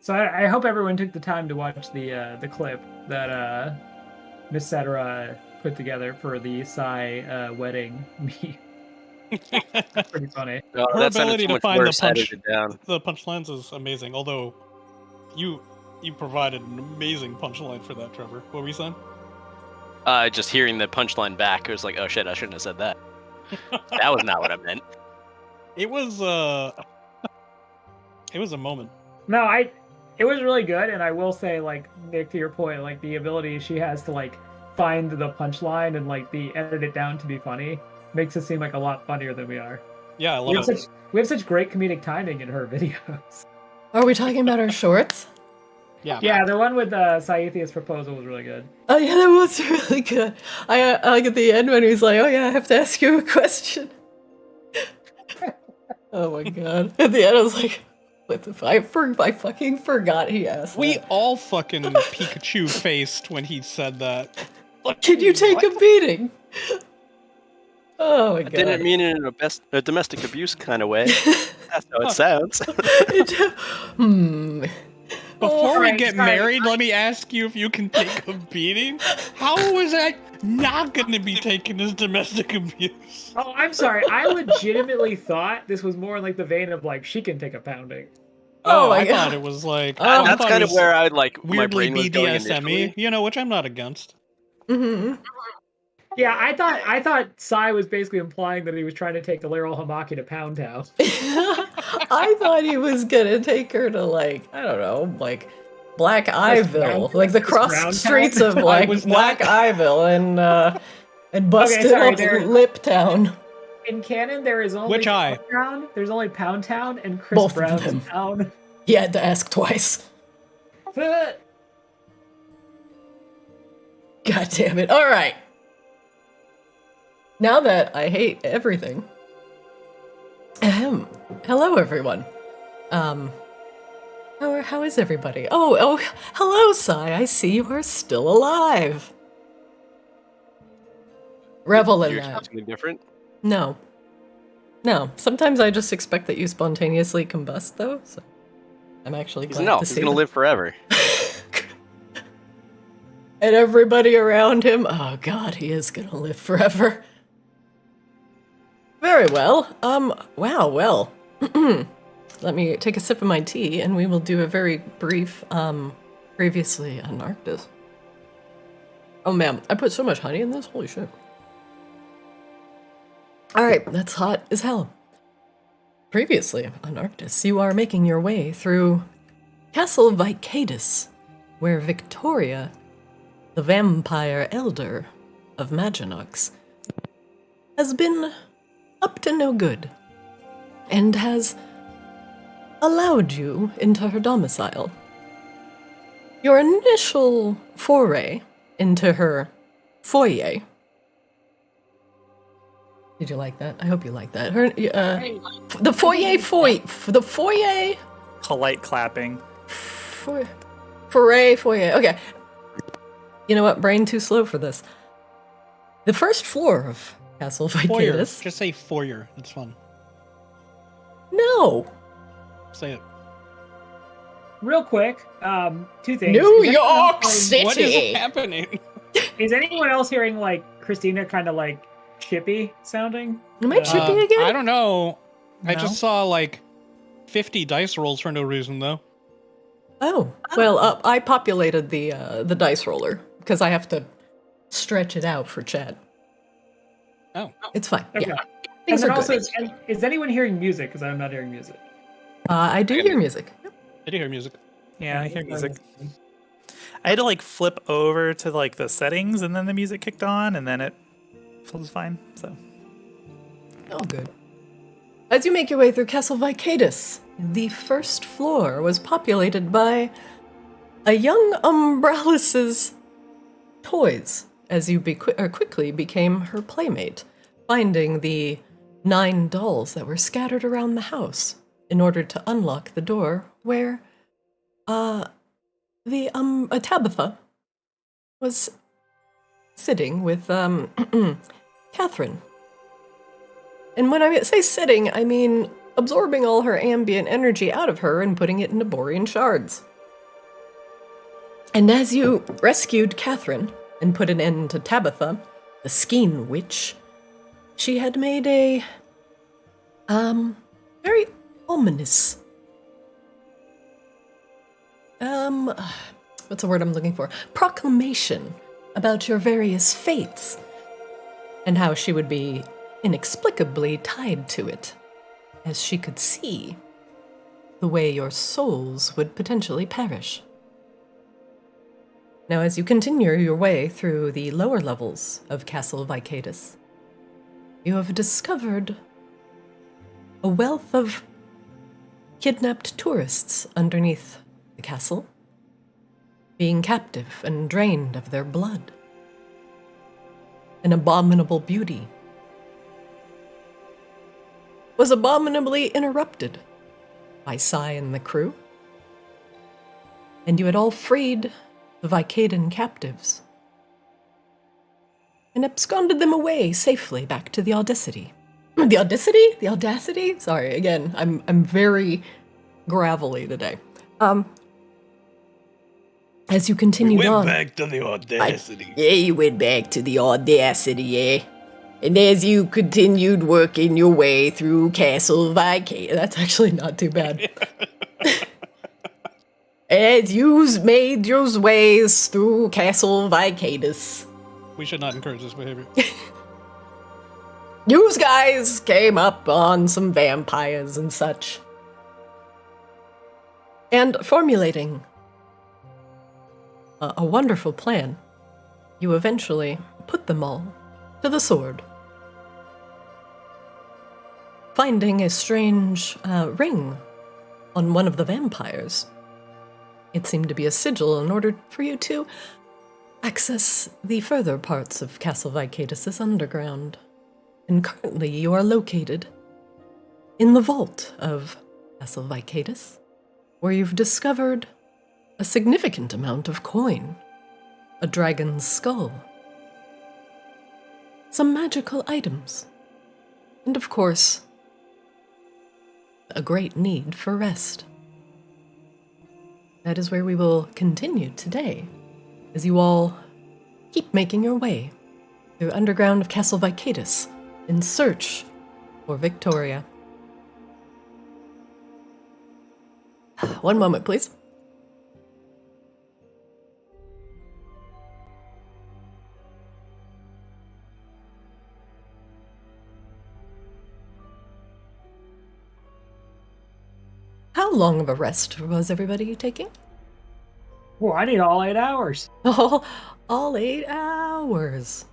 So I hope everyone took the time to watch the clip that Miss Cetera put together for the Psy wedding meme. Pretty funny. Oh, Her that sounded ability so to much find worse. I edited it down. the punchlines is amazing. Although, you provided an amazing punchline for that, Trevor. What were you saying? Just hearing the punchline back, it was like, oh shit, I shouldn't have said that. That was not what I meant. It was it was a moment. No, it was really good, and I will say, like, Nick, to your point, like, the ability she has to, like, find the punchline and, like, edit it down to be funny makes us seem like a lot funnier than we are. Yeah, I love it. We have such great comedic timing in her videos. Are we talking about our shorts? Yeah. Yeah, the one with Saithia's proposal was really good. Oh yeah, that was really good. I like at the end when he's like, "Oh yeah, I have to ask you a question." Oh my god! At the end, I was like, "What the fuck? I fucking forgot he asked." We that. all fucking Pikachu faced when he said that. Can you take a beating? Oh my god! I didn't mean it in a domestic abuse kind of way. That's how it sounds. Before we get sorry. married, let me ask you if you can take a beating? How is that not going to be taken as domestic abuse? Oh, I'm sorry. I legitimately thought this was more in, like, the vein of, like, she can take a pounding. Oh my I god! thought it was like... Oh, I That's thought kind it of was where I like my weirdly brain was going BDSM-y, initially. you know, which I'm not against. Mm-hmm. Yeah, I thought Sai was basically implying that he was trying to take the Laryl Hamaki to Pound Town. I thought he was gonna take her to, like, I don't know, like Black Iville, like the cross streets of like Black Iville and busted up Lip Town. In canon, there is only Which eye? Pound Town. There's only Pound Town and Chris Both of Brown's them. Town. You had to ask twice. But God damn it! All right. Now that I hate everything. Hello everyone. How is everybody? Oh, hello, Sai. I see you are still alive. Revel in You're that. something different. No. Sometimes I just expect that you spontaneously combust, though. So I'm actually glad to He's see gonna that. live forever. And everybody around him. Oh God, he is gonna live forever. Very well. Wow, well. Let me take a sip of my tea and we will do a very brief, previously on Arctis. Oh man, I put so much honey in this, holy shit. Alright, that's hot as hell. Previously on Arctis, you are making your way through Castle Vicaedus, where Victoria, the vampire elder of Maginox, has been up to no good, and has allowed you into her domicile. Your initial foray into her foyer. Did you like that? I hope you like that. Her, the foyer. Polite clapping. Foray. Okay. You know what? Brain too slow for this. The first floor of Castle Foyer. Vicaedus. Just say foyer. It's fun. No. Say it. real quick, two things. New Is York anyone- City. What is happening? Is anyone else hearing like Christina kind of like chippy sounding? Am I chippy again? I don't know. I No? just saw like 50 dice rolls for no reason though. Oh, well, I populated the dice roller because I have to stretch it out for chat. Oh. It's fine. Okay. Yeah. And Things then are also, good. is anyone hearing music? Because I'm not hearing music. I do hear music. I do hear music. Yeah, I hear music. I had to like flip over to like the settings and then the music kicked on and then it was fine. So Oh, good. As you make your way through Castle Vicaedus, the first floor was populated by a young Umbralis' toys, as you quickly became her playmate, finding the 9 dolls that were scattered around the house in order to unlock the door where Tabitha was sitting with Catherine. And when I say sitting, I mean absorbing all her ambient energy out of her and putting it into borean shards. And as you rescued Catherine and put an end to Tabitha, the Skeen Witch, she had made a, very ominous, what's the word I'm looking for? Proclamation about your various fates, and how she would be inexplicably tied to it, as she could see the way your souls would potentially perish. Now, as you continue your way through the lower levels of Castle Vicaedus, you have discovered a wealth of kidnapped tourists underneath the castle, being captive and drained of their blood. An abominable beauty was abominably interrupted by Sai and the crew, and you had all freed the Vicaedan captives and absconded them away safely back to the Audacity. The Audacity? The Audacity? Sorry, again, I'm very gravelly today. As you continued on, back to the Audacity. yeah, you went back to the Audacity, yeah. And as you continued working your way through Castle Vicaedus, that's actually not too bad. As you made your ways through Castle Vicaedus, We should not encourage this behavior. you guys came up on some vampires and such. And formulating a wonderful plan, you eventually put them all to the sword. Finding a strange ring on one of the vampires. It seemed to be a sigil in order for you to access the further parts of Castle Vicaedus' underground. And currently you are located in the vault of Castle Vicaedus, where you've discovered a significant amount of coin, a dragon's skull, some magical items, and of course, a great need for rest. That is where we will continue today, as you all keep making your way through underground of Castle Vicaedus in search for Victoria. One moment, please. How long of a rest was everybody taking? Well, I need all 8 hours. All 8 hours.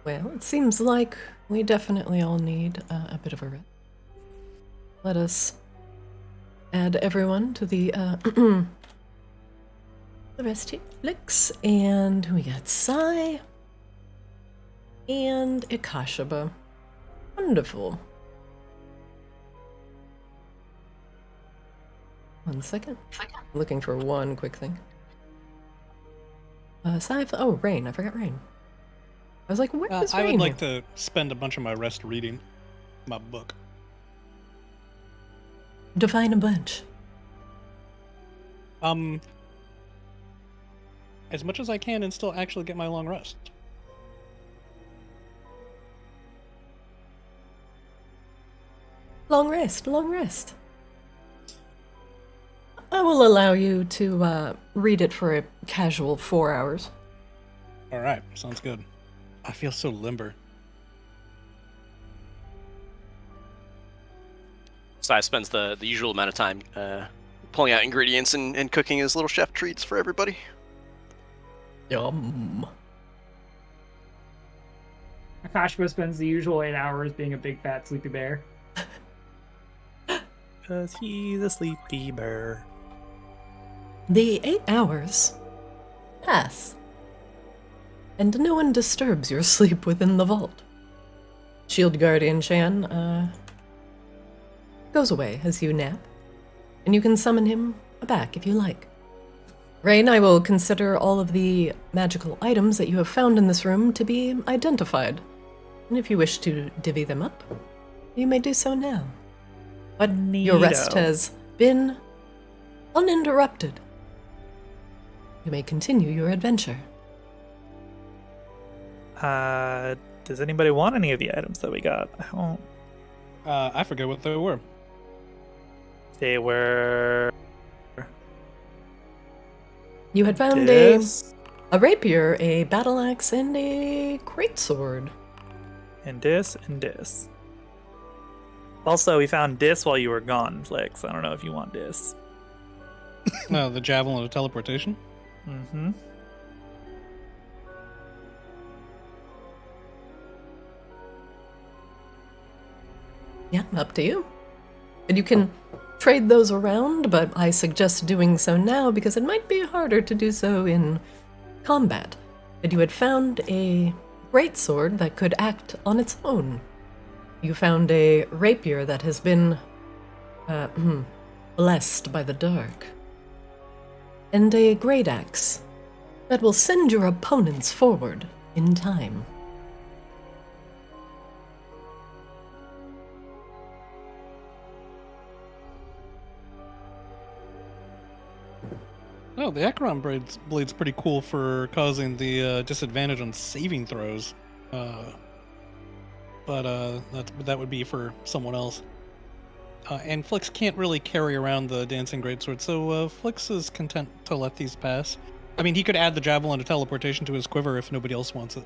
Well, it seems like we definitely all need a bit of a rest. Let us add everyone to the the rest here. Flix, and we got Sai and Ikashaba. Wonderful. One second. Looking for one quick thing. Oh, Rain. I forgot Rain. I was like, where is Rain? I would like to spend a bunch of my rest reading my book. Define a bunch. As much as I can and still actually get my long rest. Long rest, long rest. I will allow you to read it for a casual 4 hours. Alright, sounds good. I feel so limber. Sai spends the usual amount of time pulling out ingredients and cooking his little chef treats for everybody. Yum. Akashima spends the usual 8 hours being a big fat sleepy bear. Because he's a sleepy bear. The 8 hours pass, and no one disturbs your sleep within the vault. Shield Guardian Shan goes away as you nap, and you can summon him back if you like. Rain, I will consider all of the magical items that you have found in this room to be identified, and if you wish to divvy them up, you may do so now. But your rest has been uninterrupted. You may continue your adventure. Does anybody want any of the items that we got? I don't. I forget what they were. They were. You had found this, a rapier, a battle axe, and a greatsword. and this, and this. Also, we found this while you were gone, Flex. I don't know if you want this. No, the javelin of teleportation. Mm-hmm. Yeah, up to you. And you can trade those around, but I suggest doing so now because it might be harder to do so in combat. But you had found a greatsword that could act on its own. You found a rapier that has been blessed by the dark. And a great axe that will send your opponents forward in time. Oh, the Acheron blade's pretty cool for causing the disadvantage on saving throws. But that would be for someone else. And Flix can't really carry around the dancing greatsword, so Flix is content to let these pass. I mean, he could add the javelin of teleportation to his quiver if nobody else wants it.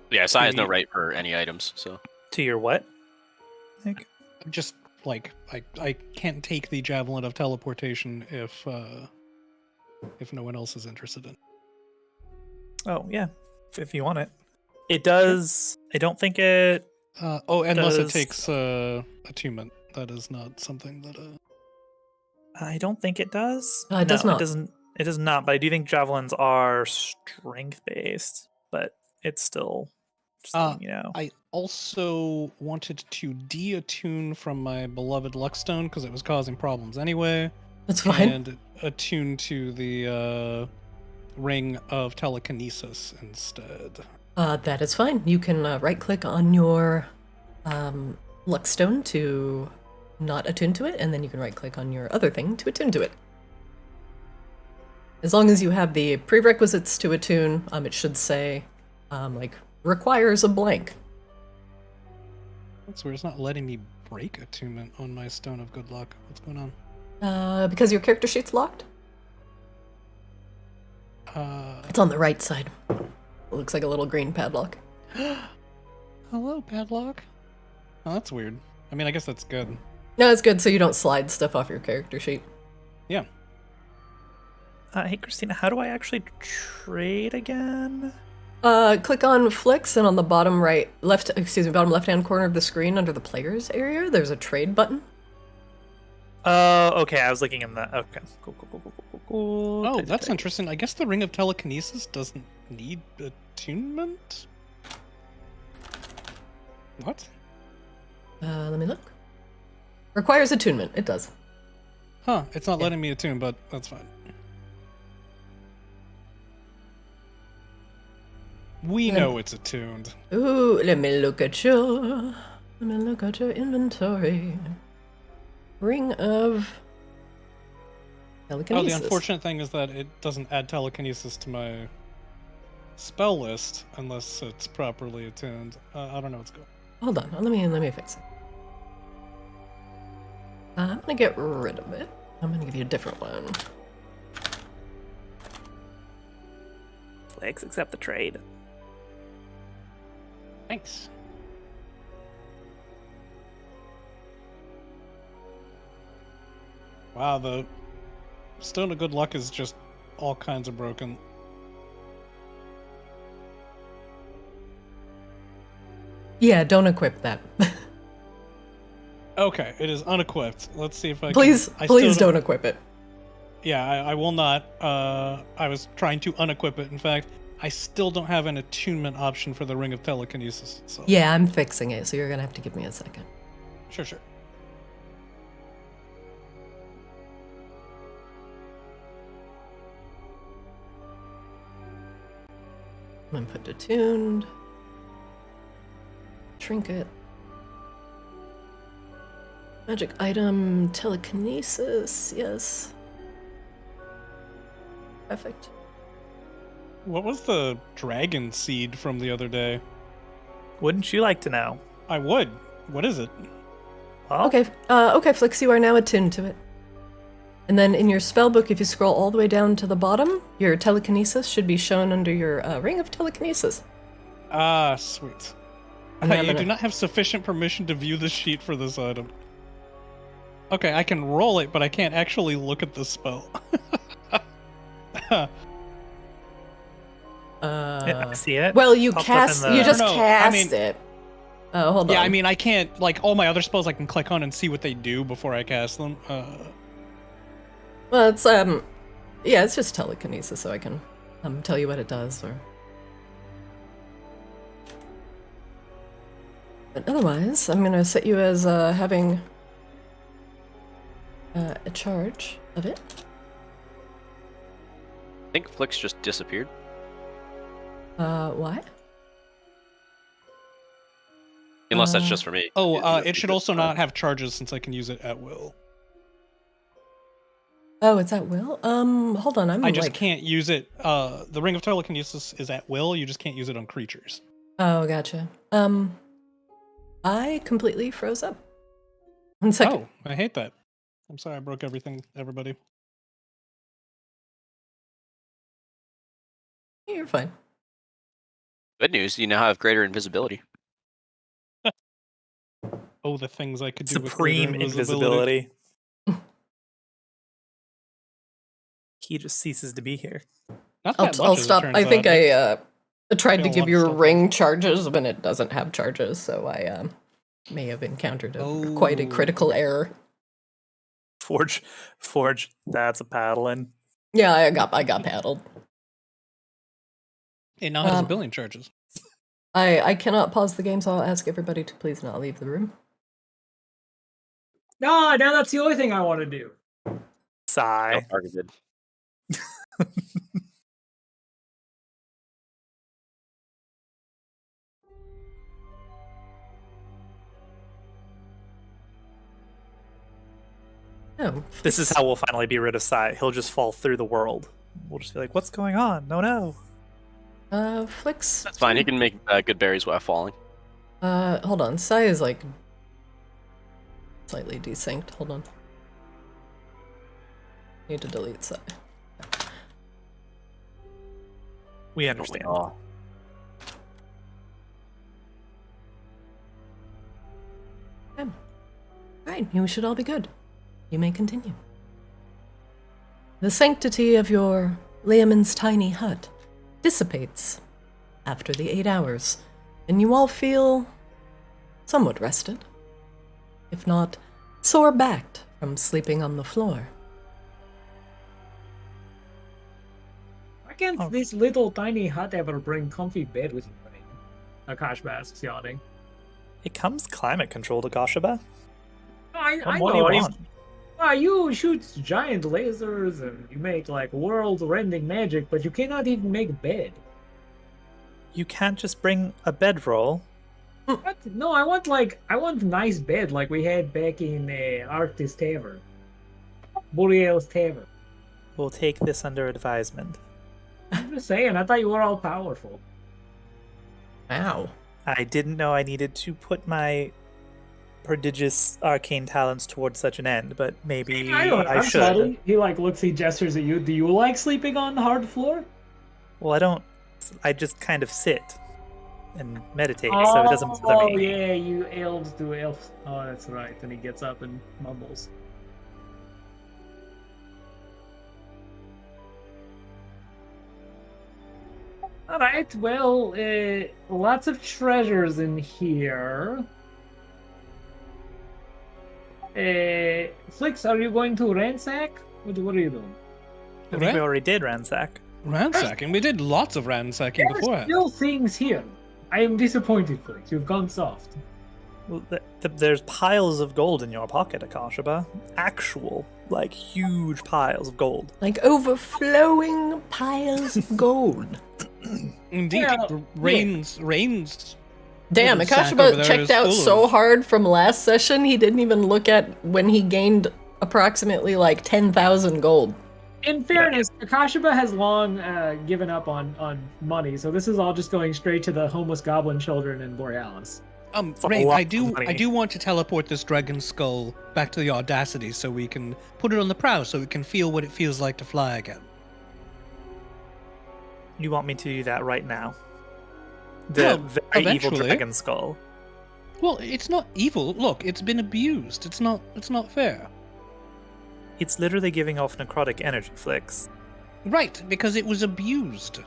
Yeah, Sai has no right for any items, so. To your what? Nick? Just like I can't take the javelin of teleportation if no one else is interested in it. Oh, yeah. If you want it. It does. I don't think it. Unless it does- takes attunement. That is not something that. I don't think it does. It does No, not. It doesn't. It does not. But I do think javelins are strength based. But it's still. Just you know. I also wanted to de-attune from my beloved Luckstone because it was causing problems anyway. That's fine. And attune to the ring of telekinesis instead. That is fine. You can right-click on your Luckstone to not attune to it, and then you can right-click on your other thing to attune to it. As long as you have the prerequisites to attune, it should say, like, requires a blank. That's weird. It's not letting me break attunement on my Stone of Good Luck. What's going on? Because your character sheet's locked? Uh, It's on the right side. It looks like a little green padlock. hello, padlock. Oh, that's weird. I mean, I guess that's good. No, it's good so you don't slide stuff off your character sheet. Yeah. Hey, Christina, how do I actually trade again? Click on Flix, and on the bottom bottom left-hand corner of the screen under the players area, there's a trade button. Oh, okay. I was looking in the. Okay. Cool. Oh, that's interesting. I guess the Ring of Telekinesis doesn't need attunement? What? Let me look. Requires attunement. It does. Huh, it's not letting me attune, but that's fine. We know it's attuned. Ooh, let me look at your inventory. Ring of telekinesis. Oh, the unfortunate thing is that it doesn't add telekinesis to my spell list unless it's properly attuned. I don't know what's going on. Hold on, let me fix it. I'm gonna get rid of it. I'm gonna give you a different one. Flex, accept the trade. Thanks. Wow, the Stone of Good Luck is just all kinds of broken. Yeah, don't equip that. Okay, it is unequipped. Let's see if I Please, can... please don't equip it. Yeah, I will not. I was trying to unequip it. In fact, I still don't have an attunement option for the Ring of Telekinesis. So. Yeah, I'm fixing it, so you're gonna have to give me a second. Sure. I'm gonna put attuned. Trinket. Magic item, telekinesis, yes. Perfect. What was the dragon seed from the other day? Wouldn't you like to know? I would. What is it? Well, Okay, Flix, you are now attuned to it. And then in your spellbook, if you scroll all the way down to the bottom, your telekinesis should be shown under your ring of telekinesis. Ah, sweet. And then I'm You do gonna- not have sufficient permission to view the sheet for this item. Okay, I can roll it, but I can't actually look at the spell. I see it. Well, you Pops up cast. in the- You just No, I cast mean- it. Oh, hold on. Yeah, I mean, I can't, like, all my other spells I can click on and see what they do before I cast them. Well, it's yeah, it's just telekinesis, so I can tell you what it does, or. But otherwise, I'm gonna set you as having a charge of it. I think Flix just disappeared. Why? Unless that's just for me. It should also not have charges since I can use it at will. Oh, it's at will. Hold on, I just can't use it. The Ring of Telekinesis is at will. You just can't use it on creatures. Oh, gotcha. I completely froze up. 1 second. Oh, I hate that. I'm sorry I broke everything, everybody. You're fine. Good news, you now have greater invisibility. Oh, the things I could do with Supreme greater invisibility. invisibility. He just ceases to be here. Not I'll that much, as it stop. turns I think out. I tried to Got a give lot of your stuff ring charges when it doesn't have charges, so I may have encountered quite a critical error. Forge, that's a paddling. Yeah, I got paddled. It now has a Um, billion charges. I cannot pause the game, so I'll ask everybody to please not leave the room. No, now that's the only thing I want to do. Sigh. Targeted. Oh, This is how we'll finally be rid of Sigh. He'll just fall through the world. We'll just be like, what's going on? No. Flix. That's fine. He can make good berries while falling. Hold on. Sai is like slightly desynced. Hold on. Need to delete Sai. We understand. Oh, Right, you should all be good. You may continue. The sanctity of your layman's tiny hut dissipates after the 8 hours, and you all feel somewhat rested, if not sore-backed from sleeping on the floor. Why can't this little tiny hut ever bring comfy bed with you? Akash asks, yawning. It comes climate controlled, Akashaba. I What do you know. want? You shoot giant lasers and you make like world-rending magic, but you cannot even make bed. You can't just bring a bedroll. What? No, I want nice bed like we had back in Arctis Tavern, Borealis Tavern. We'll take this under advisement. I'm just saying. I thought you were all powerful. Wow. I didn't know I needed to put my prodigious arcane talents towards such an end, but maybe I don't know. I I'm should. sorry. He gestures at you. Do you like sleeping on the hard floor? Well, I don't. I just kind of sit and meditate, so it doesn't bother Oh me. yeah, you elves do elves. Oh, that's right. And he gets up and mumbles. All right. Well, lots of treasures in here. Flix, are you going to ransack? What are you doing? I think we already did ransack. Ransacking? We did lots of ransacking There's beforehand. still things here. I am disappointed, Flix. You've gone soft. Well, there's piles of gold in your pocket, Akashaba. Actual, like, huge piles of gold. Like overflowing piles of gold. Indeed, Well, rains Damn, Little sack over Akashaba there checked is out full so of- hard from last session, he didn't even look at when he gained approximately like 10,000 gold. In fairness, Akashaba has long given up on money, so this is all just going straight to the homeless goblin children in Borealis. a Rain, lot I of do money. want to teleport this dragon skull back to the Audacity so we can put it on the prow so we can feel what it feels like to fly again. You want me to do that right now? Well, The very evil eventually. dragon skull. Well, it's not evil. Look, it's been abused. It's not fair. It's literally giving off necrotic energy flicks. Right, because it was abused.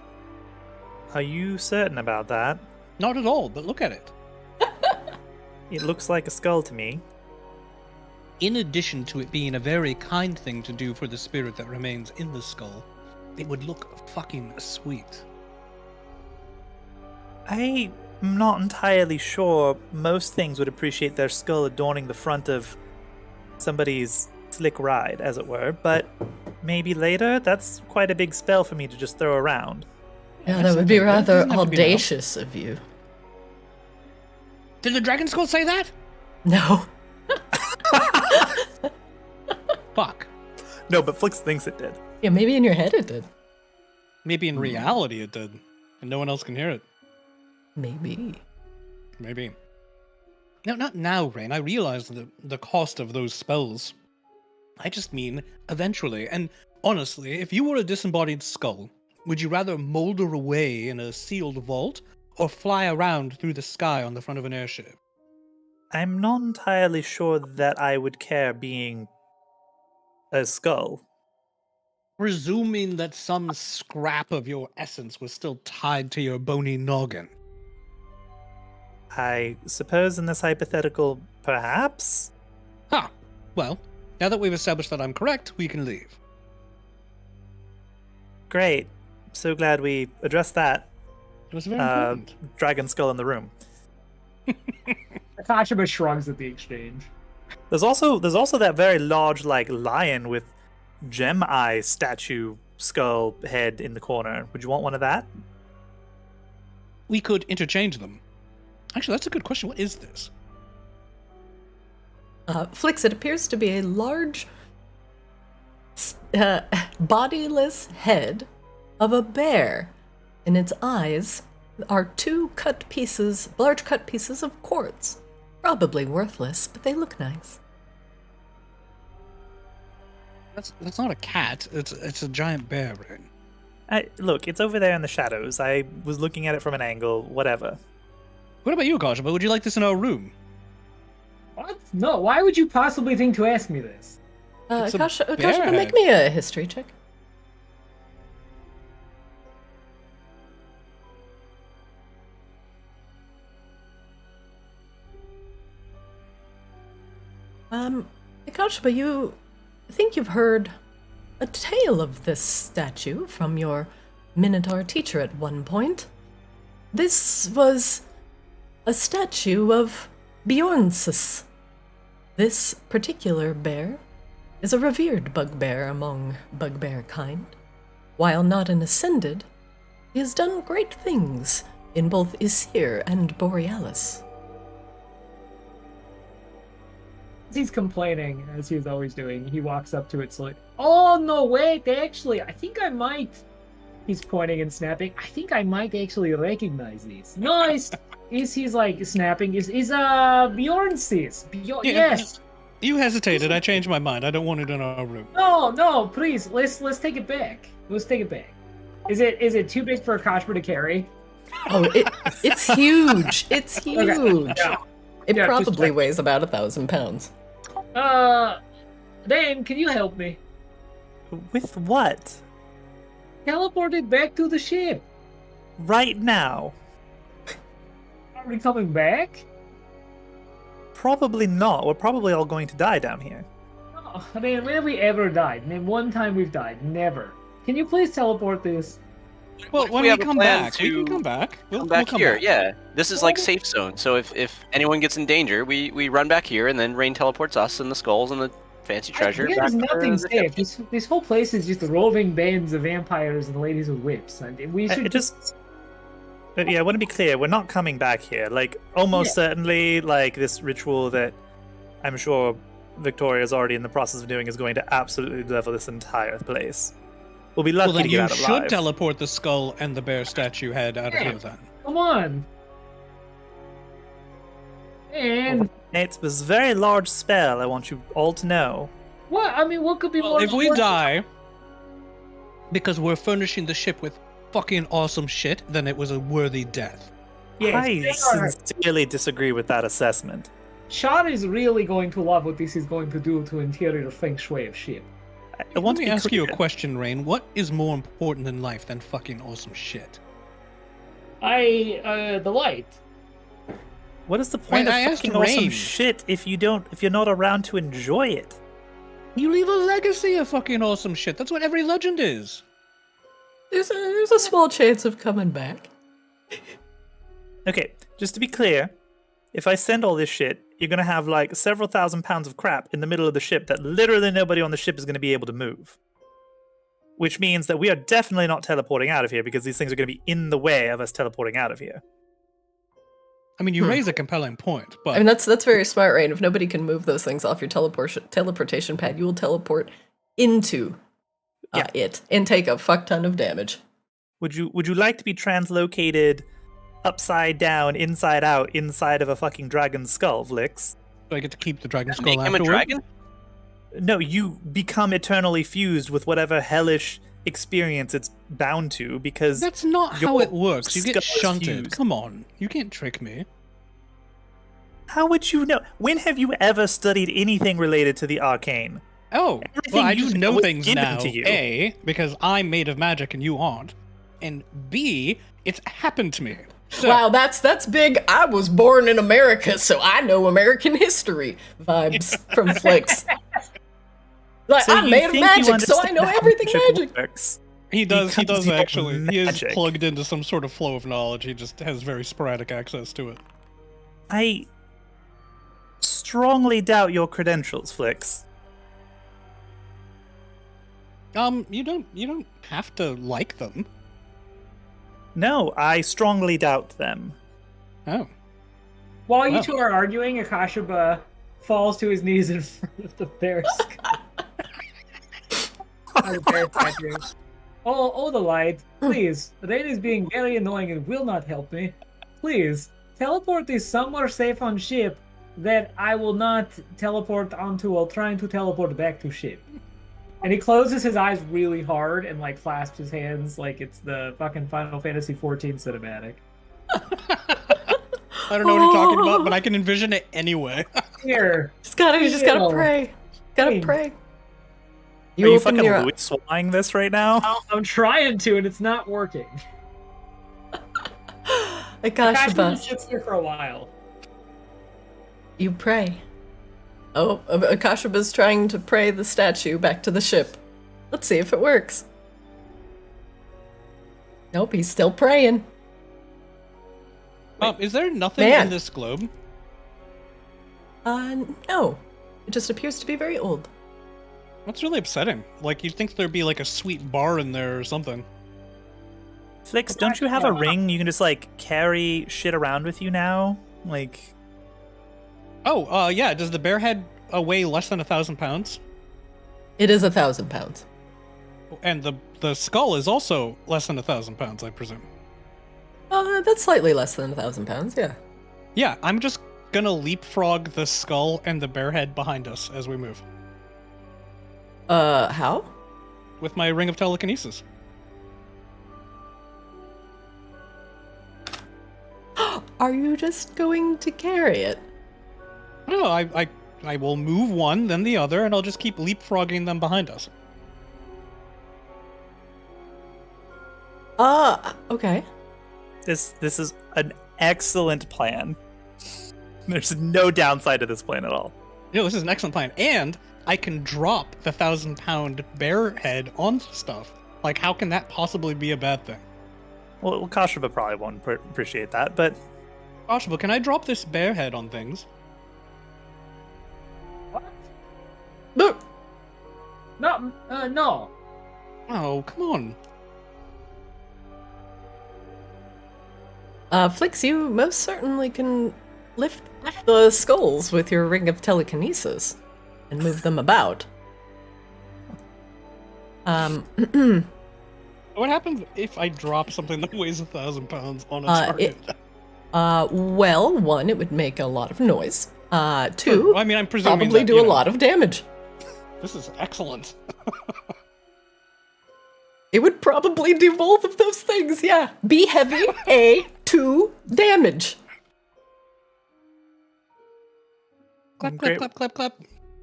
Are you certain about that? Not at all, but look at it. It looks like a skull to me. In addition to it being a very kind thing to do for the spirit that remains in the skull, it would look fucking sweet. I'm not entirely sure most things would appreciate their skull adorning the front of somebody's slick ride, as it were, but maybe later? That's quite a big spell for me to just throw around. Yeah, That's that would be okay. It rather doesn't have to be now. audacious of you. Did the dragon skull say that? No. Fuck. No, but Flix thinks it did. Yeah, maybe in your head it did. Maybe in reality it did, and no one else can hear it. Maybe. Maybe. No, not now, Rain. I realize the cost of those spells. I just mean eventually. And honestly, if you were a disembodied skull, would you rather molder away in a sealed vault or fly around through the sky on the front of an airship? I'm not entirely sure that I would care being a skull. Presuming that some scrap of your essence was still tied to your bony noggin. I suppose in this hypothetical, perhaps? Huh. Well, now that we've established that I'm correct, we can leave. Great. So glad we addressed that. It was very important. Dragon skull in the room. Akashaba shrugs at the exchange. There's also that very large like lion with gem eye statue skull head in the corner. Would you want one of that? We could interchange them. Actually, that's a good question. What is this? Flix, it appears to be a large, bodiless head of a bear. In its eyes are two large cut pieces of quartz. Probably worthless, but they look nice. That's not a cat. It's a giant bear, right? Look, it's over there in the shadows. I was looking at it from an angle. Whatever. What about you, Kajaba? Would you like this in our room? What? No, why would you possibly think to ask me this? It's a Kasha, bear make head. me a history check. Akashba, you think you've heard a tale of this statue from your Minotaur teacher at one point. This was a statue of Bjornsis. This particular bear is a revered bugbear among bugbear kind. While not an ascended, he has done great things in both Isir and Borealis. As he's complaining, as he's always doing, he walks up to it like, oh no, wait, actually, I think I might. He's pointing and snapping. I think I might actually recognize these. No, he's like snapping. Is Bjornsis? Yes. You hesitated. I changed my mind. I don't want it in our room. No, please, let's take it back. Let's take it back. Is it too big for a Kashba to carry? Oh, it's huge. It's huge. Okay. Yeah. It Yeah, just probably check. weighs about 1,000 pounds. Dane, can you help me? With what? Teleport it back to the ship. Right now? Are we coming back? Probably not. We're probably all going to die down here. Oh, I mean, when have we ever died? Name one time we've died. Never. Can you please teleport this? Well, If when we we have a come plan back, we to can come back. We'll Come back come here, back. yeah. This is like safe zone. So if anyone gets in danger, we run back here, and then Rain teleports us and the skulls and the fancy treasure. There's back to nothing the safe. ship. This whole place is just roving bands of vampires and ladies with whips. And we should It just Yeah, I want to be clear. We're not coming back here. Like, almost certainly, like, this ritual that I'm sure Victoria is already in the process of doing is going to absolutely level this entire place. We'll be lucky Well, then to get you out should alive. teleport the skull and the bear statue head out of Yeah. here then. Come on. And It's this very large spell, I want you all to know. what? I mean, what could be Well, more? if we important? die because we're furnishing the ship with fucking awesome shit, then it was a worthy death. Yes, I they are. sincerely disagree with that assessment. Sean is really going to love what this is going to do to interior feng shui of ship. I want Let me to be ask you a clear. question, Rain. What is more important in life than fucking awesome shit? The light. What is the point Rain, I of asked fucking awesome Rain. shit if you're not around to enjoy it? You leave a legacy of fucking awesome shit. That's what every legend is. There's a small chance of coming back. Okay, just to be clear, if I send all this shit, you're gonna have like several thousand pounds of crap in the middle of the ship that literally nobody on the ship is gonna be able to move. Which means that we are definitely not teleporting out of here because these things are gonna be in the way of us teleporting out of here. I mean, you raise a compelling point, but I mean, that's very smart, Rain. If nobody can move those things off your teleportation pad, you will teleport into it and take a fuck ton of damage. Would you like to be translocated upside down, inside out, inside of a fucking dragon's skull, Vlix? do I get to keep the dragon skull Make him a afterward? dragon? No, you become eternally fused with whatever hellish experience it's bound to because That's not your how it works. You get skull is shunted. fused. Come on. You can't trick me. How would you know? When have you ever studied anything related to the arcane? Oh, Everything well, I you just know know is things given now. to you. A, because I'm made of magic and you aren't. And B, it's happened to me. So, Wow, that's big. I was born in America, so I know American history vibes from Flicks. Like, So I'm you made of think you magic, so I understand know how everything magic. works. he does becomes your actually. He is magic. plugged into some sort of flow of knowledge. He just has very sporadic access to it. I strongly doubt your credentials, Flix. You don't have to like them. No, I strongly doubt them. Oh. While you Wow. two are arguing, Akashaba falls to his knees in front of the bear skull. The bear statue. Oh, the light. Please, Rain is being very annoying and will not help me. Please, teleport is somewhere safe on ship that I will not teleport onto while trying to teleport back to ship. And he closes his eyes really hard and like clasps his hands like it's the fucking Final Fantasy XIV cinematic. I don't know what you're talking about, but I can envision it anyway. Here. You just gotta Ew. pray. Gotta Hey. pray. Are you open fucking your Louis swallowing this right now? I'm trying to and it's not working. Akashaba Akashaba. sits here for a while. You pray. Oh, Akashaba's trying to pray the statue back to the ship. Let's see if it works. Nope, he's still praying. Is there nothing Man. in this globe? No. It just appears to be very old. That's really upsetting. Like, you'd think there'd be like a sweet bar in there or something. Flix, don't you have a ring you can just like carry shit around with you now? Like, Oh, yeah. Does the bear head weigh less than 1,000 pounds? It is 1,000 pounds. And the skull is also less than 1,000 pounds, I presume. That's slightly less than 1,000 pounds, yeah. Yeah, I'm just gonna leapfrog the skull and the bear head behind us as we move. How? With my ring of telekinesis. Are you just going to carry it? I don't know, I will move one, then the other, and I'll just keep leapfrogging them behind us. Okay. this is an excellent plan. There's no downside to this plan at all. You know, this is an excellent plan. And I can drop the 1,000-pound bear head on stuff. Like, how can that possibly be a bad thing? Well, Kashaba probably won't appreciate that, but Possible, can I drop this bear head on things? What? Look! No, no. Oh, come on. Flix, you most certainly can lift the skulls with your ring of telekinesis and move them about. What happens if I drop something that weighs 1,000 pounds on a target? Well, one, it would make a lot of noise. Two, I mean, I'm presuming probably that, do a lot of damage. This is excellent. It would probably do both of those things, yeah. Be heavy, A, 2, damage. Clap, clap, Great. clap, clap, clap.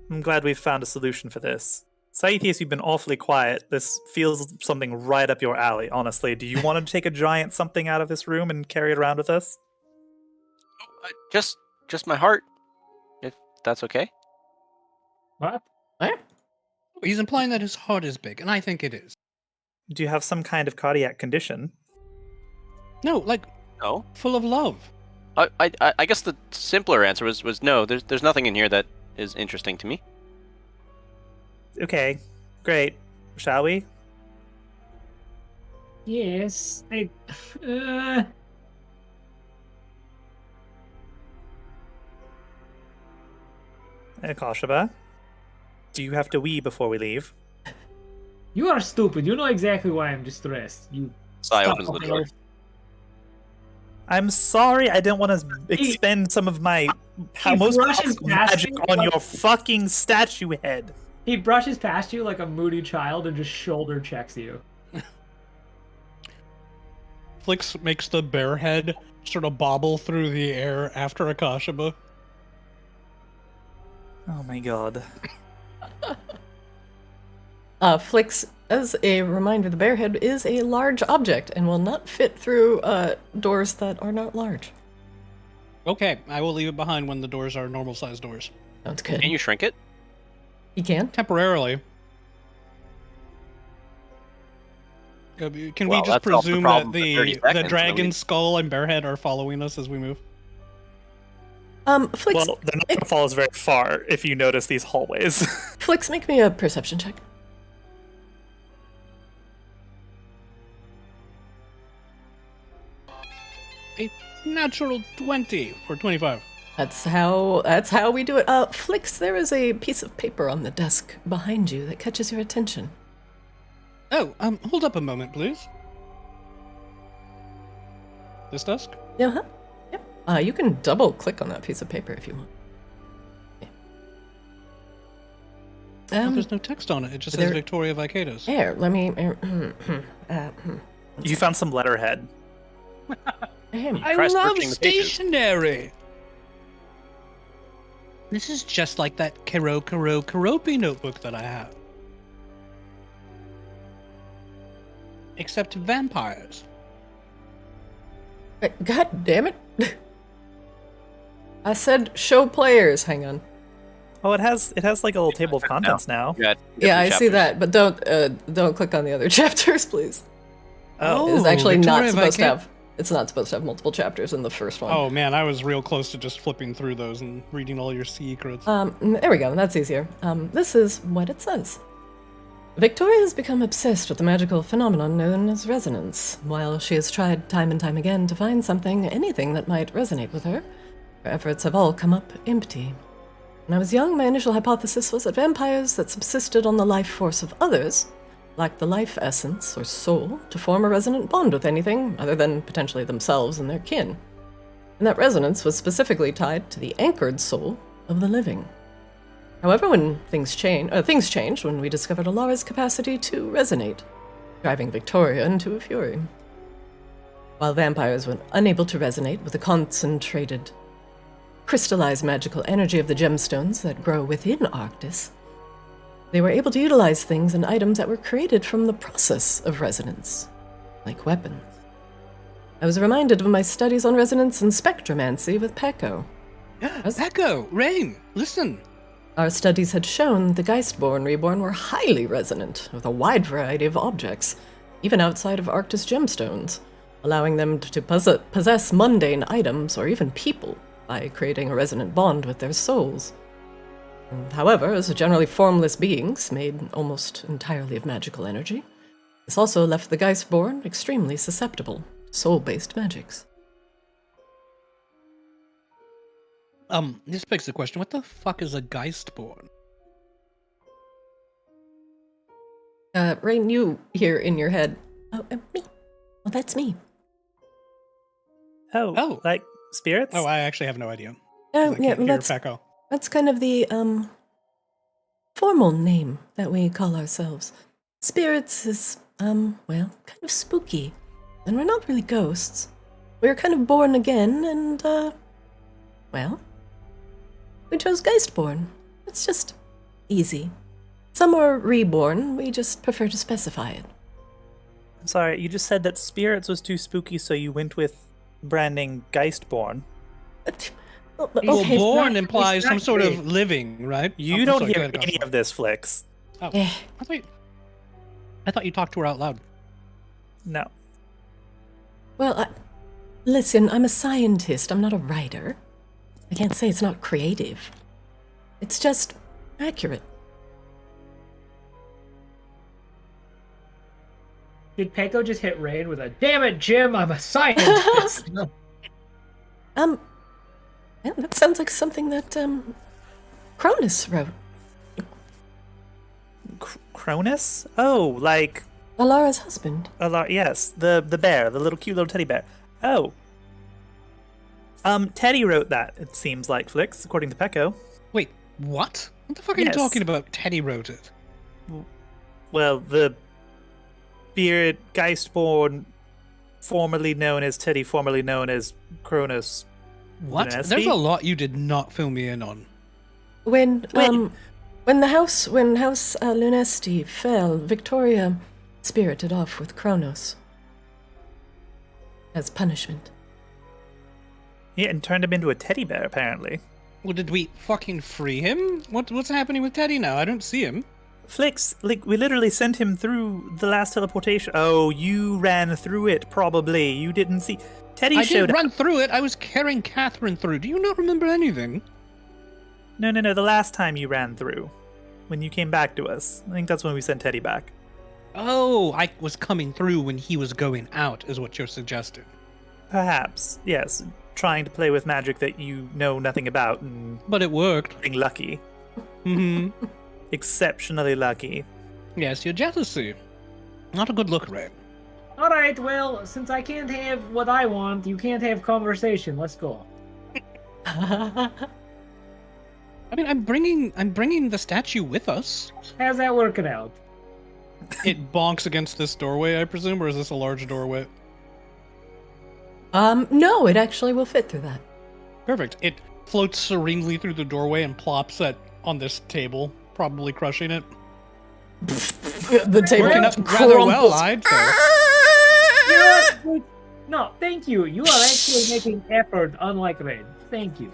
I'm glad we've found a solution for this. Saithius, you've been awfully quiet. This feels something right up your alley, honestly. Do you want to take a giant something out of this room and carry it around with us? Just my heart, if that's okay. What? He's implying that his heart is big, and I think it is. Do you have some kind of cardiac condition? No, like, No. full of love. I guess the simpler answer was no. There's nothing in here that is interesting to me. Okay, great. Shall we? Yes. Koshaba, do you have to wee before we leave? You are stupid. You know exactly why I'm distressed. You. Sai opens the door. I'm sorry, I didn't want to expend some of my most brushes powerful past magic you on like- your fucking statue head. He brushes past you like a moody child and just shoulder checks you. Flix makes the bear head sort of bobble through the air after Akashaba. Oh my god. Flix, as a reminder, the bear head is a large object and will not fit through doors that are not large. Okay, I will leave it behind when the doors are normal-sized doors. Sounds good. Can you shrink it? You can? Temporarily. Can we Well, just that solves the presume problem that for 30 the seconds, dragon really. skull and bear head are following us as we move? Flix, Well, they're not going to follow us very far if you notice these hallways. Flix, make me a perception check. A natural 20 for 25. That's how we do it. Flix, there is a piece of paper on the desk behind you that catches your attention. Oh, hold up a moment, please. This desk? Uh-huh. Yep. You can double click on that piece of paper if you want. Yeah. Oh, there's no text on it. It just says there- Victoria Vicaedus. Here, let me. You found some letterhead. I Try love searching the pages. stationery. This is just like that Karopi notebook that I have. Except vampires. God damn it! I said show players. Hang on. Oh, it has like a little table of contents now. Yeah, I see that, but don't click on the other chapters, please. Oh, It's actually not Victoria supposed to Vicaedus. have. It's not supposed to have multiple chapters in the first one. Oh man, I was real close to just flipping through those and reading all your secrets. There we go. That's easier. This is what it says. Victoria has become obsessed with the magical phenomenon known as resonance. While she has tried time and time again to find anything that might resonate with her, her efforts have all come up empty. When I was young, my initial hypothesis was that vampires that subsisted on the life force of others lacked the life essence or soul to form a resonant bond with anything other than potentially themselves and their kin. And that resonance was specifically tied to the anchored soul of the living. However, when things changed when we discovered Alara's capacity to resonate, driving Victoria into a fury. While vampires were unable to resonate with the concentrated, crystallized magical energy of the gemstones that grow within Arctis, they were able to utilize things and items that were created from the process of resonance, like weapons. I was reminded of my studies on resonance and spectromancy with Peko. Echo, Rain, listen. Our studies had shown the Geistborn Reborn were highly resonant with a wide variety of objects, even outside of Arctis gemstones, allowing them to possess mundane items or even people by creating a resonant bond with their souls. However, as generally formless beings made almost entirely of magical energy, this also left the Geistborn extremely susceptible to soul-based magics. This begs the question: what the fuck is a Geistborn? Rain, you hear in your head, oh, me. Well, that's me. Oh. Like spirits? Oh, I actually have no idea. Oh, I yeah, can't well, hear that's kind of the, formal name that we call ourselves. Spirits is, well, kind of spooky. And we're not really ghosts. We were kind of born again, and, well, we chose Geistborn. It's just easy. Some are reborn, we just prefer to specify it. I'm sorry, you just said that spirits was too spooky, so you went with branding Geistborn. Well, Okay. born implies some sort of living, right? You I'm don't sorry, go hear ahead, any of this, Flix. Oh, Eh. I thought you talked to her out loud. No. Well, listen, I'm a scientist, I'm not a writer. I can't say it's not creative. It's just accurate. Did Peko just hit Rain with a "Damn it, Jim, I'm a scientist"? Yeah, that sounds like something that, Cronus wrote. Cronus? Oh, like Alara's husband. yes, the bear, the little cute little teddy bear. Oh. Teddy wrote that, it seems like, Flix, according to Peko. Wait, what? What the fuck are you Yes. talking about? Teddy wrote it. Well, the bearded Geistborn, formerly known as Teddy, formerly known as Cronus. What? Dynasty? There's a lot you did not fill me in on. When Wait. House Lunesti fell, Victoria spirited off with Kronos as punishment. Yeah, and turned him into a teddy bear, apparently. Well, did we fucking free him? What's happening with Teddy now? I don't see him. Flix, like, we literally sent him through the last teleportation. Oh, you ran through it, probably. You didn't see. Teddy I showed did up. run through it. I was carrying Catherine through. Do you not remember anything? No, the last time you ran through. When you came back to us. I think that's when we sent Teddy back. Oh, I was coming through when he was going out, is what you're suggesting. Perhaps, yes. Trying to play with magic that you know nothing about and But it worked. being lucky. Mm-hmm. Exceptionally lucky. Yes, your jealousy. Not a good look, Ray. Alright, well, since I can't have what I want, you can't have conversation. Let's go. I mean, I'm bringing the statue with us. How's that working out? It bonks against this doorway, I presume, or is this a large doorway? No, it actually will fit through that. Perfect. It floats serenely through the doorway and plops on this table, probably crushing it. The table Working up rather well, crumples. I'd say. You know what? No, thank you. You are actually making effort, unlike Rain. Thank you.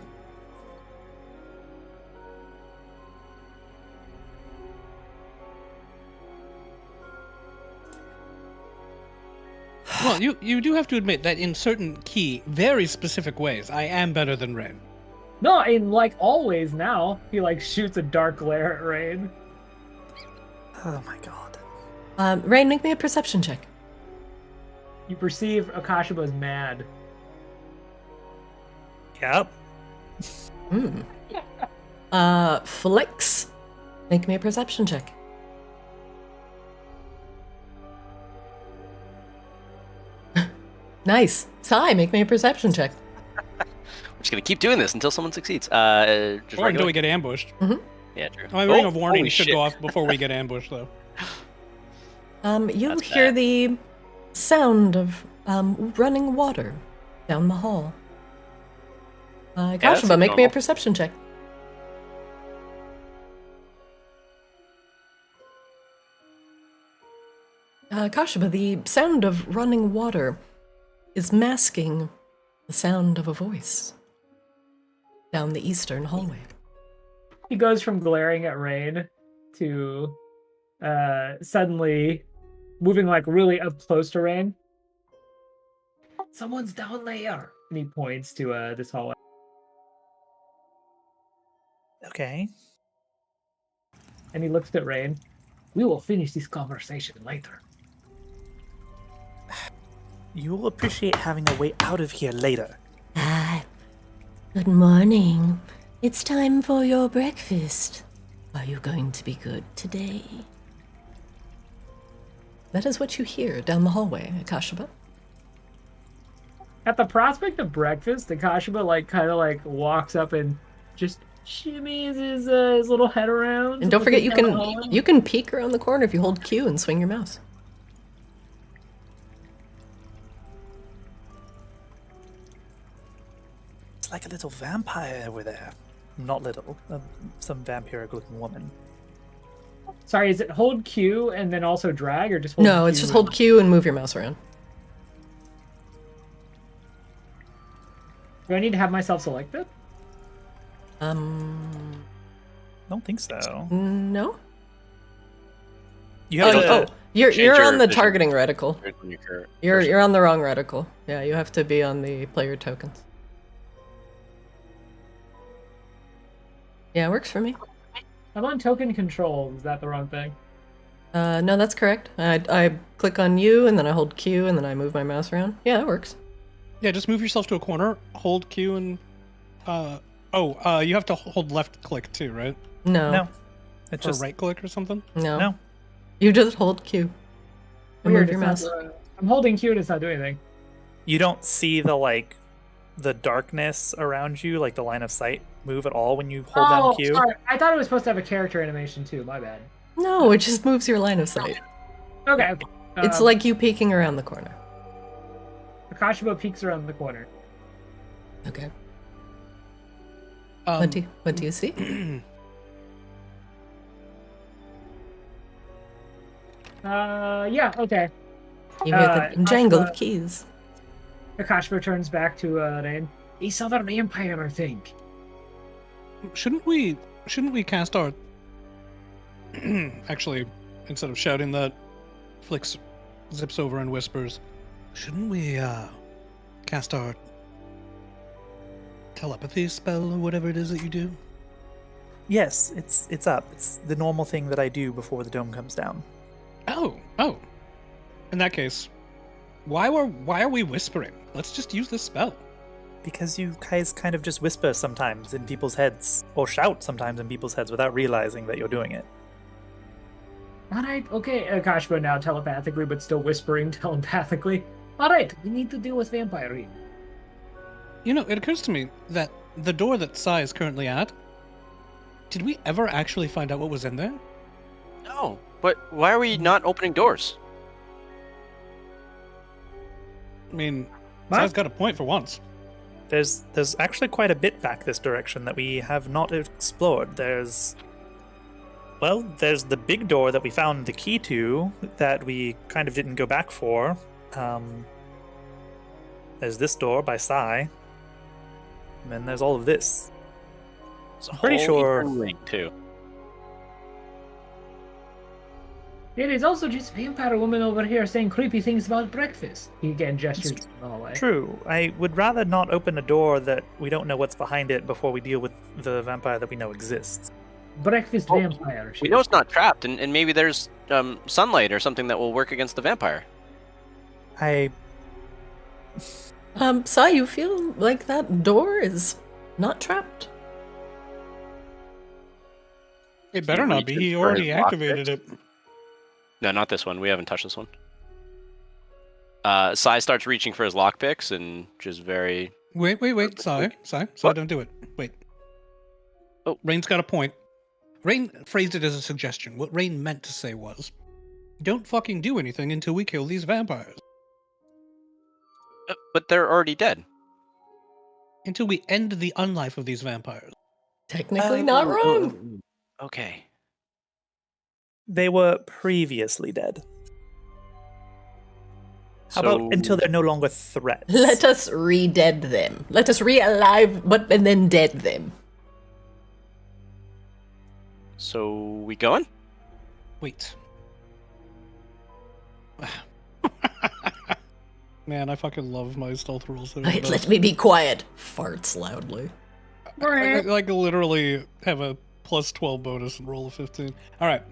Well, you do have to admit that in certain key, very specific ways, I am better than Ren. No, in like always now, he like shoots a dark glare at Rain. Oh my god. Rain, make me a perception check. You perceive Akashiba as mad. Yep. Flix, make me a perception check. Nice. Sai, make me a perception check. We're just gonna keep doing this until someone succeeds. Just Or until regular? we get ambushed. Yeah, true. My ring of Oh, warning holy should shit. go off before we get ambushed, though. You That's hear bad. the sound of running water down the hall. that's Kashiba, make me a normal. perception check. Kashiba, the sound of running water is masking the sound of a voice down the eastern hallway. He goes from glaring at Rain to suddenly moving like really up close to Rain. Someone's down there, and he points to this hallway. Okay. And he looks at Rain. We will finish this conversation later. You will appreciate having a way out of here later. Good morning. It's time for your breakfast. Are you going to be good today? That is what you hear down the hallway, Akashaba. At the prospect of breakfast, Akashaba kind of walks up and just shimmies his little head around. And don't forget, you down the hallway. can peek around the corner if you hold Q and swing your mouse. It's like a little vampire over there. Not little, some vampiric-looking woman. Sorry, is it hold Q and then also drag, or just hold No, Q it's just hold Q and move your mouse around. Do I need to have myself selected? Don't think so. No. You have to. You're change on your the vision. targeting reticle. You're You're on the wrong reticle. Yeah, you have to be on the player tokens. Yeah, it works for me. I'm on token control. Is that the wrong thing? No, that's correct. I click on you, and then I hold Q, and then I move my mouse around. Yeah, it works. Yeah, just move yourself to a corner, hold Q, and you have to hold left click too, right? No. It's Or just right click or something? No. You just hold Q. And Weird, move your it's mouse. not, I'm holding Q and it's not doing anything. You don't see the darkness around you, like the line of sight, move at all when you hold down Q. Sorry. I thought it was supposed to have a character animation too. My bad. No, it just moves your line of sight. Okay. It's like you peeking around the corner. Akashaba peeks around the corner. Okay. Um, What do you see? Yeah, okay. You hear the jangle of Akashaba- keys. Akashaba turns back to Rain. He saw the vampire, I think. Shouldn't we cast our actually, instead of shouting that, Flix zips over and whispers, shouldn't we cast our telepathy spell or whatever it is that you do? Yes, it's up. It's the normal thing that I do before the dome comes down. Oh. In that case, why are we whispering? Let's just use this spell. Because you guys kind of just whisper sometimes in people's heads, or shout sometimes in people's heads without realizing that you're doing it. Alright, okay, Akashaba now telepathically, but still whispering telepathically. Alright, we need to deal with vampire. You know, it occurs to me that the door that Sai is currently at, did we ever actually find out what was in there? No, but why are we not opening doors? I mean, What? Sai's got a point for once. There's actually quite a bit back this direction that we have not explored. There's the big door that we found the key to that we kind of didn't go back for. There's this door by Sai. And then there's all of this. It's a I'm pretty whole sure- eastern ring too. It is also just vampire woman over here saying creepy things about breakfast. He again gestures to the hallway. True. I would rather not open a door that we don't know what's behind it before we deal with the vampire that we know exists. Breakfast Oh, vampire. We know it's not trapped, and maybe there's sunlight or something that will work against the vampire. Sai, you feel like that door is not trapped? It better not be. He reaches for already his lockpick. activated it. No, not this one. We haven't touched this one. Sai starts reaching for his lockpicks and just very... Wait, Sai, What? don't do it. Wait. Oh. Rain's got a point. Rain phrased it as a suggestion. What Rain meant to say was, don't fucking do anything until we kill these vampires. But they're already dead. Until we end the unlife of these vampires. Technically not wrong. Okay. They were previously dead. How about until they're no longer threats? Let us re-dead them. Let us re-alive, and then dead them. So we going? Wait. Man, I fucking love my stealth rules. They're the Right, best. let me be quiet. Farts loudly. I literally have a plus 12 bonus and roll a 15. All right.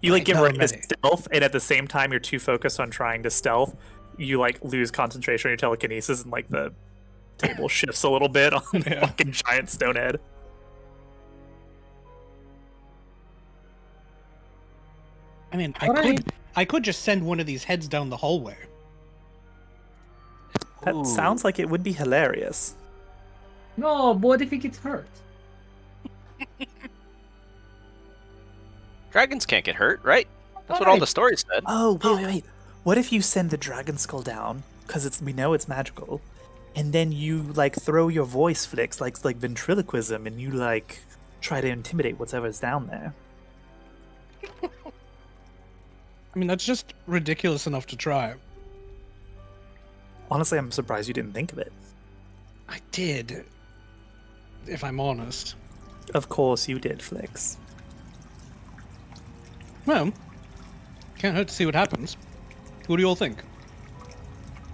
You Right, give now Ray I'm a ready. stealth, and at the same time you're too focused on trying to stealth, you lose concentration on your telekinesis, and table shifts a little bit on the fucking giant stone head. I mean, Alright. I could just send one of these heads down the hallway. That Ooh. sounds like it would be hilarious. No, but what if he gets hurt? Dragons can't get hurt, right? That's what all the stories said. Oh, wait. What if you send the dragon skull down, because we know it's magical, and then you, like, throw your voice flicks, like ventriloquism, and you, like, try to intimidate whatever's down there? I mean, that's just ridiculous enough to try. Honestly, I'm surprised you didn't think of it. I did, if I'm honest. Of course you did, Flicks. Well, can't hurt to see what happens. What do you all think?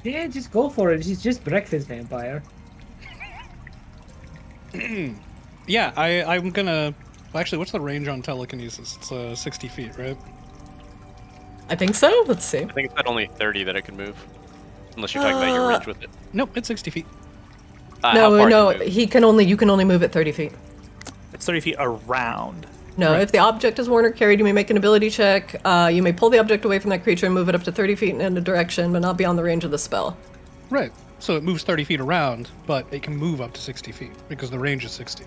Yeah, just go for it. She's just breakfast vampire. Yeah, I'm gonna... Well, actually, what's the range on telekinesis? It's 60 feet, right? I think so. Let's see. I think it's at only 30 that I can move. Unless you're talking about your range with it. Nope, it's 60 feet. How No, far no, can you move? you can only move it 30 feet. It's 30 feet around. No, if the object is worn or carried, you may make an ability check. You may pull the object away from that creature and move it up to 30 feet in a direction, but not beyond the range of the spell. Right. So it moves 30 feet around, but it can move up to 60 feet, because the range is 60.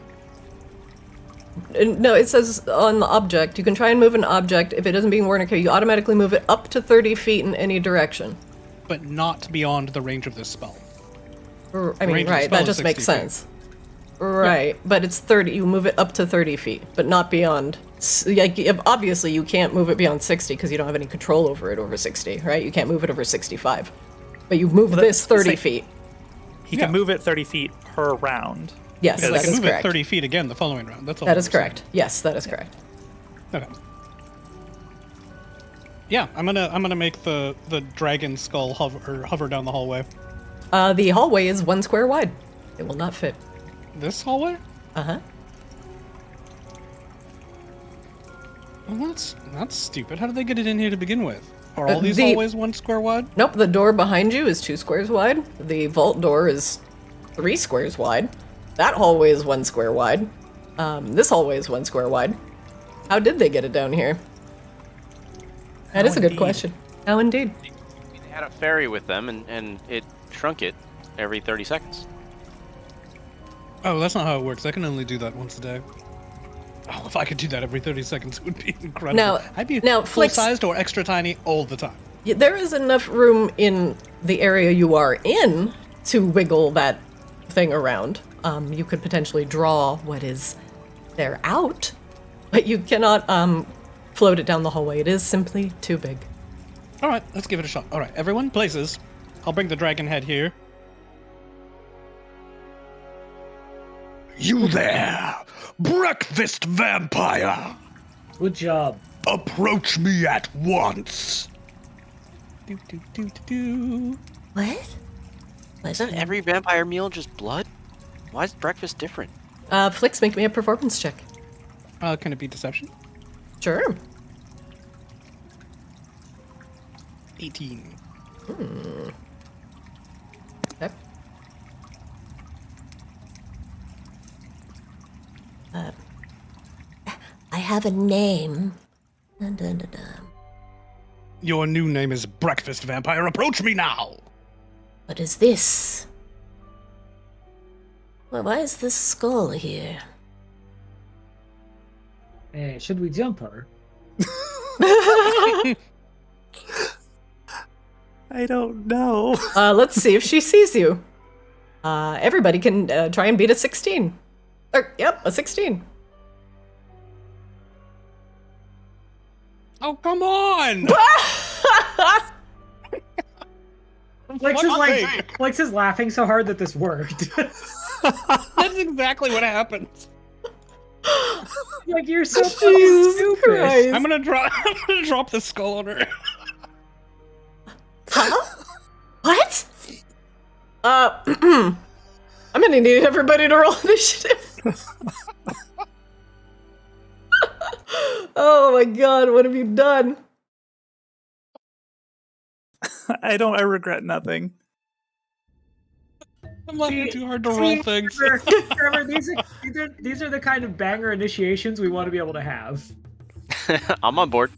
No, it says on the object, you can try and move an object. If it isn't being worn or carried, you automatically move it up to 30 feet in any direction. But not beyond the range of this spell. I mean, range of the right, spell that is just makes 60 feet. sense. Right, but it's 30, you move it up to 30 feet, but not beyond. Like, obviously, you can't move it beyond 60 because you don't have any control over it over 60, right? You can't move it over 65. But you move this 30 feet. He can move it 30 feet per round. Yes, Yeah, that they can is move it correct. 30 feet again the following round. That's all. That I is was saying. correct. Yes, that is correct. Okay. Yeah, I'm gonna make the dragon skull hover down the hallway. The hallway is 1 square wide. It will not fit. This hallway? Uh-huh. Well, that's stupid. How did they get it in here to begin with? Are all these the- hallways 1 square wide? Nope, the door behind you is 2 squares wide. The vault door is 3 squares wide. That hallway is 1 square wide. This hallway is 1 square wide. How did they get it down here? That is a good indeed. question. How indeed. They had a ferry with them, and it shrunk it every 30 seconds. Oh, that's not how it works. I can only do that once a day. Oh, if I could do that every 30 seconds, it would be incredible. Now- I'd be now, Flix- full-sized or extra tiny all the time. Yeah, there is enough room in the area you are in to wiggle that thing around. You could potentially draw what is there out, but you cannot float it down the hallway. It is simply too big. All right, let's give it a shot. All right, everyone, places. I'll bring the dragon head here. You there, breakfast vampire! Good job. Approach me at once! Do, do, do, do, do. What? Isn't every vampire meal just blood? Why is breakfast different? Flix, make me a performance check. Can it be deception? Sure. 18. Okay. I have a name. Dun, dun, dun, dun. Your new name is Breakfast Vampire. Approach me now! What is this? Well, why is this skull here? Hey, should we jump her? I don't know. Let's see if she sees you. Everybody can try and beat a 16. Yep, a 16. Oh, come on! Flex is laughing so hard that this worked. That's exactly what happens. Like, you're so Jesus stupid. Christ. I'm gonna drop the skull on her. Huh? What? I'm gonna need everybody to roll initiative. Oh my god, what have you done? I regret nothing. I'm laughing too hard to roll things. Trevor, these are the kind of banger initiations we want to be able to have. I'm on board.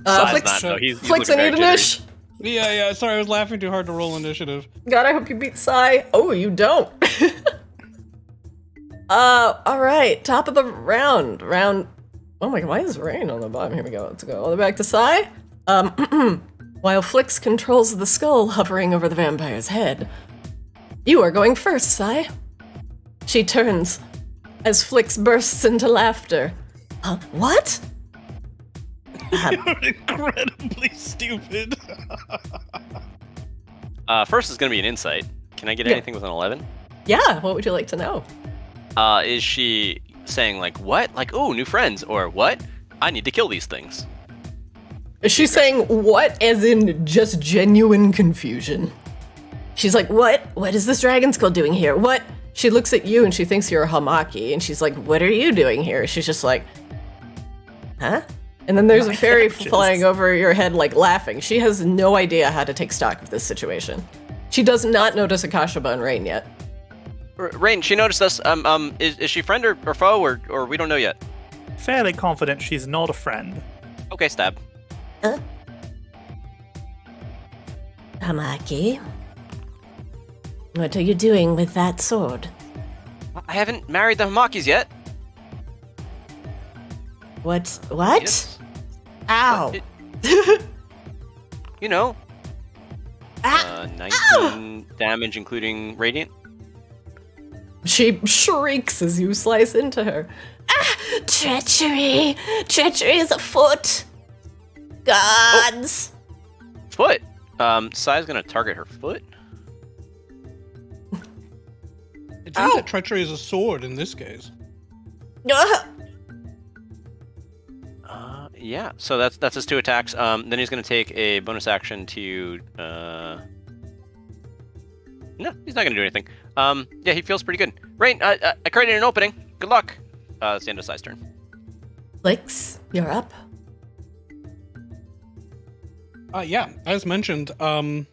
Size Flix, not, though. He's Flix, I looking need very an ish. Yeah. Sorry, I was laughing too hard to roll initiative. God, I hope you beat Sai. Oh, you don't. All right. Top of the round. Oh my God, why is rain on the bottom? Here we go. Let's go all the way back to Sai. While Flix controls the skull hovering over the vampire's head, you are going first, Sai. She turns as Flix bursts into laughter. What? You're incredibly stupid. First is going to be an insight. Can I get anything with an 11? Yeah, what would you like to know? Is she saying like, what? Like, oh, new friends, or what? I need to kill these things. Is she saying what as in just genuine confusion? She's like, what? What is this dragon skull doing here? What? She looks at you and she thinks you're a Hamaki, and she's like, what are you doing here? She's just like, huh? And then there's a fairy flying over your head, like, laughing. She has no idea how to take stock of this situation. She does not notice Akashaba and Rain yet. Rain, she noticed us. Is she friend or foe, or we don't know yet? Fairly confident she's not a friend. Okay, stab. Hamaki, what are you doing with that sword? I haven't married the Hamakis yet. What? Yes. Ow! You know. 19 damage, including radiant. She shrieks as you slice into her. Treachery! Treachery is afoot! Gods! Foot. Sai's gonna target her foot. It seems that treachery is a sword in this case. Yeah. So that's his 2 attacks. Then he's gonna take a bonus action to. No, he's not gonna do anything. Yeah, he feels pretty good. Rain, I created an opening. Good luck. That's the end of Sai's turn. Flix, you're up. Yeah, as mentioned, I'm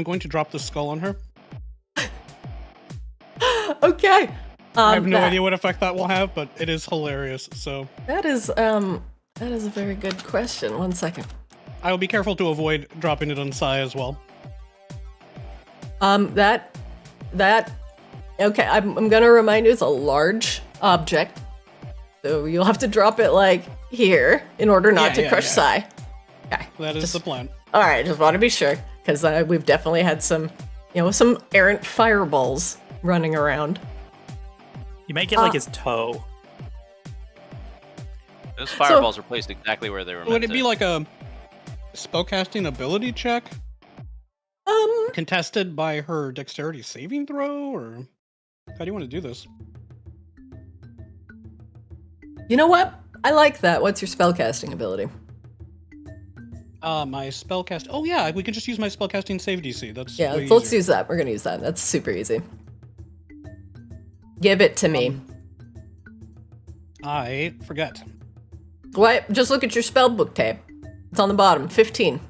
going to drop the skull on her. Okay. I have no idea what effect that will have, but it is hilarious, so... That is a very good question. 1 second. I will be careful to avoid dropping it on Sai as well. Okay, I'm gonna remind you it's a large object. So you'll have to drop it, like, here in order not to crush Sai. Okay. That is the plan. Alright, just want to be sure, because we've definitely had some errant fireballs running around. You make it like his toe. Those fireballs were placed exactly where they were meant Would it to. be like a spellcasting ability check? Contested by her dexterity saving throw, or how do you want to do this? You know what? I like that. What's your spellcasting ability? My spellcast. Oh yeah, we can just use my spellcasting save DC. That's let's use that. We're gonna use that. That's super easy. Give it to me. I forget. What? Just look at your spellbook tab. It's on the bottom. 15.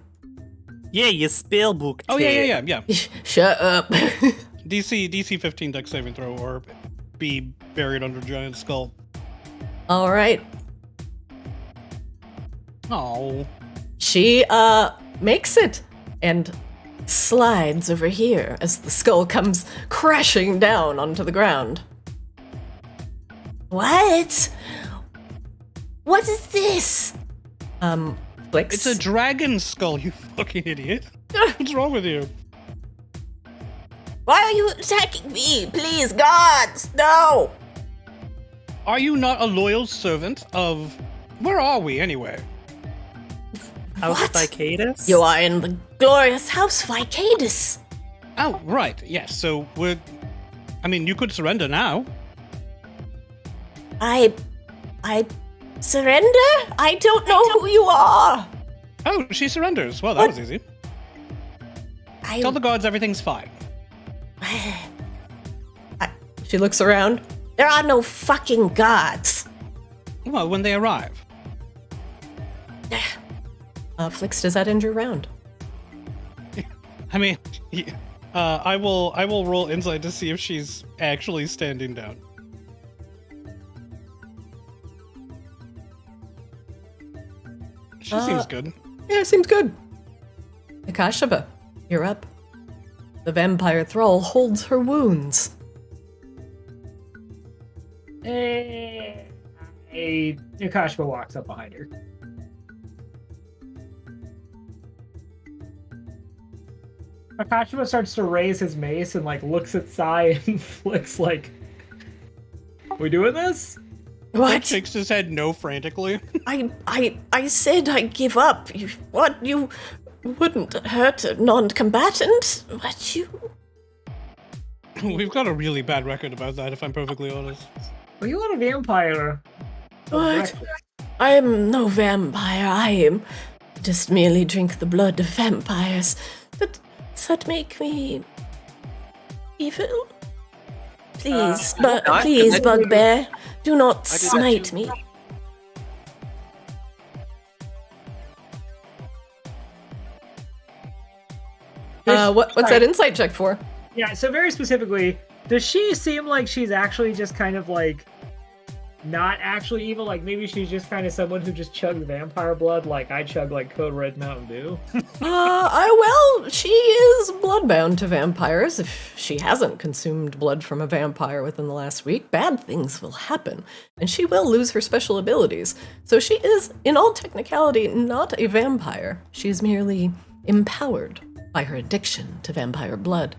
Yeah, your spellbook. Oh yeah. Shut up. DC 15 dex saving throw, or be buried under giant skull. All right. Oh. She makes it and slides over here as the skull comes crashing down onto the ground. What? What is this? Flix. It's a dragon skull, you fucking idiot. What's wrong with you? Why are you attacking me? Please, gods, no! Are you not a loyal servant of... Where are we, anyway? House Vicaedus? You are in the glorious House Vicaedus. Oh, right, yes, so we're... I mean, you could surrender now. I surrender? I don't know who you are. Oh, she surrenders. Well, that was easy. Tell the gods everything's fine. She looks around. There are no fucking gods. Well, when they arrive. Flix, does that end your round? I mean, I will roll insight to see if she's actually standing down. She seems good. Yeah, seems good. Akashaba, you're up. The vampire thrall holds her wounds. Akashba walks up behind her. Akashba starts to raise his mace and like looks at Sai and flicks like, "We doing this?" What? Shakes his head no frantically. I said I give up. What? You wouldn't hurt a non-combatant? What, you? We've got a really bad record about that, if I'm perfectly honest. Well, you are a vampire. What? I am no vampire. I am just merely drink the blood of vampires. But does that make me evil? Please, please, bugbear, do not smite me. What's that insight check for? Yeah, so very specifically, does she seem like she's actually just kind of like not actually evil? Like maybe she's just kind of someone who just chugs vampire blood like I chug like Code Red Mountain Dew? Well, she is bloodbound to vampires. If she hasn't consumed blood from a vampire within the last week, bad things will happen, and she will lose her special abilities. So she is, in all technicality, not a vampire. She's merely empowered by her addiction to vampire blood.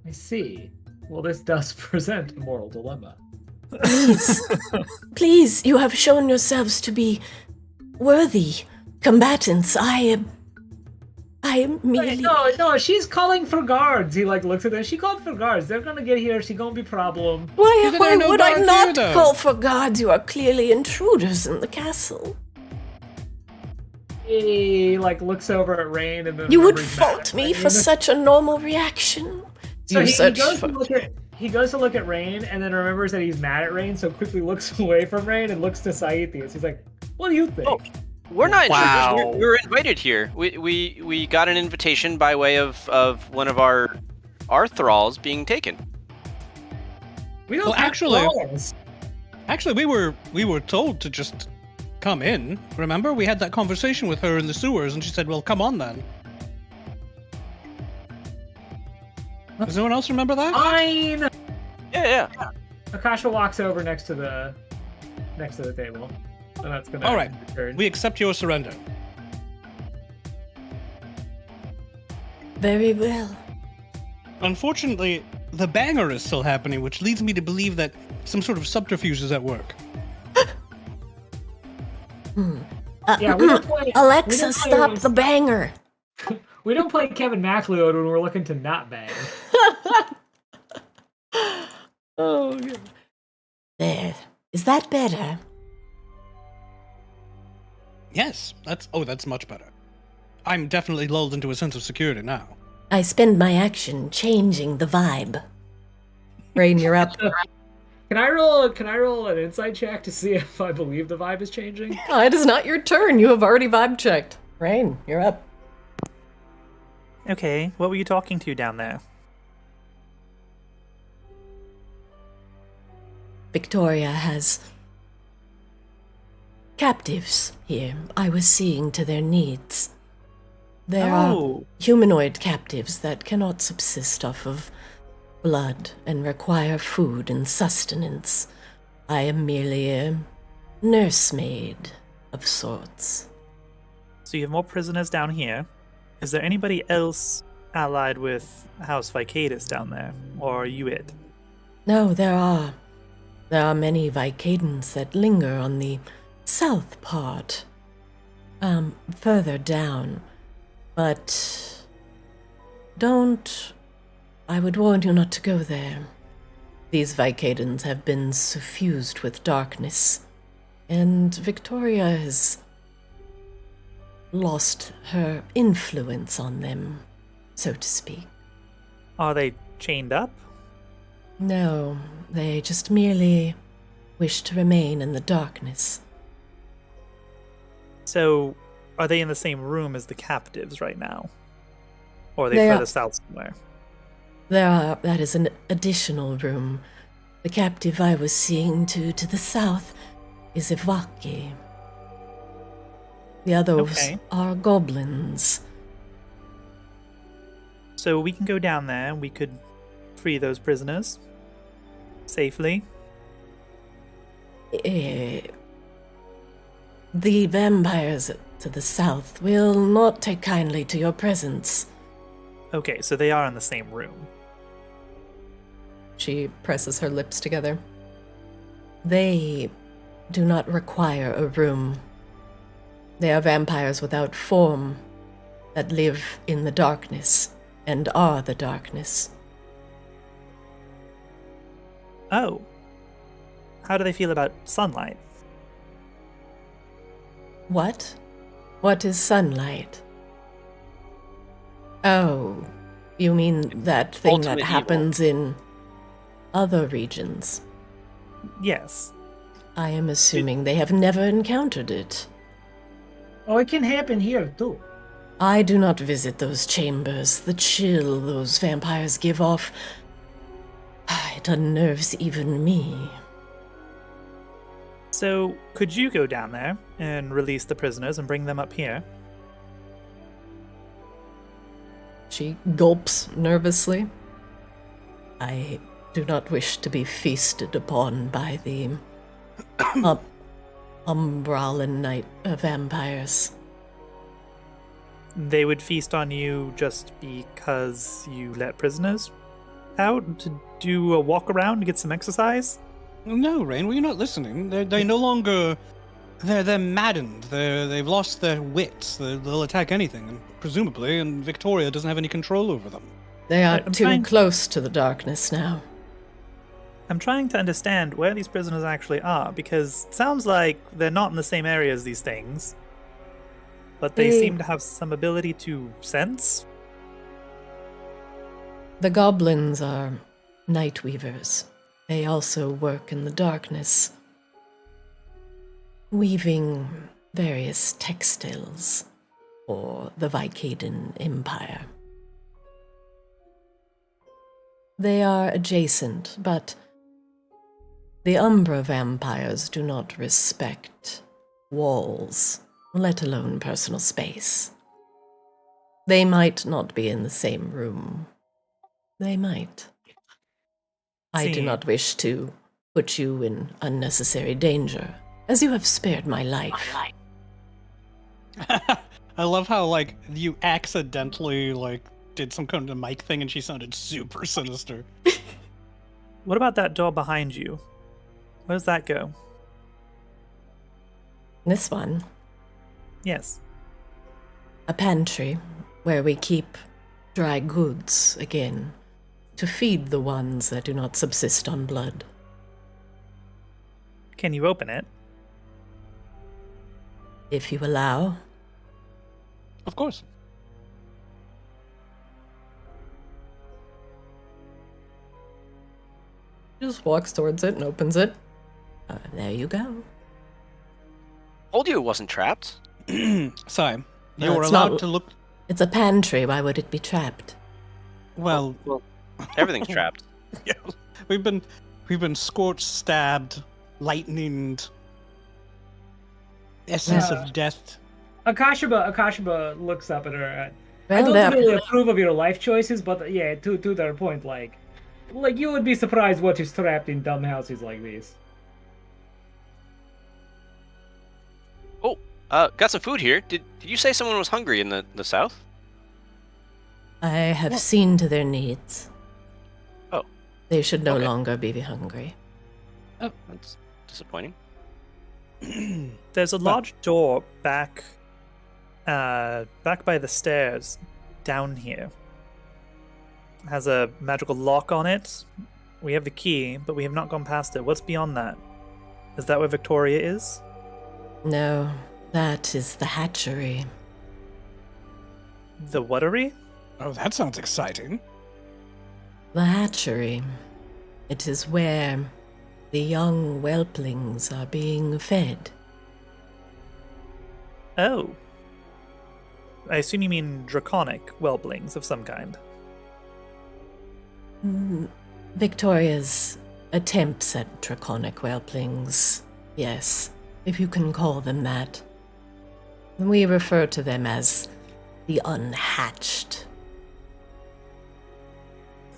I see. Well, this does present a moral dilemma. Please, you have shown yourselves to be worthy combatants. I am merely... No, she's calling for guards. He like looks at them. She called for guards. They're gonna get here. She gonna be problem. Why no would I guards not here, though? call for guards? You are clearly intruders in the castle. He like looks over at Rain and then You would remembers Matt fault and me Rain. for such a normal reaction. So You he such goes to fu- look at Rain and then remembers that he's mad at Rain, so quickly looks away from Rain and looks to Saithius. He's like, "What do you think?" Oh. We're not Wow. intruders. We were invited here. We got an invitation by way of one of our thralls being taken. We don't Well, have actually- thralls. Actually, we were told to just come in. Remember, we had that conversation with her in the sewers, and she said, "Well, come on then." Does anyone else remember that? Fine. Yeah. Akasha walks over next to the table. So that's gonna All right. end your turn. We accept your surrender. Very well. Unfortunately, the banger is still happening, which leads me to believe that some sort of subterfuge is at work. Yeah, we don't play, Alexa, stop the banger. we don't play Kevin MacLeod when we're looking to not bang. Oh, God. There. Is that better? Yes, that's much better. I'm definitely lulled into a sense of security now. I spend my action changing the vibe. Rain, you're up. Can I roll an insight check to see if I believe the vibe is changing? It is not your turn. You have already vibe checked. Rain, you're up. Okay, what were you talking to down there? Victoria has captives here. I was seeing to their needs. There are humanoid captives that cannot subsist off of blood and require food and sustenance. I am merely a nursemaid of sorts. So you have more prisoners down here. Is there anybody else allied with House Vicaedus down there? Or are you it? No, there are. There are many Vicaedans that linger on the south part. Further down. But I would warn you not to go there. These Vicaedans have been suffused with darkness, and Victoria has lost her influence on them, so to speak. Are they chained up? No, they just merely wish to remain in the darkness. So, are they in the same room as the captives right now? Or are they They further are- south somewhere? That is an additional room. The captive I was seeing to the south is Ivaki. The others Okay. are goblins. So we can go down there and we could free those prisoners safely. The vampires to the south will not take kindly to your presence. Okay, so they are in the same room. She presses her lips together. They do not require a room. They are vampires without form that live in the darkness and are the darkness. Oh. How do they feel about sunlight? What? What is sunlight? Oh, you mean that thing that Ultimate evil. happens in other regions? Yes. I am assuming they have never encountered it. Oh, it can happen here too. I do not visit those chambers. The chill those vampires give off, it unnerves even me. So, could you go down there and release the prisoners and bring them up here? She gulps nervously. I do not wish to be feasted upon by the umbralan night vampires. They would feast on you just because you let prisoners out to do a walk around to get some exercise? No, Rain, well, you're not listening. They no longer... They're maddened. They've lost their wits. They'll attack anything, and presumably, and Victoria doesn't have any control over them. They are I'm too trying- close to the darkness now. I'm trying to understand where these prisoners actually are, because it sounds like they're not in the same area as these things, but they They- seem to have some ability to sense. The goblins are night weavers. They also work in the darkness, weaving various textiles for the Vicaedan Empire. They are adjacent, but the Umbra vampires do not respect walls, let alone personal space. They might not be in the same room. They might. I do See. not wish to put you in unnecessary danger, as you have spared my life. I love how, like, you accidentally, like, did some kind of mic thing and she sounded super sinister. What about that door behind you? Where does that go? This one, Yes. a pantry where we keep dry goods again to feed the ones that do not subsist on blood. Can you open it? If you allow. Of course. She just walks towards it and opens it. There you go. Told you it wasn't trapped. Sorry. No, You were it's allowed not- to look... It's a pantry. Why would it be trapped? Well, Everything's trapped. yeah, we've been scorched, stabbed, lightninged. Essence Yeah. of death. Akashaba looks up at her. I Well, don't there- really approve of your life choices, but yeah, to their point, like you would be surprised what is trapped in dumb houses like these. Got some food here. Did you say someone was hungry in the south? I have seen to their needs. Oh. They should no Okay. longer be hungry. That's disappointing. There's a large door back by the stairs down here. It has a magical lock on it. We have the key, but we have not gone past it. What's beyond that? Is that where Victoria is? No, that is the hatchery. The whatery? Oh, that sounds exciting. The hatchery. It is where the young whelplings are being fed. Oh. I assume you mean draconic whelplings of some kind. Victoria's attempts at draconic whelplings, yes, if you can call them that. We refer to them as the unhatched.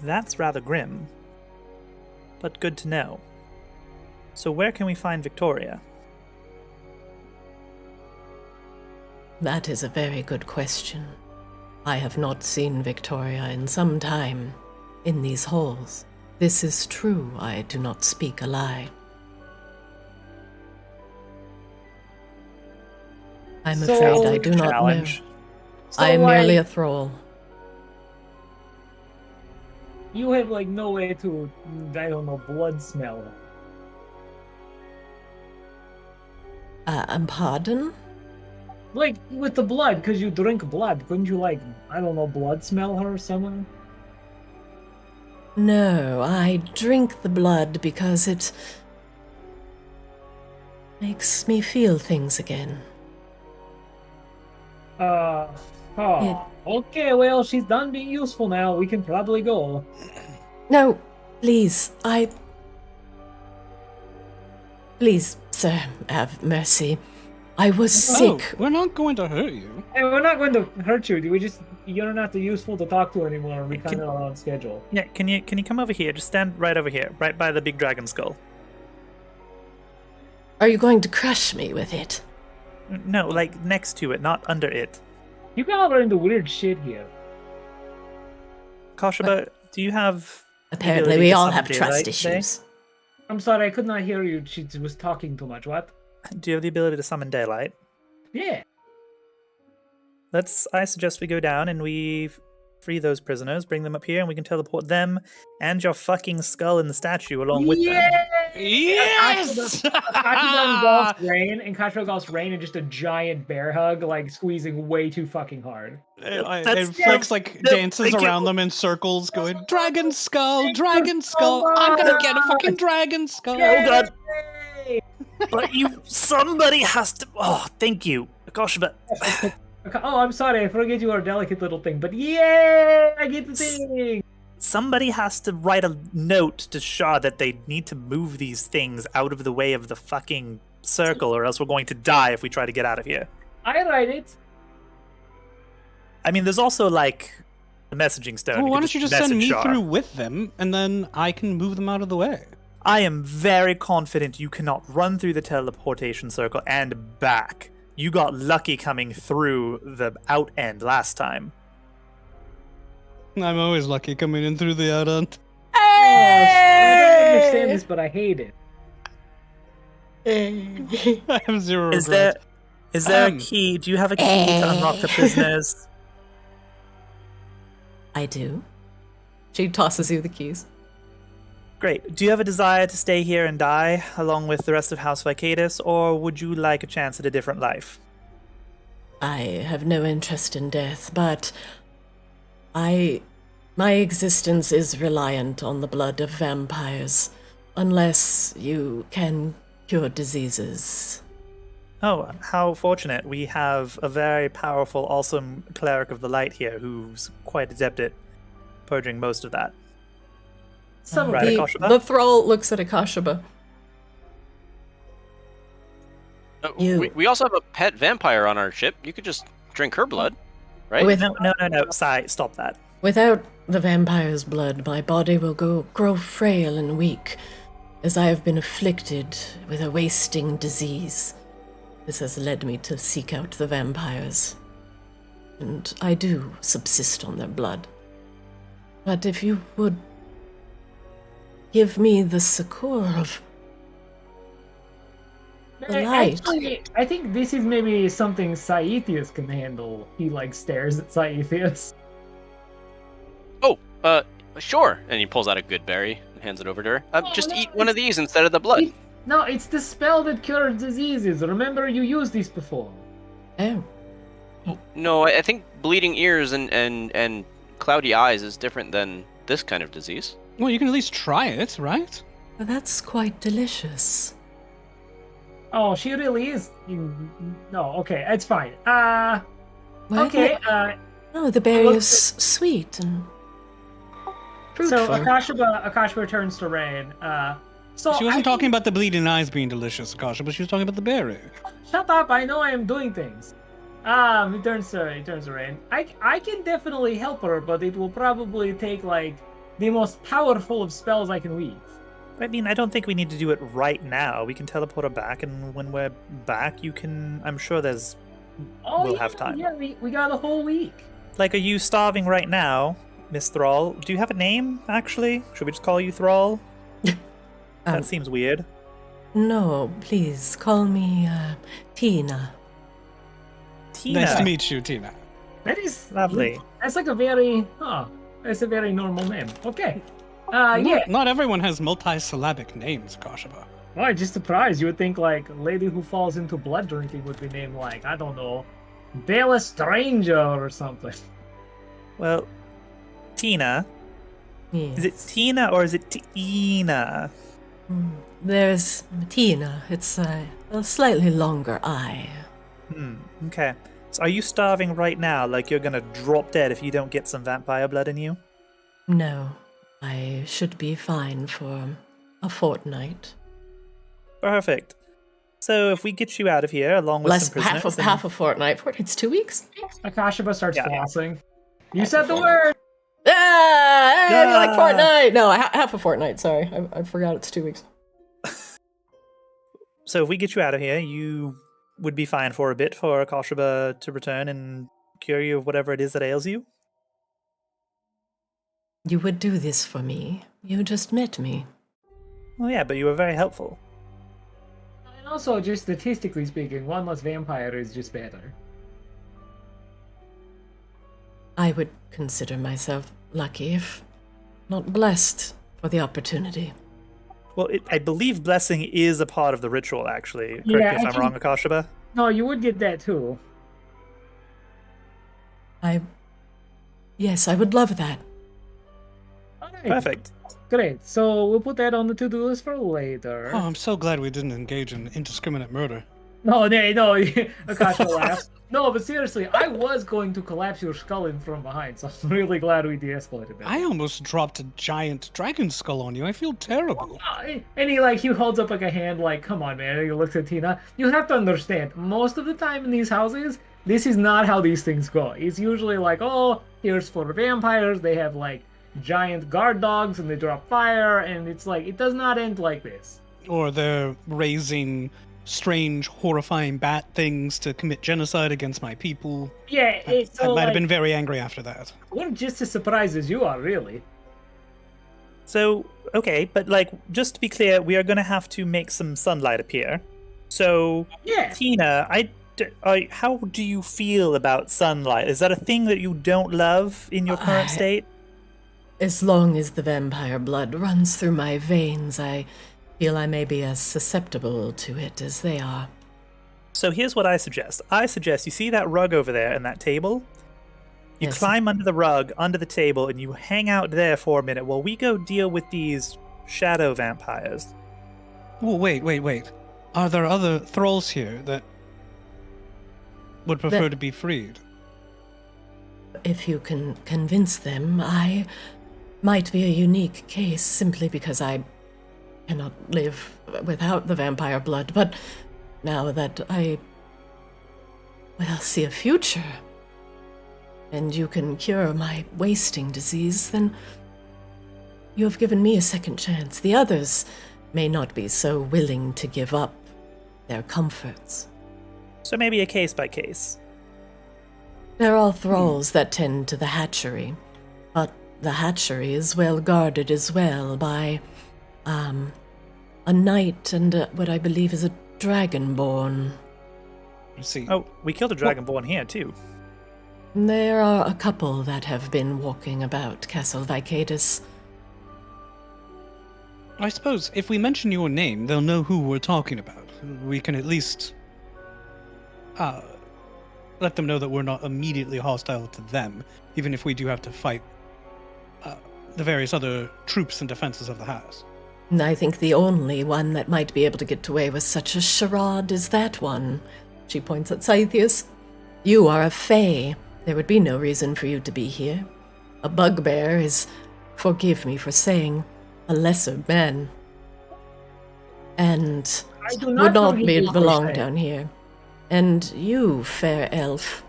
That's rather grim, but good to know. So where can we find Victoria? That is a very good question. I have not seen Victoria in some time in these halls. This is true, I do not speak a lie. I'm afraid I do not know. I am merely a thrall. You have like no way to, I don't know, blood smell. Pardon? Like with the blood, because you drink blood, couldn't you like, I don't know, blood smell her or something? No, I drink the blood because it makes me feel things again. Okay, well, she's done being useful now. We can probably go. No, please, Please, sir, have mercy. I was sick. We're not going to hurt you. Hey, we're not going to hurt you. You're not too useful to talk to anymore. We kind of are on schedule. Yeah, can you come over here? Just stand right over here, right by the big dragon skull. Are you going to crush me with it? No, like next to it, not under it. You guys are into weird shit here. Koshaba, do you have... Apparently we all have trust issues. I'm sorry, I could not hear you. She was talking too much. What? Do you have the ability to summon daylight? Yeah. I suggest we go down and we free those prisoners, bring them up here, and we can teleport them and your fucking skull in the statue along with them. Yes! Kachiro golfs rain and just a giant bear hug, like squeezing way too fucking hard. And Flex dances around them in circles, going, Dragon skull, dragon skull, I'm gonna get a fucking dragon skull. Oh god. But somebody has to... Oh, thank you. Gosh, but... Oh, I'm sorry, I forget you are a delicate little thing, but yeah, I get the thing! Somebody has to write a note to Shaw that they need to move these things out of the way of the fucking circle, or else we're going to die if we try to get out of here. I write it. I mean, there's also, like, the messaging stone. Well, why don't you just send me Shaw through with them, and then I can move them out of the way? I am very confident you cannot run through the teleportation circle and back. You got lucky coming through the out end last time. I'm always lucky coming in through the out end. I don't understand this, but I hate it. I have zero Is regrets. there a key? Do you have a key to unlock the prisoners? I do. She tosses you the keys. Great. Do you have a desire to stay here and die along with the rest of House Vicaedus, or would you like a chance at a different life? I have no interest in death, but my existence is reliant on the blood of vampires, unless you can cure diseases. Oh, how fortunate. We have a very powerful, awesome cleric of the light here who's quite adept at purging most of that. The thrall looks at Akashaba. We also have a pet vampire on our ship. You could just drink her blood, right? No. Stop that. Without the vampire's blood, my body will grow frail and weak, as I have been afflicted with a wasting disease. This has led me to seek out the vampires, and I do subsist on their blood. But if you would give me the succor of the light. Actually, I think this is maybe something Saethius can handle. He stares at Saethius. Oh, sure. And he pulls out a good berry and hands it over to her. Just eat one of these instead of the blood. No, it's the spell that cures diseases. Remember, you used these before. Oh. No, I think bleeding ears and cloudy eyes is different than this kind of disease. Well, you can at least try it, right? That's quite delicious. Oh, she really is. No, okay, it's fine. Well, Okay, oh, the berry is sweet and fruitful. so Akashba turns to Rain. So She wasn't talking about the bleeding eyes being delicious, Akasha, but she was talking about the berry. Shut up! I know I am doing things. He turns to Rain. I can definitely help her, but it will probably take like the most powerful of spells I can weave. I mean, I don't think we need to do it right now. We can teleport her back, and when we're back, you can... I'm sure we'll have time. Yeah, we got a whole week. Like, are you starving right now, Miss Thrall? Do you have a name, actually? Should we just call you Thrall? That seems weird. No, please, call me Tina. Tina. Nice to meet you, Tina. That is Lovely. That's like a very... that's a very normal name. Okay. Yeah. Not everyone has multi-syllabic names, Akasha. Well, I'm just surprised. You would think, like, lady who falls into blood drinking would be named, like, I don't know, Bella Stranger or something. Well, Tina. Yes. Is it Tina or is it Tina? There's Tina. It's a slightly longer I. Okay. So are you starving right now, like you're gonna drop dead if you don't get some vampire blood in you? No, I should be fine for a fortnight. Perfect. So if we get you out of here, along with some prisoners... half a fortnight. Fortnight's 2 weeks? Akashba starts flossing. You said the word! I feel like fortnight! No, half a fortnight, sorry. I forgot it's 2 weeks. So if we get you out of here, you would be fine for a bit for Akashba to return and cure you of whatever it is that ails you? You would do this for me. You just met me. Well, yeah, but you were very helpful. And also, just statistically speaking, one less vampire is just better. I would consider myself lucky, if not blessed, for the opportunity. Well, I believe blessing is a part of the ritual, actually. Correct me if I'm wrong, Akashba? No, you would get that too. Yes, I would love that. Alright. Perfect. Great. So we'll put that on the to-do list for later. Oh, I'm so glad we didn't engage in indiscriminate murder. No, Akasha laughs. No, but seriously, I was going to collapse your skull in from behind, so I'm really glad we de-escalated that. I almost dropped a giant dragon skull on you. I feel terrible. And he holds up like a hand, like, come on, man. And he looks at Tina. You have to understand, most of the time in these houses, this is not how these things go. It's usually like, oh, here's for vampires. They have like giant guard dogs and they drop fire, and it's like, it does not end like this. Or they're raising strange, horrifying bat things to commit genocide against my people. Yeah, I might have been very angry after that. We're just as surprised as you are, really. So, okay, but like, just to be clear, we are going to have to make some sunlight appear. So, yeah. Tina, how do you feel about sunlight? Is that a thing that you don't love in your current state? As long as the vampire blood runs through my veins, I feel I may be as susceptible to it as they are. So here's what I suggest. You see that rug over there and that table? You climb under the rug, under the table, and you hang out there for a minute while we go deal with these shadow vampires. Oh, wait. Are there other thralls here that would prefer to be freed? If you can convince them, I might be a unique case simply because I cannot live without the vampire blood, but now that I see a future, and you can cure my wasting disease, then you have given me a second chance. The others may not be so willing to give up their comforts. So maybe a case by case. They're all thralls that tend to the hatchery, but the hatchery is well guarded as well by a knight and what I believe is a dragonborn. I see. Oh, we killed a dragonborn here too. There are a couple that have been walking about Castle Vicaedus. I suppose if we mention your name, they'll know who we're talking about. We can at least let them know that we're not immediately hostile to them, even if we do have to fight the various other troops and defenses of the house. I think the only one that might be able to get away with such a charade is that one. She points at Scythius. You are a fae. There would be no reason for you to be here. A bugbear is, forgive me for saying, a lesser man. And I do would not know not English, belong I say. down here. And you, fair elf,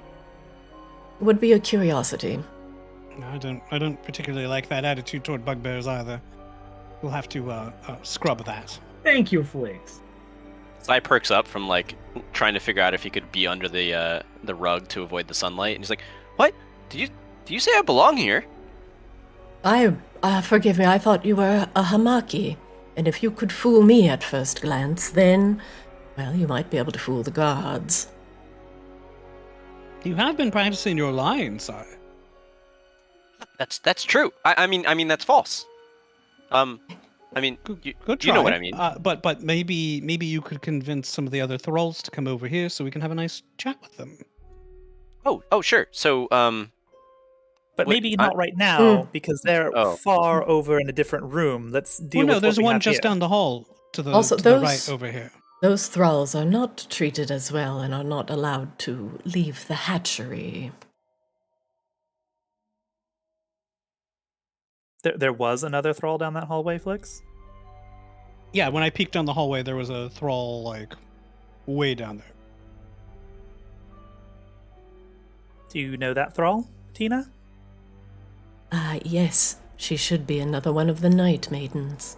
would be a curiosity. I don't particularly like that attitude toward bugbears either. We'll have to scrub that. Thank you, Flix. Sai perks up from like trying to figure out if he could be under the rug to avoid the sunlight, and he's like, "What? Do you say I belong here?" Forgive me, I thought you were a hamaki. And if you could fool me at first glance, then, well, you might be able to fool the gods. You have been practicing your lying, sire. That's true. I mean that's false. Good you know what try. I mean. But maybe you could convince some of the other thralls to come over here so we can have a nice chat with them. Oh, sure. So, But Wait, maybe not right now, because they're Oh. far over in a different room. Let's deal Well, with no, there's what we one have just here. down the hall to the, Also, to the those- right over here. Those thralls are not treated as well and are not allowed to leave the hatchery. There was another thrall down that hallway, Flix? Yeah, when I peeked down the hallway, there was a thrall, like, way down there. Do you know that thrall, Tina? Yes, she should be another one of the night maidens.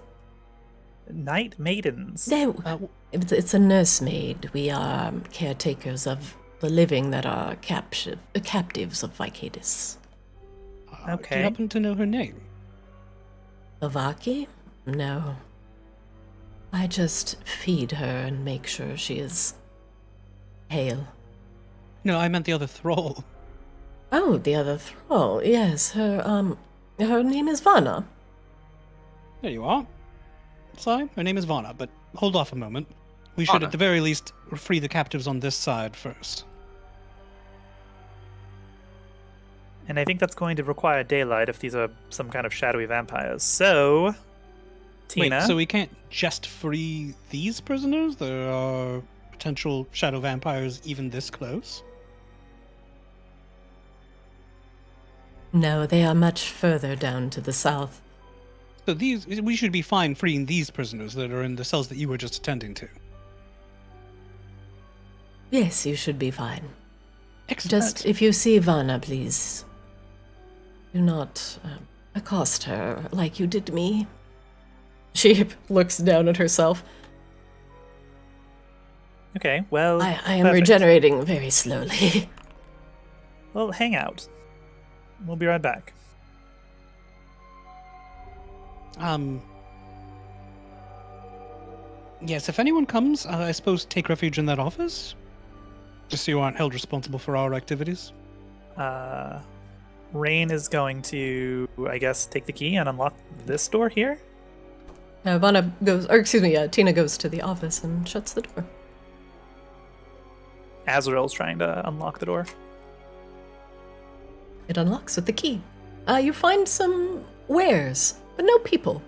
Night maidens. No, it's a nursemaid. We are caretakers of the living that are captives of Vicaedus. Do you Okay. happen to know her name? Avaki? No. I just feed her and make sure she is hale. No, I meant the other thrall. Oh, the other thrall. Yes, her name is Vana. There you are. Sorry, her name is Vana, but hold off a moment. We should Vana. at the very least free the captives on this side first. And I think that's going to require daylight if these are some kind of shadowy vampires. So, Tina. Wait, so we can't just free these prisoners? There are potential shadow vampires even this close? No, they are much further down to the south. So we should be fine freeing these prisoners that are in the cells that you were just attending to. Yes, you should be fine. Excellent. Just, if you see Vana, please, do not accost her like you did me. She looks down at herself. Okay, well, I am perfect. regenerating very slowly. Well, hang out. We'll be right back. Yes, if anyone comes, I suppose take refuge in that office? Just so you aren't held responsible for our activities. Rain is going to, I guess, take the key and unlock this door here. Vana goes, or excuse me, Tina goes to the office and shuts the door. Azrael's trying to unlock the door. It unlocks with the key. You find some wares, but no people.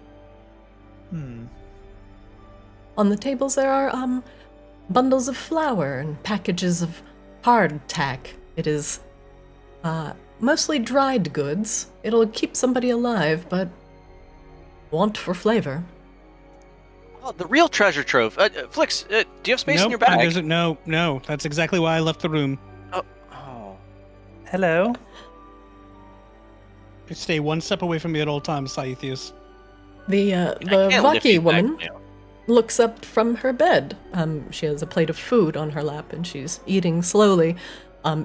On the tables there are bundles of flour and packages of hardtack. It is mostly dried goods. It'll keep somebody alive, but want for flavor. Oh, the real treasure trove. Flix, do you have space in Nope, your bag? there's no. That's exactly why I left the room. Oh. Hello. Stay one step away from me at all times, Saithius. The I can't lift Vaki you back woman now. looks up from her bed. She has a plate of food on her lap and she's eating slowly.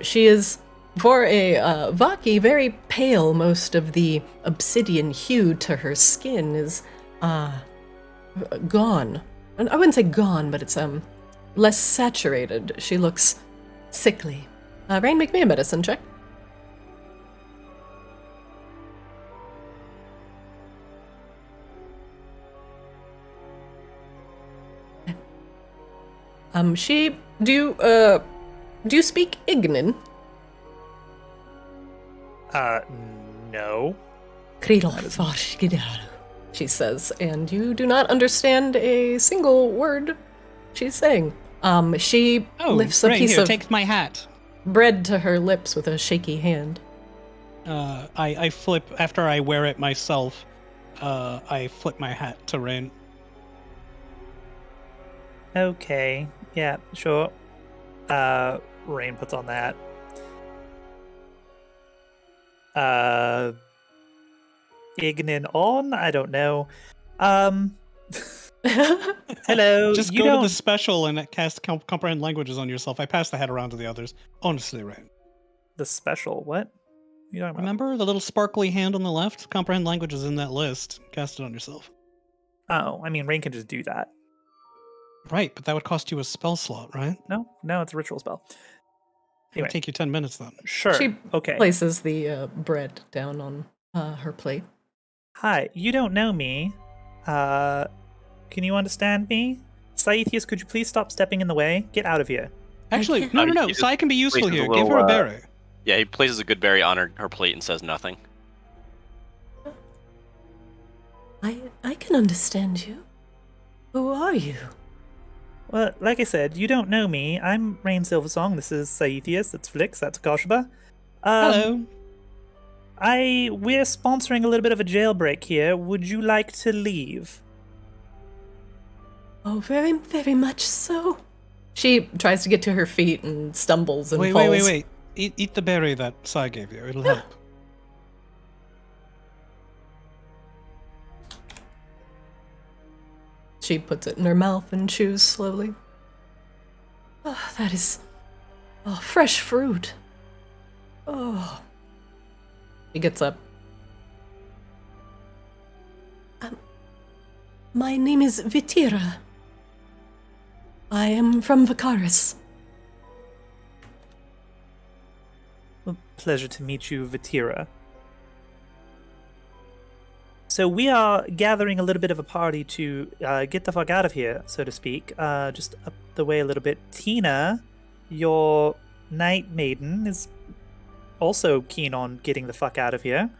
She is, for a Vaki, very pale. Most of the obsidian hue to her skin is gone. And I wouldn't say gone, but it's less saturated. She looks sickly. Rain, make me a medicine check. Do you speak Ignan? No. She says, and you do not understand a single word she's saying. She lifts a right piece here, of take my hat. bread to her lips with a shaky hand. I flip, after I wear it myself, I flip my hat to Rain. Okay. Yeah, sure. Rain puts on that. Ignin on? I don't know. Hello. Just you go don't... to the special and cast comprehend languages on yourself. I pass the hat around to the others. Honestly, Rain. The special? What? You talking about? Remember the little sparkly hand on the left? Comprehend languages in that list. Cast it on yourself. Oh, I mean, Rain can just do that. Right, but that would cost you a spell slot, right? No, it's a ritual spell. It Anyway, would take you 10 minutes then. sure. She Okay. places the bread down on her plate. Hi, you don't know me. Can you understand me? Scythius, could you please stop stepping in the way? Get out of here. Actually, can't- no. he just Sai can be useful places a here. little, Give her a berry. Yeah, he places a good berry on her plate and says nothing. I can understand you. Who are you? Well, like I said, you don't know me. I'm Rain Silversong. This is Scythius. That's Flix. That's Koshba. Hello. We're sponsoring a little bit of a jailbreak here. Would you like to leave? Oh, very, very much so. She tries to get to her feet and stumbles and Wait. falls. Eat the berry that Sai gave you. It'll help. She puts it in her mouth and chews slowly. Oh, that is fresh fruit. Oh, She gets up. my name is Vitira. I am from Vicaedus. Well, pleasure to meet you, Vitira. So we are gathering a little bit of a party to get the fuck out of here, so to speak. Just up the way a little bit. Tina, your night maiden, is also keen on getting the fuck out of here.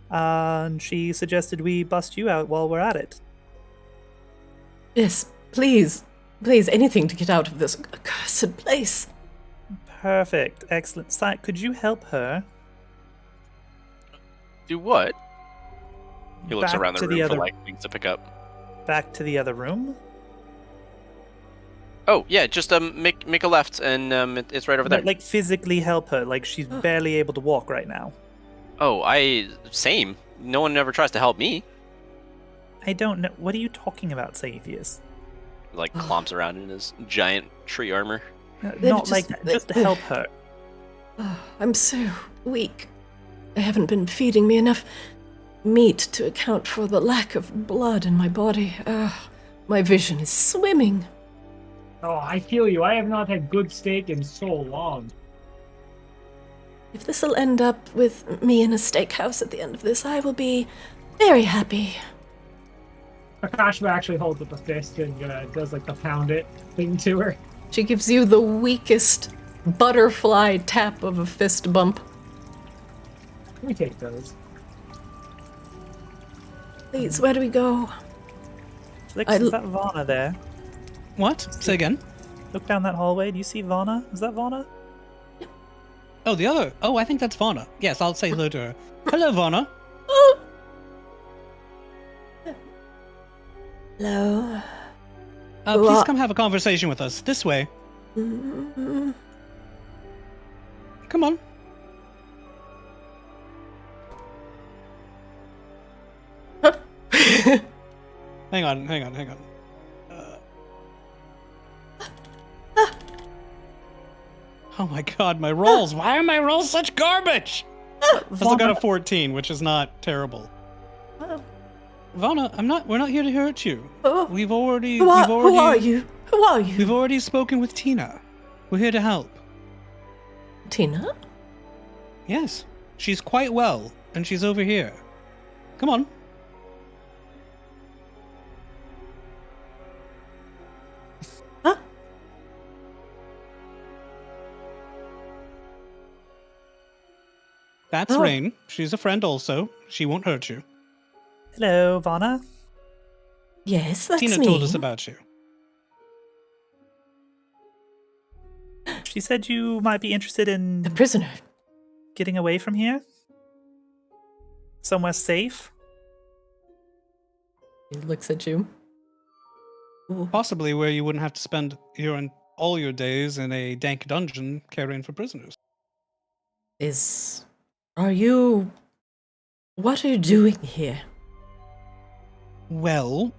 And she suggested we bust you out while we're at it. Yes, please, anything to get out of this accursed place. Perfect. Excellent. Could you help her? Do what? He looks Back around the to room the for other- like things to pick up. Back to the other room? Oh yeah, just make a left and it's right over there. Like physically help her. Like she's barely able to walk right now. Oh, same. No one ever tries to help me. I don't know. What are you talking about, Scythius? Like clomps around in his giant tree armor. Not like that. Just to help her. Oh, I'm so weak. I haven't been feeding me enough meat to account for the lack of blood in my body. My vision is swimming. Oh, I feel you. I have not had good steak in so long. If this'll end up with me in a steakhouse at the end of this, I will be very happy. Akashima actually holds up a fist and does like the pound it thing to her. She gives you the weakest butterfly tap of a fist bump. Let me take those. Please, where do we go? Flix, is that Vana there? What? Say again? Look down that hallway. Do you see Vana? Is that Vana? Oh, the other. Oh, I think that's Vana. Yes, I'll say hello to her. Hello, Vana. Hello. Please come have a conversation with us. This way. Mm-hmm. Come on. Hang on. Oh my god, my rolls. Why are my rolls such garbage? I still got a 14, which is not terrible. Vana, we're not here to hurt you. We've already Who are you? Who are you? We've already spoken with Tina. We're here to help. Tina? Yes. She's quite well, and she's over here. Come on. Huh? That's Rain. She's a friend also. She won't hurt you. Hello, Vana. Yes, that's Tina me. told us about you. She said you might be interested in The prisoner. getting away from here? Somewhere safe? He looks at you. Possibly where you wouldn't have to spend all your days in a dank dungeon caring for prisoners. What are you doing here? Well,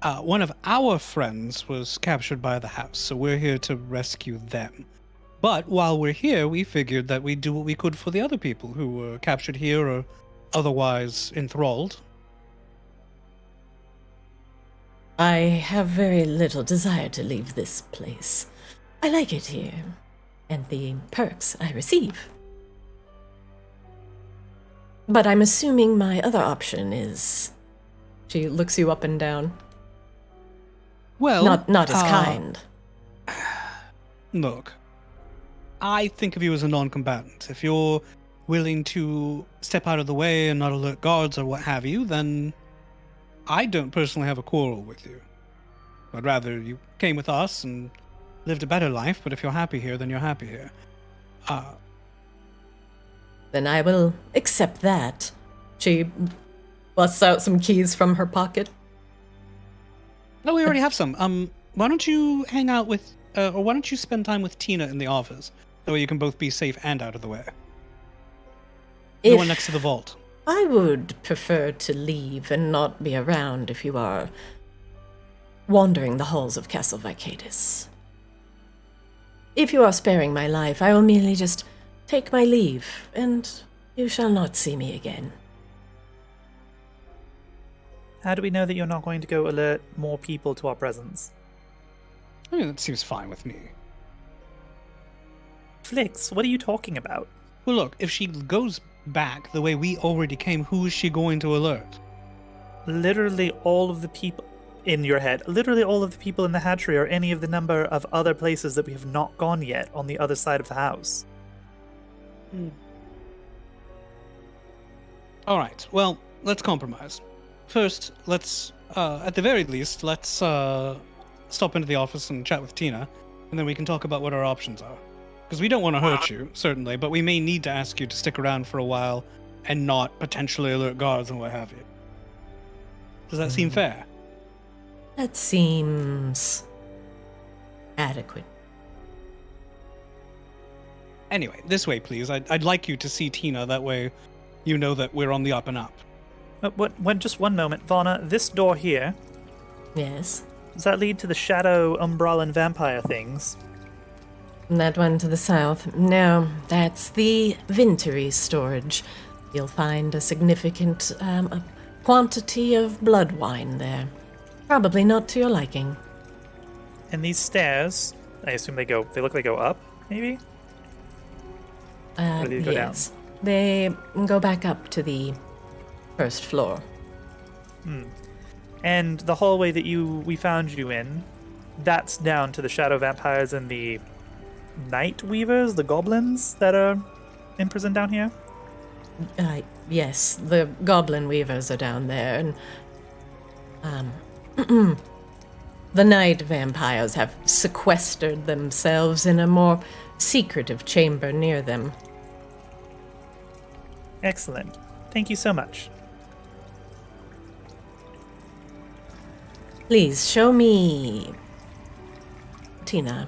one of our friends was captured by the house, so we're here to rescue them. But while we're here, we figured that we'd do what we could for the other people who were captured here or otherwise enthralled. I have very little desire to leave this place. I like it here, and the perks I receive. But I'm assuming my other option is... She looks you up and down. Well, Not as kind. Look, I think of you as a non-combatant. If you're willing to step out of the way and not alert guards or what have you, then I don't personally have a quarrel with you. I'd rather you came with us and lived a better life, but if you're happy here, then you're happy here. Then I will accept that. She busts out some keys from her pocket. No, we already have some. Why don't you hang out with, or why don't you spend time with Tina in the office? That way you can both be safe and out of the way. The one next to the vault. I would prefer to leave and not be around if you are wandering the halls of Castle Vicaedus. If you are sparing my life, I will merely just take my leave, and you shall not see me again. How do we know that you're not going to go alert more people to our presence? I mean, that seems fine with me. Flix, what are you talking about? Well, look, if she goes back the way we already came, who is she going to alert? Literally all of the people in your head, literally all of the people in the hatchery or any of the number of other places that we have not gone yet on the other side of the house. All right, well, let's compromise. First, let's, at the very least, let's stop into the office and chat with Tina, and then we can talk about what our options are. Because we don't want to hurt you, certainly, but we may need to ask you to stick around for a while and not potentially alert guards and what have you. Does that seem fair? That seems adequate. Anyway, this way, please. I'd like you to see Tina, that way you know that we're on the up and up. Just one moment, Vana. This door here, Yes. does that lead to the shadow, umbral, and vampire things? That one to the south. No, that's the Vintery storage. You'll find a significant quantity of blood wine there. Probably not to your liking. And these stairs, I assume they look like they go up, maybe? Or do they go down? Yes. They go back up to the first floor. And the hallway that we found you in, that's down to the shadow vampires and the night weavers, the goblins that are imprisoned down here? Yes, the goblin weavers are down there, and the night vampires have sequestered themselves in a more secretive chamber near them. Excellent. Thank you so much. Please show me Tina.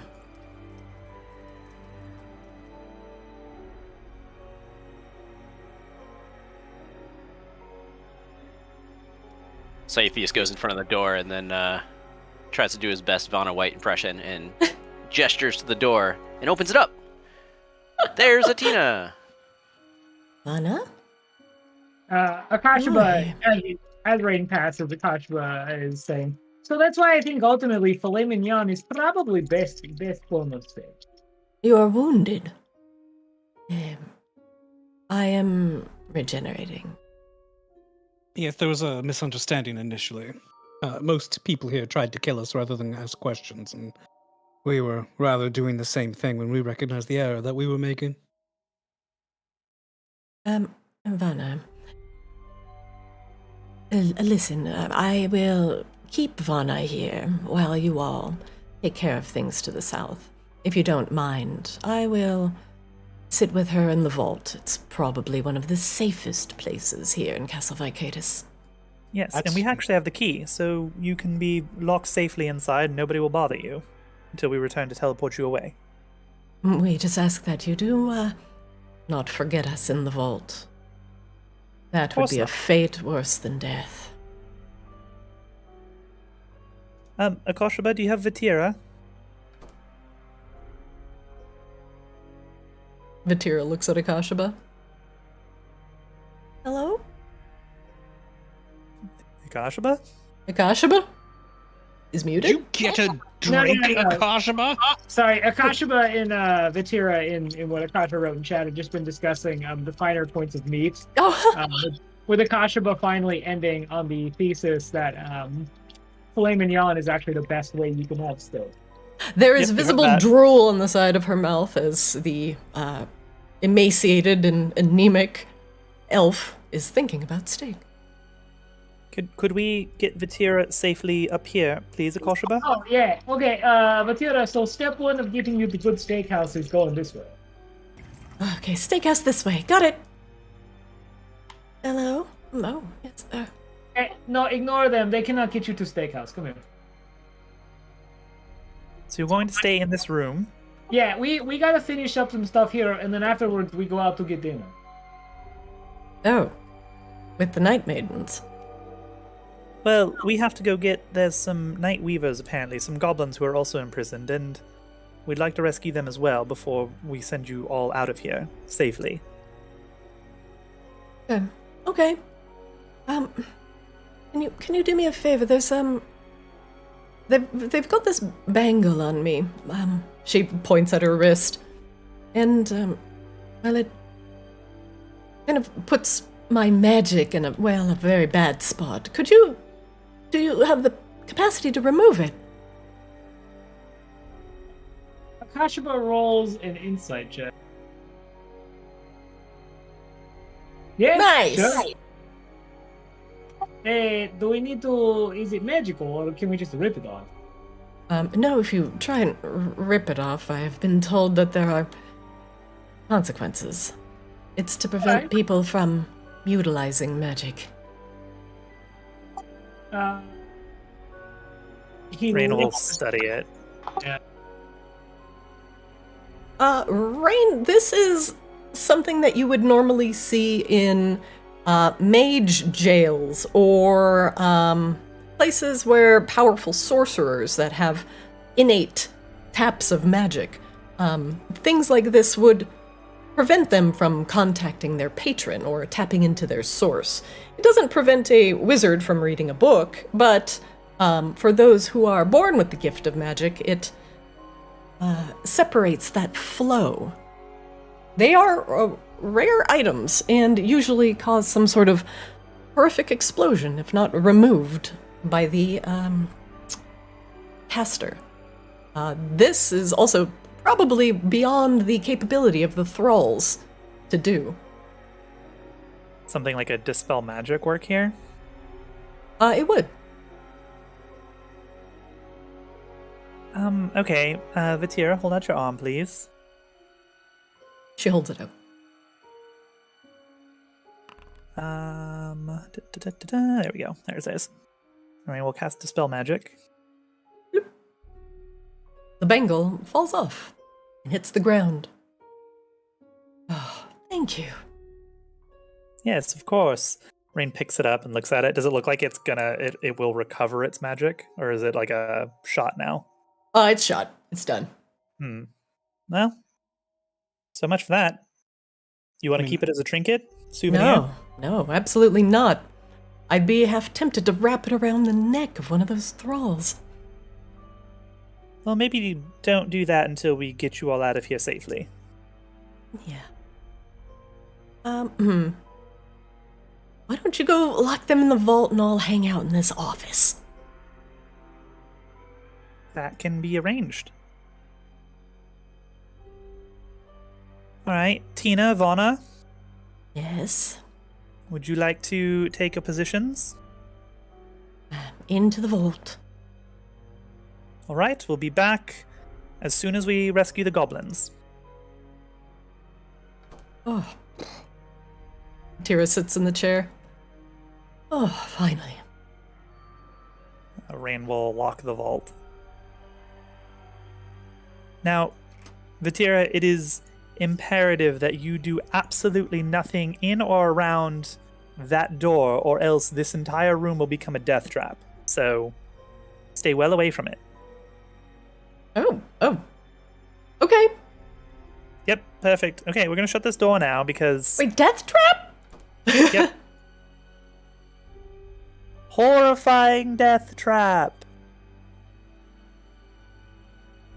Scythius goes in front of the door and then tries to do his best Vanna White impression and gestures to the door and opens it up. There's Atina. Anna? Akashaba, as raiding passes, Akashaba is saying, so that's why I think ultimately filet mignon is probably best form of steak. You are wounded. I am regenerating. Yes, there was a misunderstanding initially. Most people here tried to kill us rather than ask questions, and we were rather doing the same thing when we recognized the error that we were making. Vanna. Listen, I will keep Vanna here while you all take care of things to the south. if you don't mind, I will sit with her in the vault. It's probably one of the safest places here in Castle Vicaedus. Yes, and we actually have the key, so you can be locked safely inside and nobody will bother you until we return to teleport you away. We just ask that you do not forget us in the vault. That would be a fate worse than death. Akoshaba, do you have Vatira? Vatira looks at Akashaba. Hello? Akoshaba? Akashaba is muted. You get a drink, Akashaba? Sorry, Akashaba and Vatira in what Akasha wrote in chat had just been discussing the finer points of meat. With Akashaba finally ending on the thesis that filet mignon is actually the best way you can have steak. There is visible drool on the side of her mouth as the emaciated and anemic elf is thinking about steak. Could we get Vatira safely up here, please, Akoshaba? Oh, yeah. Okay, Vatira, so step one of getting you to good steakhouse is going this way. Okay, steakhouse this way. Got it. Hello? Oh, yes. No, ignore them. They cannot get you to steakhouse. Come here. So you're going to stay in this room? Yeah, we gotta finish up some stuff here, and then afterwards we go out to get dinner. Oh, with the Night Maidens. Well, we have to go there's some Night Weavers, apparently, some goblins who are also imprisoned, and we'd like to rescue them as well before we send you all out of here safely. Okay. Can you do me a favor? There's they've got this bangle on me. She points at her wrist. And well, it kind of puts my magic in a very bad spot. Do you have the capacity to remove it? Akashaba rolls an insight check. Yeah. Nice. Sure. Hey, do we need to? Is it magical, or can we just rip it off? No, if you try and rip it off, I have been told that there are consequences. It's to prevent people from utilizing magic. Rain will study it. Yeah. Rain, this is something that you would normally see in mage jails or places where powerful sorcerers that have innate taps of magic. Things like this would prevent them from contacting their patron or tapping into their source. It doesn't prevent a wizard from reading a book, but for those who are born with the gift of magic, it separates that flow. They are rare items and usually cause some sort of horrific explosion, if not removed by the caster. This is also probably beyond the capability of the thralls to do. Something like a dispel magic work here? It would. Okay. Vatira, hold out your arm, please. She holds it out. There we go. There's this. Alright, we'll cast Dispel Magic. The bangle falls off and hits the ground. Oh, thank you. Yes, of course. Rain picks it up and looks at it. Does it look like it will recover its magic? Or is it like a shot now? It's shot. It's done. Well, so much for that. You want to keep it as a trinket? Souvenir? No, absolutely not. I'd be half tempted to wrap it around the neck of one of those thralls. Well, maybe you don't do that until we get you all out of here safely. Yeah. Why don't you go lock them in the vault and all hang out in this office? That can be arranged. Alright, Tina, Vonna, Yes. would you like to take your positions? Into the vault. Alright, we'll be back as soon as we rescue the goblins. Oh. Tira sits in the chair. Oh, finally. Rain will lock the vault. Now, Vatira, it is imperative that you do absolutely nothing in or around that door, or else this entire room will become a death trap. So, stay well away from it. Oh. Okay. Yep, perfect. Okay, we're gonna shut this door now because... Wait, death trap? Yep. Horrifying death trap.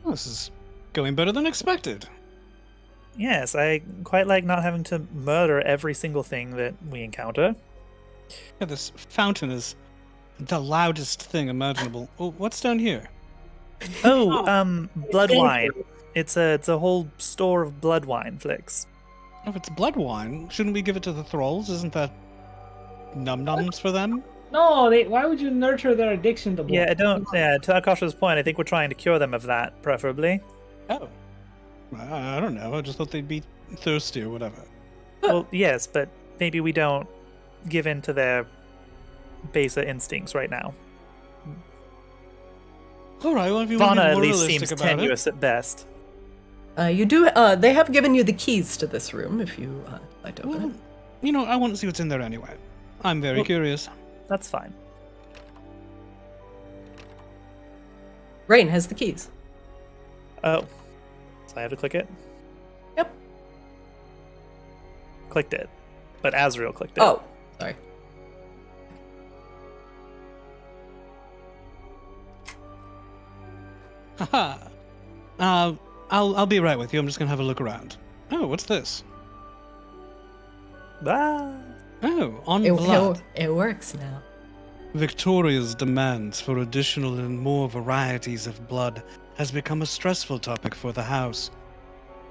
Well, this is going better than expected. Yes, I quite like not having to murder every single thing that we encounter. Yeah, this fountain is the loudest thing imaginable. Oh, what's down here? Oh, blood wine. It's a whole store of blood wine, Flix. If it's blood wine, shouldn't we give it to the thralls? Isn't that num-nums for them? No, why would you nurture their addiction to blood? Yeah, to Akasha's point, I think we're trying to cure them of that, preferably. Oh. I don't know. I just thought they'd be thirsty or whatever. Well, yes, but maybe we don't give in to their baser instincts right now. All right, well, if you want to Vana be at more least realistic seems about tenuous at best. You do. They have given you the keys to this room if you like to open it. You know, I want to see what's in there anyway. I'm very curious. That's fine. Rain has the keys. Oh. So I have to click it? Yep. Clicked it. But Azrael clicked it. Oh, sorry. Haha. I'll be right with you. I'm just gonna have a look around. Oh, what's this? Ah. Oh, on blood. It works now. Victoria's demands for additional and more varieties of blood has become a stressful topic for the house.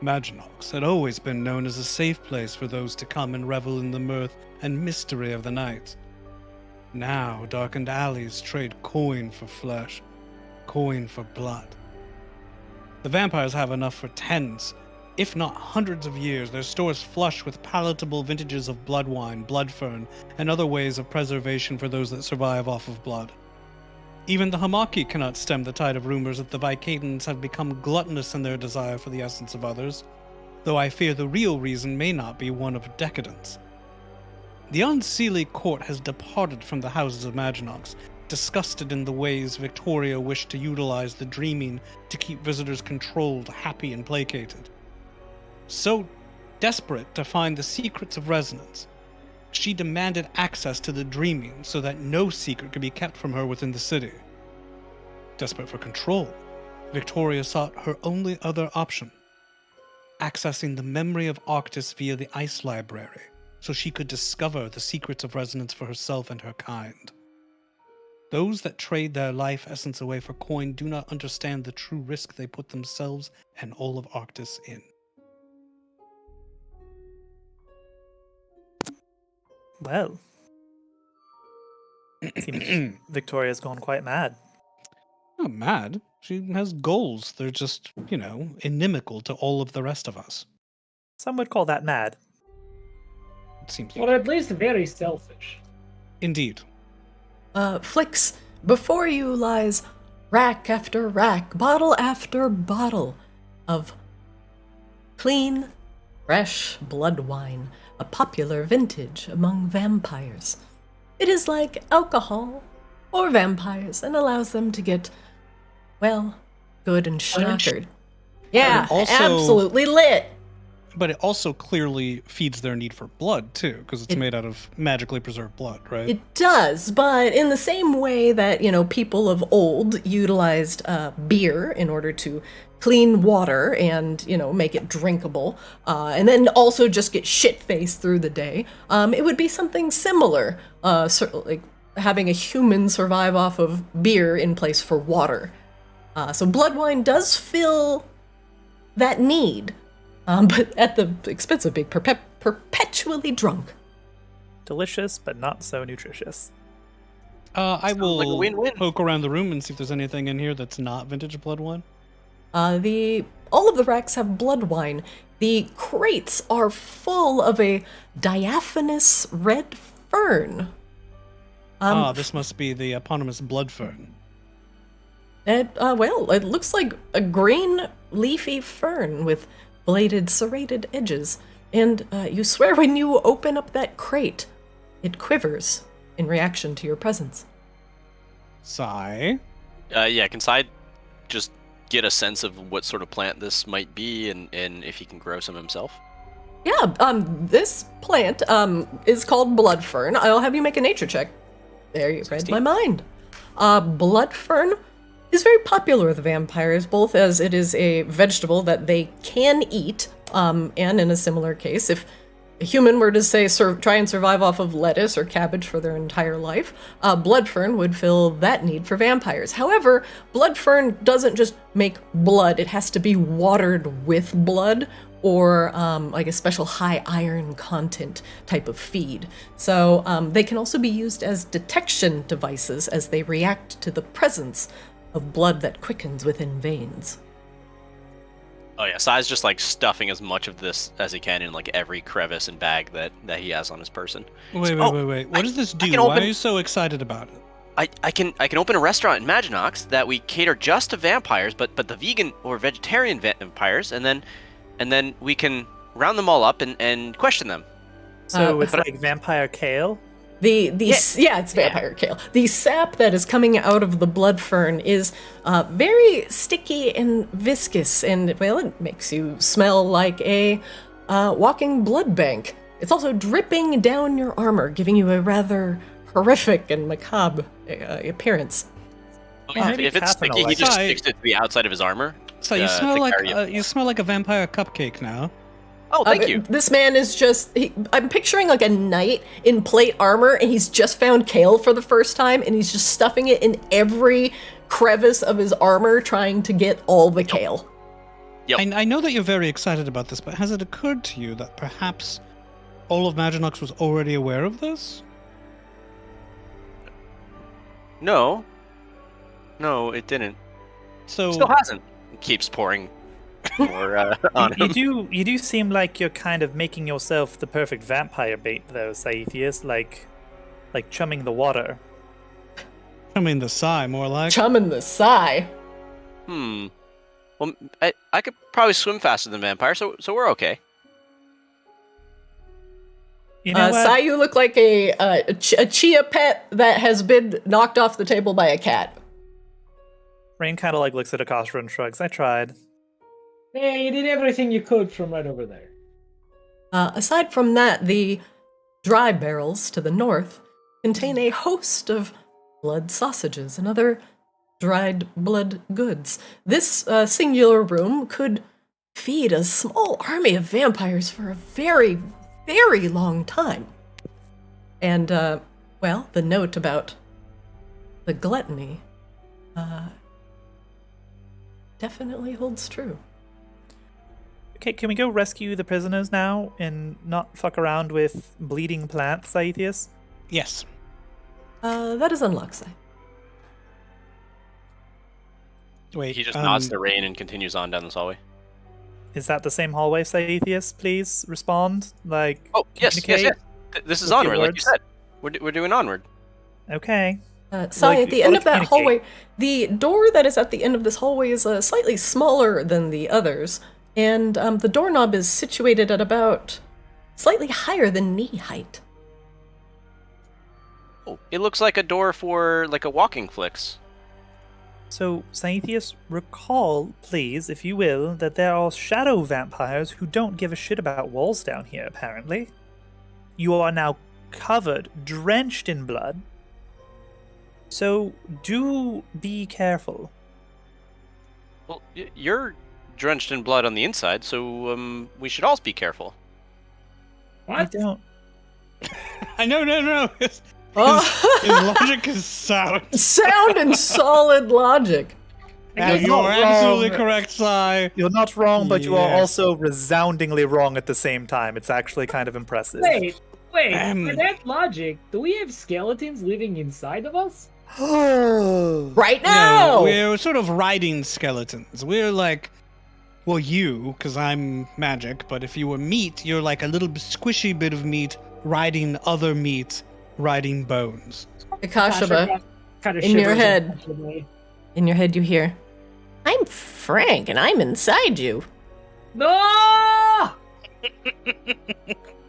Maginox had always been known as a safe place for those to come and revel in the mirth and mystery of the night. Now, darkened alleys trade coin for flesh, coin for blood. The vampires have enough for tens, if not hundreds of years, their stores flush with palatable vintages of blood wine, blood fern, and other ways of preservation for those that survive off of blood. Even the Hamaki cannot stem the tide of rumors that the Vicaedans have become gluttonous in their desire for the essence of others, though I fear the real reason may not be one of decadence. The Unseelie court has departed from the houses of Maginox, disgusted in the ways Victoria wished to utilize the dreaming to keep visitors controlled, happy, and placated. So desperate to find the secrets of resonance, she demanded access to the dreaming so that no secret could be kept from her within the city. Desperate for control, Victoria sought her only other option, accessing the memory of Arctis via the Ice Library, so she could discover the secrets of resonance for herself and her kind. Those that trade their life essence away for coin do not understand the true risk they put themselves and all of Arctis in. Well, seems Victoria's gone quite mad. Not mad. She has goals. They're just, inimical to all of the rest of us. Some would call that mad. It seems Well, at least very selfish. Indeed. Flix, before you lies rack after rack, bottle after bottle of clean, fresh blood wine, a popular vintage among vampires. It is like alcohol for vampires and allows them to get, good and schnockered. Yeah, absolutely lit. But it also clearly feeds their need for blood, too, because it's made out of magically preserved blood, right? It does, but in the same way that, people of old utilized beer in order to clean water and, make it drinkable, and then also just get shit-faced through the day, it would be something similar, like having a human survive off of beer in place for water. So blood wine does fill that need. But at the expense of being perpetually drunk. Delicious, but not so nutritious. I will like a win-win. poke around the room and see if there's anything in here that's not vintage blood wine. All of the racks have blood wine. The crates are full of a diaphanous red fern. This must be the eponymous blood fern. It looks like a green leafy fern with bladed, serrated edges. And you swear when you open up that crate, it quivers in reaction to your presence. Sigh. Can Sai just get a sense of what sort of plant this might be and if he can grow some himself? Yeah, this plant is called blood fern. I'll have you make a nature check. There, you 16. read my mind. Blood fern is very popular with vampires, both as it is a vegetable that they can eat, and in a similar case, if a human were to say try and survive off of lettuce or cabbage for their entire life, blood fern would fill that need for vampires. However, blood fern doesn't just make blood, it has to be watered with blood, or like a special high iron content type of feed. So they can also be used as detection devices as they react to the presence of blood that quickens within veins. Oh yeah, Sai's just like stuffing as much of this as he can in like every crevice and bag that he has on his person. Wait. What does this do? Why are you so excited about it? I can open a restaurant in Maginox that we cater just to vampires, but the vegan or vegetarian vampires, and then we can round them all up and question them. So it's like vampire kale? It's vampire kale. The sap that is coming out of the blood fern is very sticky and viscous, and well, it makes you smell like a walking blood bank. It's also dripping down your armor, giving you a rather horrific and macabre appearance. If it's sticky, he just sticks it to the outside of his armor. So you smell like a vampire cupcake now. Oh, thank you. This man is I'm picturing like a knight in plate armor, and he's just found kale for the first time, and he's just stuffing it in every crevice of his armor, trying to get all the kale. Yep. I know that you're very excited about this, but has it occurred to you that perhaps all of Maginox was already aware of this? No, it didn't. So Still hasn't. It keeps pouring more on him. You do seem like you're kind of making yourself the perfect vampire bait, though, Saethius, like chumming the water. Chumming the sigh, more like. Chumming the sigh. Well, I could probably swim faster than vampire, so we're okay. You know what? Sigh, you look like a chia pet that has been knocked off the table by a cat. Rain kind of like looks at Akasha and shrugs. I tried. Hey, you did everything you could from right over there. Aside from that, the dry barrels to the north contain a host of blood sausages and other dried blood goods. This singular room could feed a small army of vampires for a very, very long time. And, the note about the gluttony definitely holds true. Okay, can we go rescue the prisoners now and not fuck around with bleeding plants, Saethius? Yes. That is unlocked, Sai. Wait. He just nods to Rain and continues on down this hallway. Is that the same hallway, Saethius? Please respond. Yes. This is onward, like you said. We're doing onward. Okay. Sai, at the end of that hallway, the door that is at the end of this hallway is slightly smaller than the others, and the doorknob is situated at about slightly higher than knee height. Oh, it looks like a door for like a walking flicks. So, Saethius, recall, please, if you will, that there are shadow vampires who don't give a shit about walls down here, apparently. You are now covered, drenched in blood. So, do be careful. Well, you're drenched in blood on the inside, so we should all be careful. What? I don't... No. His logic is sound. Sound and solid logic. And You're you're not absolutely wrong. correct, Sai. You're not wrong, but you are Yes. also resoundingly wrong at the same time. It's actually kind of impressive. Wait, for that logic, do we have skeletons living inside of us? Right now! No, we're sort of riding skeletons. We're like, well, you, because I'm magic, but if you were meat, you're like a little squishy bit of meat riding other meat, riding bones. Akashaba, Kind of in your shivers head. uncomfortably. In your head you hear, I'm Frank and I'm inside you. No!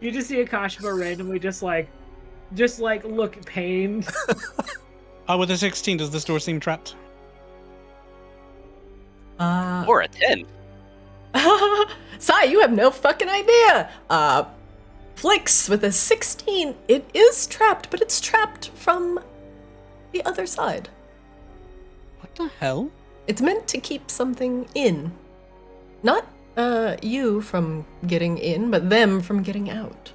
You just see Akashima randomly just like look pained. With a 16, does this door seem trapped? Or a 10. Sai, you have no fucking idea. Flix with a 16, it is trapped, but it's trapped from the other side. What the hell? It's meant to keep something in. Not you from getting in, but them from getting out.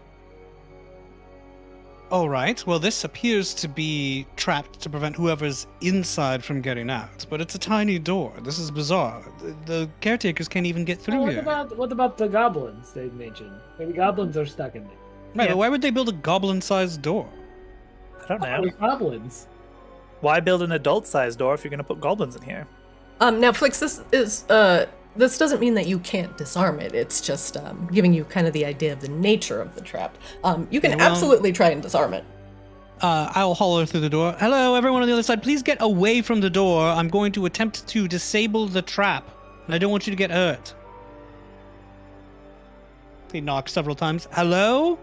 All right, well, this appears to be trapped to prevent whoever's inside from getting out, but it's a tiny door. This is bizarre. The caretakers can't even get through here. What about the goblins they mentioned? Maybe goblins are stuck in there. Right, but why would they build a goblin-sized door? I don't know. We're goblins. Why build an adult-sized door if you're going to put goblins in here? Now, Flix, this doesn't mean that you can't disarm it. It's just giving you kind of the idea of the nature of the trap. You can absolutely try and disarm it. I'll holler through the door. Hello, everyone on the other side. Please get away from the door. I'm going to attempt to disable the trap. And I don't want you to get hurt. He knocks several times. Hello?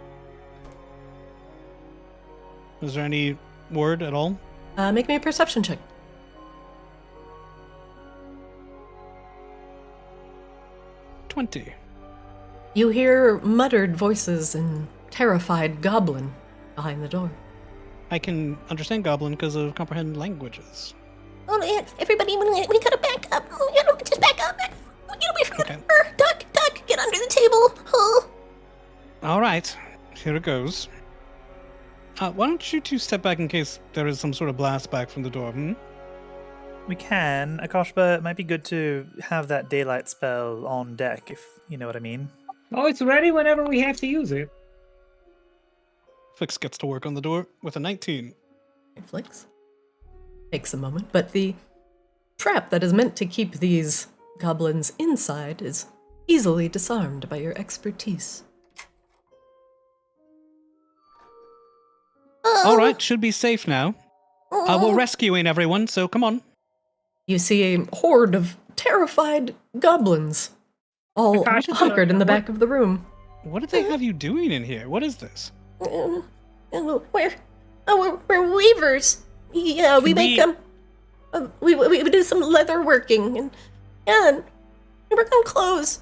Is there any word at all? Make me a perception check. 20. You hear muttered voices and terrified goblin behind the door. I can understand Goblin because of comprehend languages. Oh, yeah, everybody, we gotta back up. Just back up. Get away from the door. Duck, get under the table. Oh. All right, here it goes. Why don't you two step back in case there is some sort of blast back from the door, We can. Akashba, it might be good to have that daylight spell on deck, if you know what I mean. Oh, it's ready whenever we have to use it. Flix gets to work on the door with a 19. Flix takes a moment, but the trap that is meant to keep these goblins inside is easily disarmed by your expertise. All right, should be safe now. We're rescuing everyone, so come on. You see a horde of terrified goblins, all hunkered in the back of the room. What did they have you doing in here? What is this? We're weavers. Yeah, we make them. We do some leather working and we work on clothes.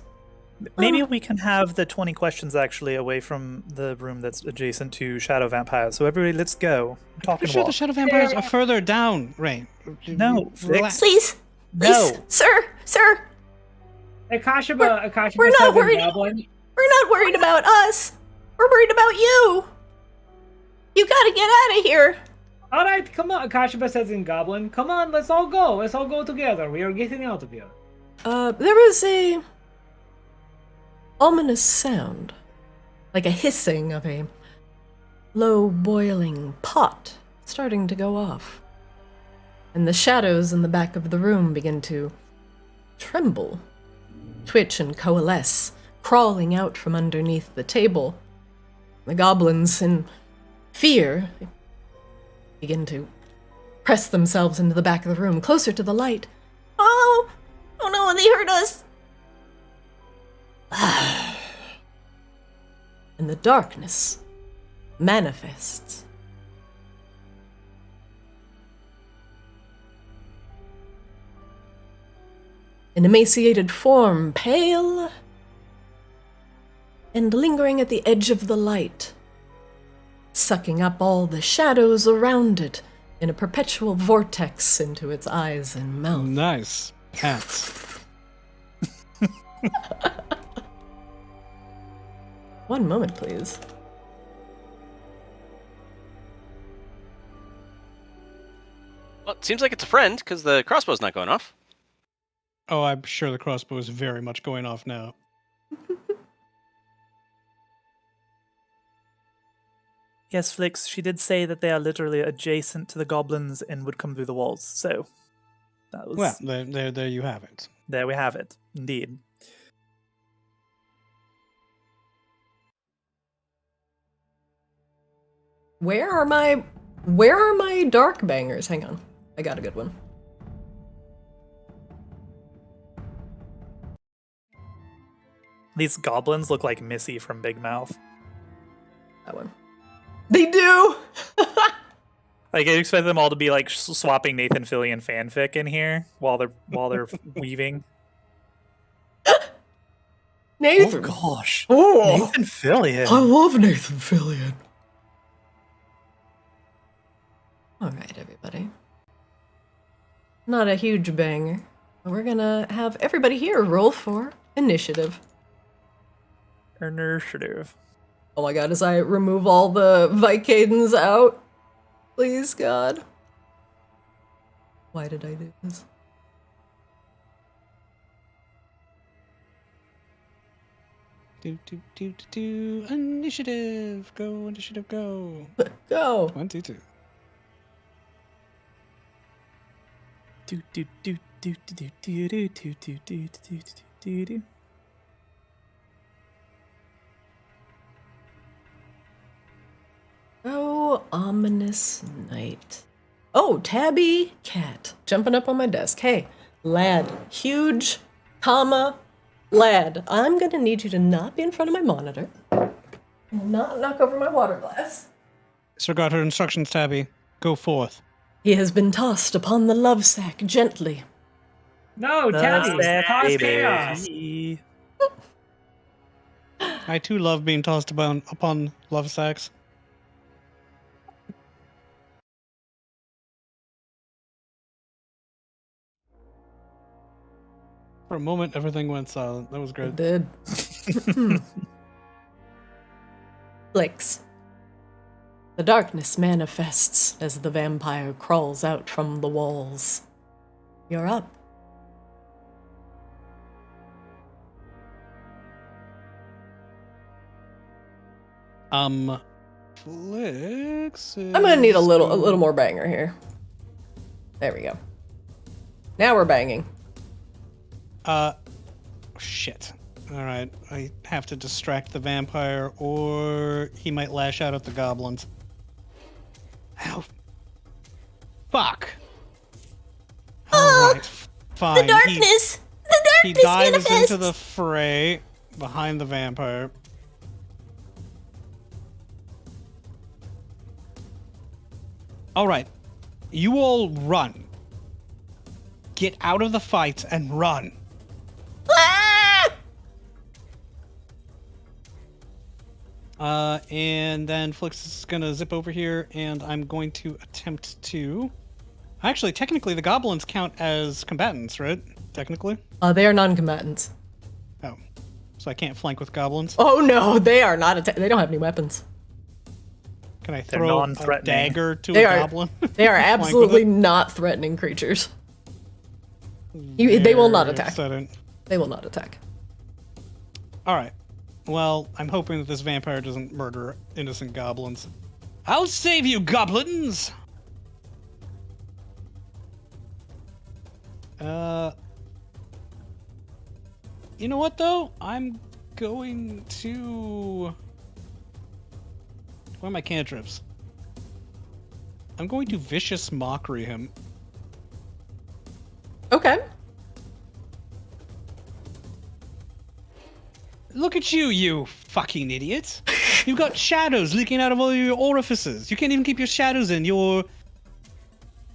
Maybe we can have the 20 questions actually away from the room that's adjacent to Shadow Vampires. So everybody, let's go. I'm sure the Shadow Vampires are further down, Rain. No, relax. Please, No. sir. Akashima We're not says in worried. Goblin. We're not worried about us. We're worried about you. You gotta get out of here. All right, come on. Akashima says in Goblin. Come on, let's all go. Let's all go together. We are getting out of here. There is a ominous sound, like a hissing of a low boiling pot starting to go off. And the shadows in the back of the room begin to tremble, twitch and coalesce, crawling out from underneath the table. The goblins, in fear, begin to press themselves into the back of the room, closer to the light. Oh no, they hurt us. And the darkness manifests. An emaciated form, pale and lingering at the edge of the light, sucking up all the shadows around it in a perpetual vortex into its eyes and mouth. Nice. Cats. One moment, please. Well, it seems like it's a friend, because the crossbow's not going off. Oh, I'm sure the crossbow is very much going off now. Yes, Flix, she did say that they are literally adjacent to the goblins and would come through the walls. So that was Well, there you have it. there we have it. Indeed. Where are my dark bangers? Hang on. I got a good one. These goblins look like Missy from Big Mouth. That one. They do! Like, I expect them all to be like swapping Nathan Fillion fanfic in here while they're weaving. Nathan. Oh gosh. Oh, Nathan Fillion. I love Nathan Fillion. All right, everybody. Not a huge banger. But we're gonna have everybody here roll for initiative. Initiative. Oh my god, as I remove all the Vicaedus out. Please, God. Why did I do this? Do. Initiative. Go, initiative, go. Go. 1, 2, 2. Do. Oh, ominous night. Oh, Tabby Cat. Jumping up on my desk. Hey, lad. Huge, comma, lad. I'm gonna need you to not be in front of my monitor. And not knock over my water glass. Disregard her instructions, Tabby. Go forth. He has been tossed upon the love sack gently. No, Tabby, cause chaos. Baby. I too love being tossed upon love sacks. For a moment, everything went silent. That was It great. did. Flicks. The darkness manifests as the vampire crawls out from the walls. You're up. Flix. I'm gonna need a little more banger here. There we go. Now we're banging. Shit. Alright, I have to distract the vampire, or he might lash out at the goblins. Ow. Fuck! Alright, fine. The darkness! He dives into the fray behind the vampire. Alright, you all run. Get out of the fight and run. And then Flix is gonna zip over here, and I'm going to attempt to... Actually, technically, the goblins count as combatants, right? Technically? They are non-combatants. Oh. So I can't flank with goblins? Oh no, they are not. They don't have any weapons. Can I They're throw a non-threatening. dagger to They a are- goblin? They are Flank with absolutely it? not threatening creatures. They will not Very attack. upsetting. They will not attack. Alright. Well, I'm hoping that this vampire doesn't murder innocent goblins. I'll save you, goblins! You know what, though? I'm going to... Where are my cantrips? I'm going to vicious mockery him. Okay. Look at you, you fucking idiot. You've got shadows leaking out of all your orifices. You can't even keep your shadows in. You're...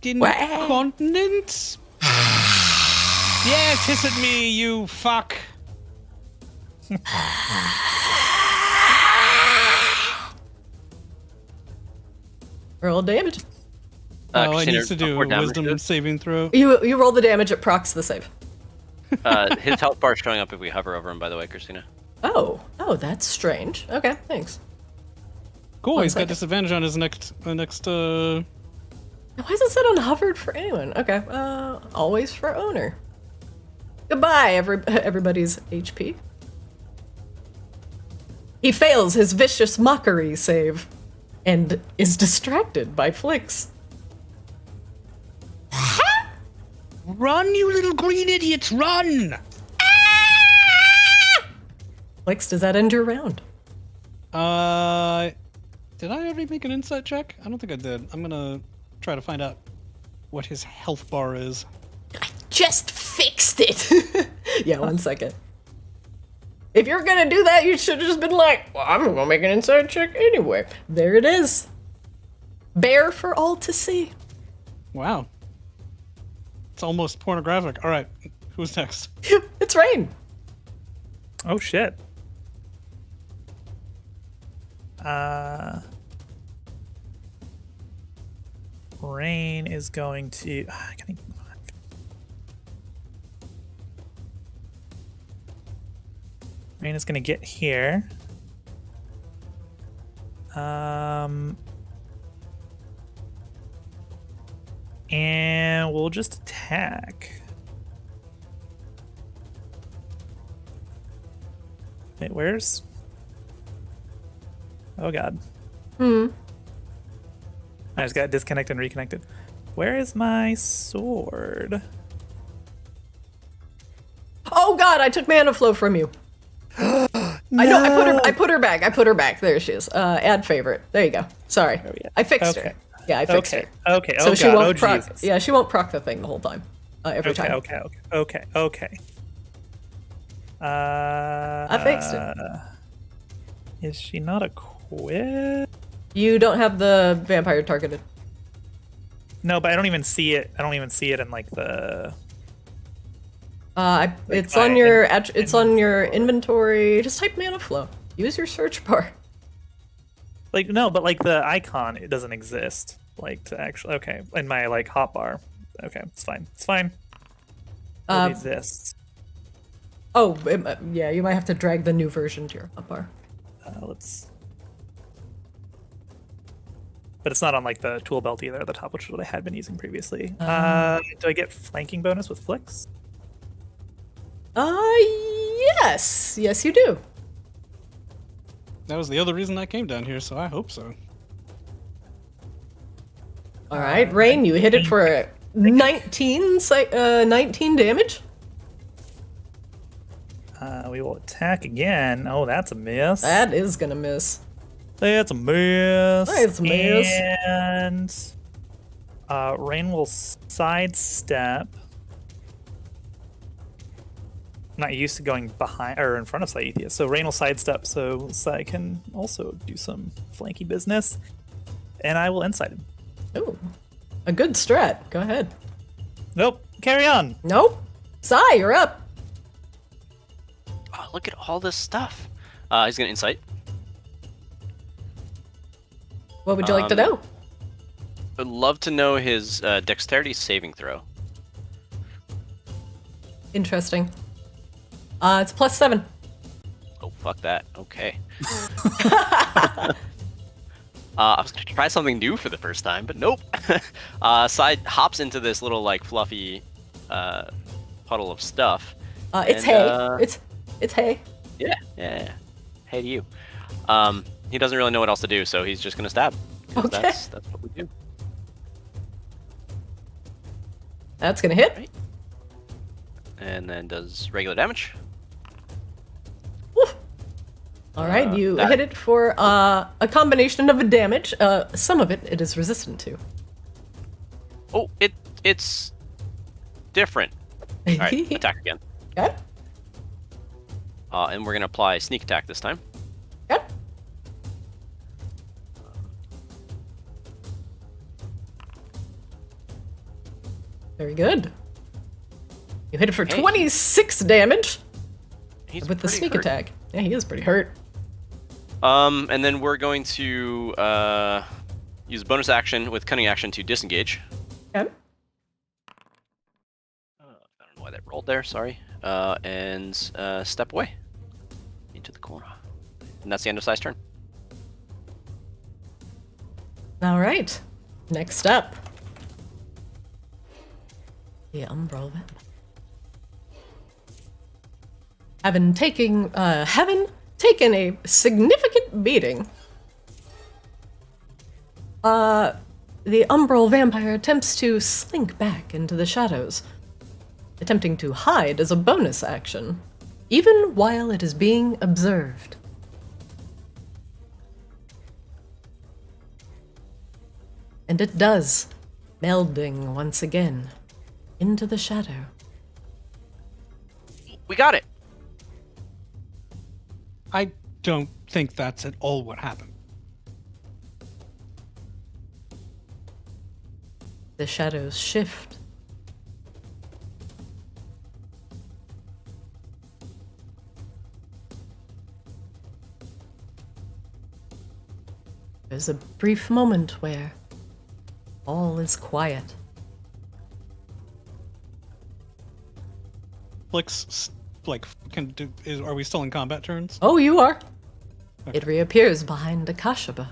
incontinent? Yes, hiss at me, you fuck. Roll damage. I Christina, need to do before a damage wisdom goes, saving throw. You roll the damage. It procs the save. his health bar is showing up if we hover over him, by the way, Christina. Oh, that's strange. Okay, thanks. Cool, One he's got second. disadvantage on his next Why is it set on hovered for anyone? Okay, always for owner. Goodbye, everybody's HP. He fails his vicious mockery save. and is distracted by Flix. Run, you little green idiots, run! Flix, does that end your round? Did I already make an insight check? I don't think I did. I'm gonna try to find out what his health bar is. I just fixed it. Yeah, 1 second. If you're gonna do that, you should have just been like, well, I'm gonna make an inside check anyway. There it is. Bare for all to see. Wow. It's almost pornographic. All right, who's next? It's Rain. Oh shit. Rain is going to. Rain is going to get here. And we'll just attack. Wait, where's? Oh god. I just got disconnected and reconnected. Where is my sword? Oh god, I took mana flow from you. No. I know, I put her back. There she is. Add favorite. There you go. Sorry. I fixed her. Yeah, I fixed her. Okay. So Oh she god. won't Oh proc. Jesus. Yeah, she won't proc the thing the whole time. Every time. Okay. I fixed it. Is she not equipped? You don't have the vampire targeted. No, but I don't even see it. I don't even see it in like the. It's on your it's on your inventory. Just type mana flow. Use your search bar. Like no, but like the icon, it doesn't exist. Like to actually, okay, in my like hotbar. Okay, it's fine. It's fine. It exists. Oh, yeah, you might have to drag the new version to your hotbar. Let's. But it's not on like the tool belt either at the top, which is what I had been using previously. Do I get flanking bonus with Flix? Yes, yes, you do. That was the other reason I came down here, so I hope so. All right, Rain, you hit it for 19 damage. We will attack again. Oh, that's a miss. That is gonna miss. That's a miss. That's a miss. And Rain will sidestep. I'm not used to going behind or in front of Saithia, so Rain will sidestep so Sai can also do some flanky business. And I will inside him. Ooh, a good strat. Go ahead. Nope. Carry on. Nope. Sai, you're up. Oh, look at all this stuff. He's gonna insight. What would you like to know? I'd love to know his dexterity saving throw. Interesting. It's +7. Oh, fuck that. Okay. I was gonna try something new for the first time, but nope. Side hops into this little like fluffy puddle of stuff. It's and, hay. It's hay. Yeah. Hey to you. He doesn't really know what else to do, so he's just gonna stab. Okay. That's what we do. That's gonna hit. Right. And then does regular damage. Woo. All right, you hit it for a combination of a damage. Some of it is resistant to. Oh, it's different. All right, attack again. Okay. And we're gonna apply sneak attack this time. Okay. Very good. You hit it for 26 damage He's with the pretty sneak hurt. attack. Yeah, he is pretty hurt. And then we're going to use bonus action with cunning action to disengage. Okay. I don't know why that rolled there. Sorry. And step away into the corner. And that's the end of Sai's turn. All right. Next up. The Umbral Vampire. Having taken a significant beating, The umbral vampire attempts to slink back into the shadows, attempting to hide as a bonus action, even while it is being observed. And it does, melding once again into the shadow. We got it. I don't think that's at all what happened. The shadows shift. There's a brief moment where all is quiet. Flix, are we still in combat turns? Oh, you are. Okay. It reappears behind Akashaba.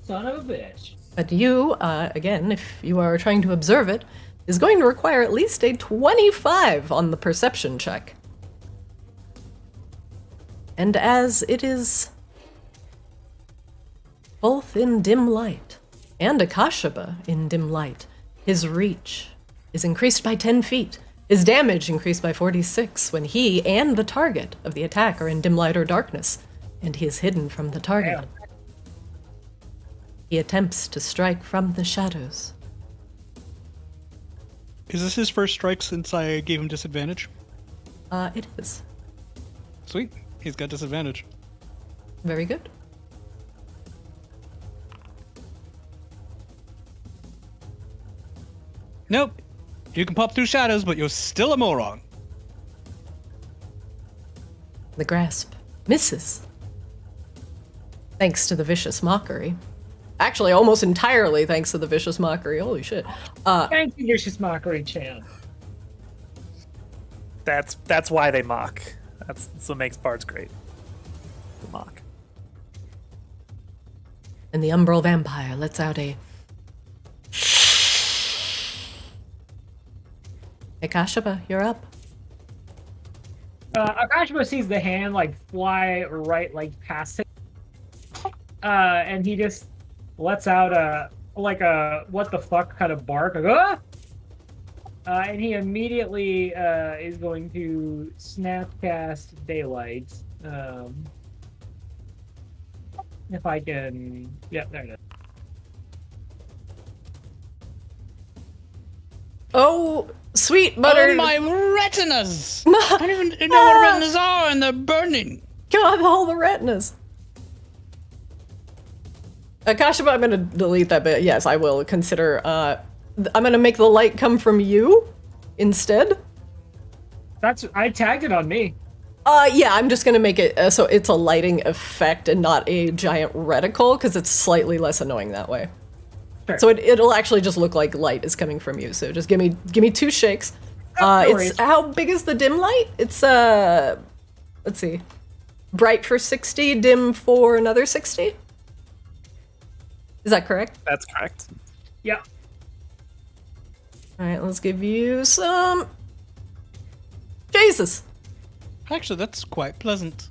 Son of a bitch. But you, again, if you are trying to observe it, is going to require at least a 25 on the perception check. And as it is both in dim light and Akashaba in dim light, his reach is increased by 10 feet. His damage increased by 46 when he and the target of the attack are in dim light or darkness, and he is hidden from the target. Damn. He attempts to strike from the shadows. Is this his first strike since I gave him disadvantage? It is. Sweet. He's got disadvantage. Very good. Nope. You can pop through shadows, but you're still a moron. The grasp misses. Thanks to the vicious mockery. Actually, almost entirely thanks to the vicious mockery. Holy shit. Thank you, Vicious Mockery Champ. That's why they mock. That's what makes bards great. The mock. And the umbral vampire lets out a... Akashaba, you're up. Akashima sees the hand like fly right like past him, and he just lets out a what the fuck kind of bark, like, ah! And he immediately is going to snapcast daylight. If I can, yeah, there it is. Oh, sweet butter. Oh, my retinas! I don't even know what retinas are, and they're burning. God, all the retinas. Akashaba, I'm gonna delete that bit. Yes, I will consider, I'm gonna make the light come from you instead. I tagged it on me. Yeah, I'm just gonna make it so it's a lighting effect and not a giant reticle, because it's slightly less annoying that way. Sure. So it'll actually just look like light is coming from you. So just give me 2 shakes. No It's worries. how big is the dim light? It's let's see, bright for 60, dim for another 60. Is that correct? That's correct. Yeah. All right, let's give you some. Jesus. Actually, that's quite pleasant.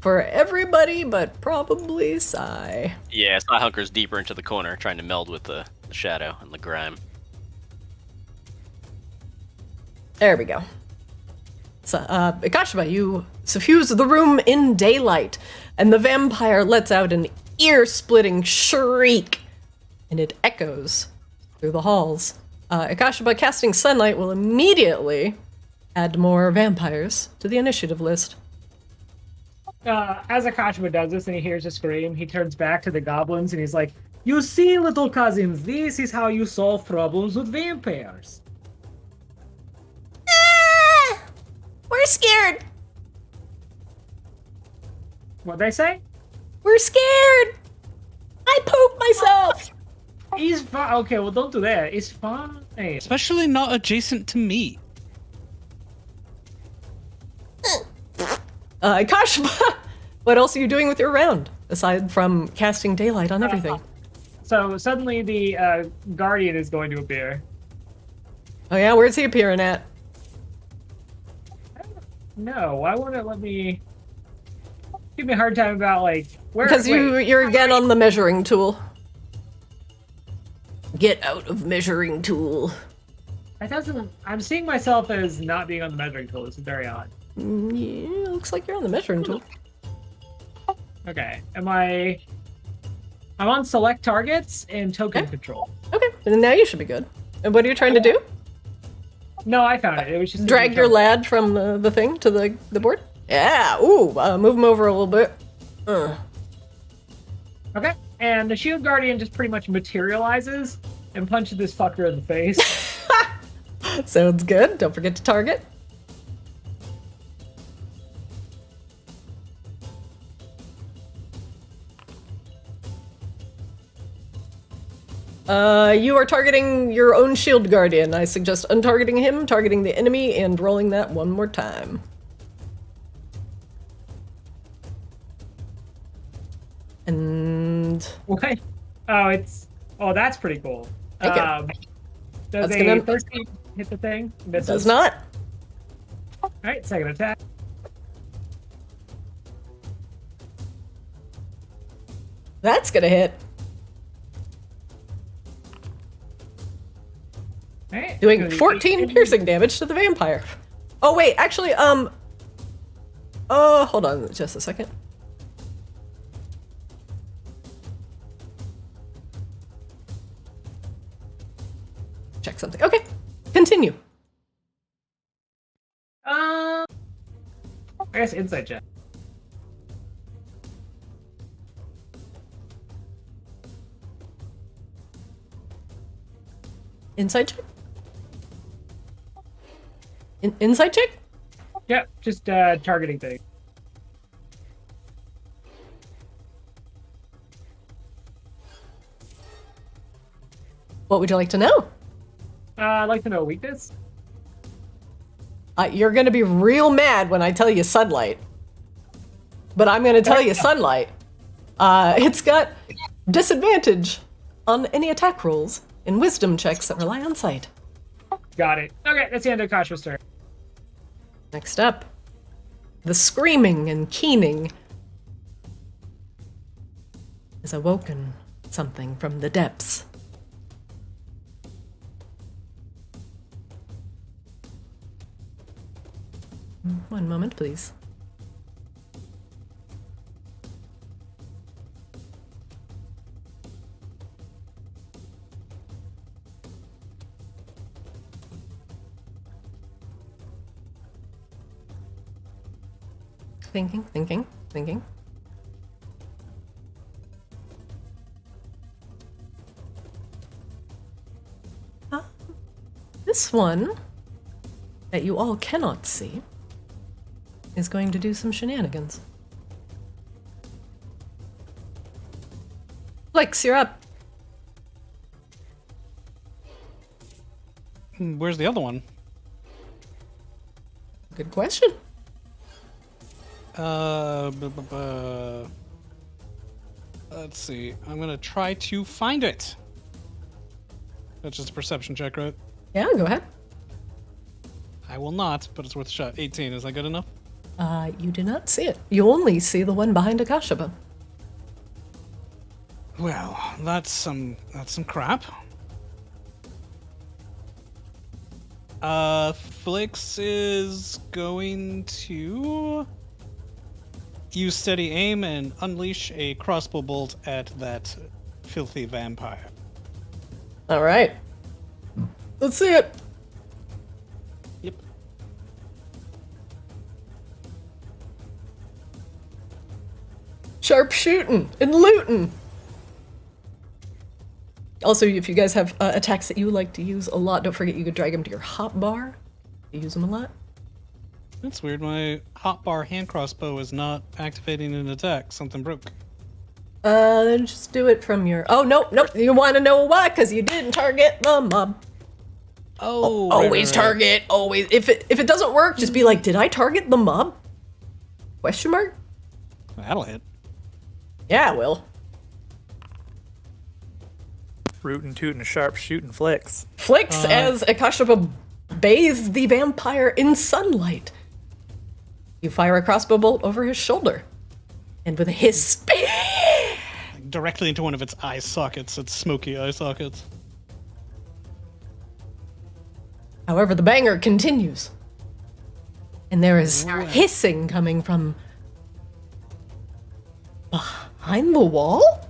For everybody, but probably Sai. Yeah, it's not hunkers deeper into the corner, trying to meld with the shadow and the grime. There we go. So, Ikashima, you suffuse the room in daylight, and the vampire lets out an ear-splitting shriek, and it echoes through the halls. Ikashima casting sunlight will immediately add more vampires to the initiative list. As Akashima does this and he hears a scream, he turns back to the goblins and he's like, "You see, little cousins, this is how you solve problems with vampires." We're scared! What'd they say? We're scared! I pooped myself! He's fine. Okay, well, don't do that. It's fine. Especially not adjacent to me. Ikashima, what else are you doing with your round, aside from casting daylight on everything? So suddenly the guardian is going to appear. Oh yeah, where's he appearing at? No, why won't it let me? give me a hard time about like where. Because you're again on the measuring tool. Get out of measuring tool. That doesn't. I'm seeing myself as not being on the measuring tool. This is very odd. Yeah, looks like you're on the measuring tool. Okay. I'm on select targets and token control. Okay, and now you should be good. And what are you trying to do? No, I found it. It was just drag your lad from the thing to the board. Yeah. Ooh, move him over a little bit. Okay. And the shield guardian just pretty much materializes and punches this fucker in the face. Sounds good. Don't forget to target. You are targeting your own shield guardian. I suggest untargeting him, targeting the enemy, and rolling that one more time. And... What? Oh, that's pretty cool. Does That's a gonna... first aid hit the thing? Misses. Does not. Alright, second attack. That's gonna hit. Right. Doing 14 piercing damage to the vampire. Oh wait, actually, hold on just a second. Check something. Okay, continue. I guess inside check. Inside check? Inside check? Yep, just targeting thing. What would you like to know? I'd like to know weakness. You're gonna be real mad when I tell you sunlight. But I'm gonna tell you sunlight. It's got disadvantage on any attack rolls and wisdom checks that rely on sight. Got it. Okay, that's the end of Kasha's turn. Next up, the screaming and keening has awoken something from the depths. One moment, please. Thinking. This one that you all cannot see is going to do some shenanigans. Flix, you're up. Where's the other one? Good question. Let's see. I'm gonna try to find it. That's just a perception check, right? Yeah, go ahead. I will not, but it's worth a shot. 18, is that good enough? You do not see it. You only see the one behind Akashaba. Well, that's some crap. Flix is going to use steady aim and unleash a crossbow bolt at that filthy vampire. All right. Let's see it. Yep. Sharp shooting and looting. Also, if you guys have attacks that you like to use a lot, don't forget you could drag them to your hotbar. You use them a lot. That's weird. My hotbar hand crossbow is not activating an attack. Something broke. Then just do it from your... Oh, nope. You want to know why? Because you didn't target the mob. Oh, always target. Always. If it doesn't work, just be like, did I target the mob? Question mark? That'll hit. Yeah, it will. Rootin' tootin' sharp shooting Flix. Flix as Akashaba bathes the vampire in sunlight. You fire a crossbow bolt over his shoulder. And with a hiss, Directly into one of its eye sockets, its smoky eye sockets. however, the banger continues. And there is hissing coming from behind the wall?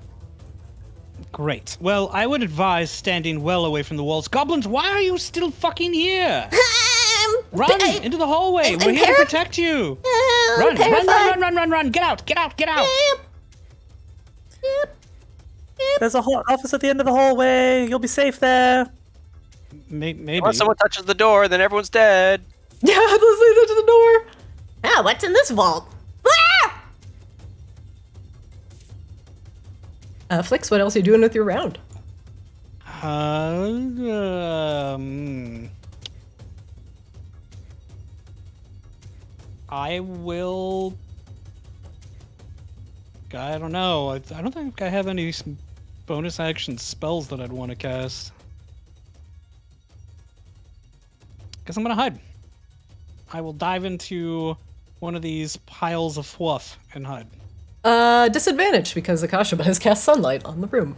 Great. Well, I would advise standing well away from the walls. Goblins, why are you still fucking here? Run into the hallway. We're here to protect you. Run. Get out. There's a office at the end of the hallway. You'll be safe there. Maybe. Once someone touches the door, then everyone's dead. Yeah, let's lead them to the door. Ah, what's in this vault? Flix, what else are you doing with your round? I will. I don't know. I don't think I have any bonus action spells that I'd want to cast. Guess I'm gonna hide. I will dive into one of these piles of fluff and hide. Disadvantage because Akashima has cast sunlight on the room.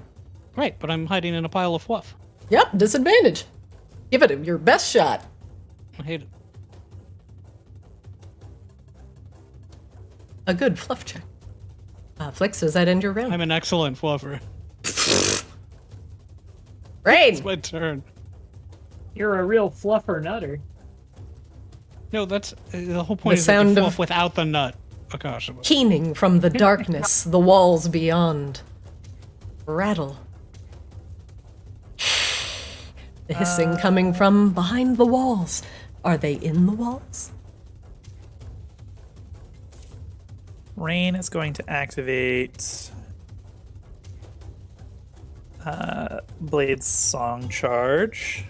Right, but I'm hiding in a pile of fluff. Yep, disadvantage. Give it your best shot. I hate it. A good fluff check. Flix, does that end your round? I'm an excellent fluffer. Rain! It's my turn. You're a real fluffer nutter. No, that's the whole point. The Is that you sound of- fluff without the nut. Akashima. Keening from the darkness, the walls beyond. Rattle. The hissing coming from behind the walls. Are they in the walls? Rain is going to activate Blade's Song Charge.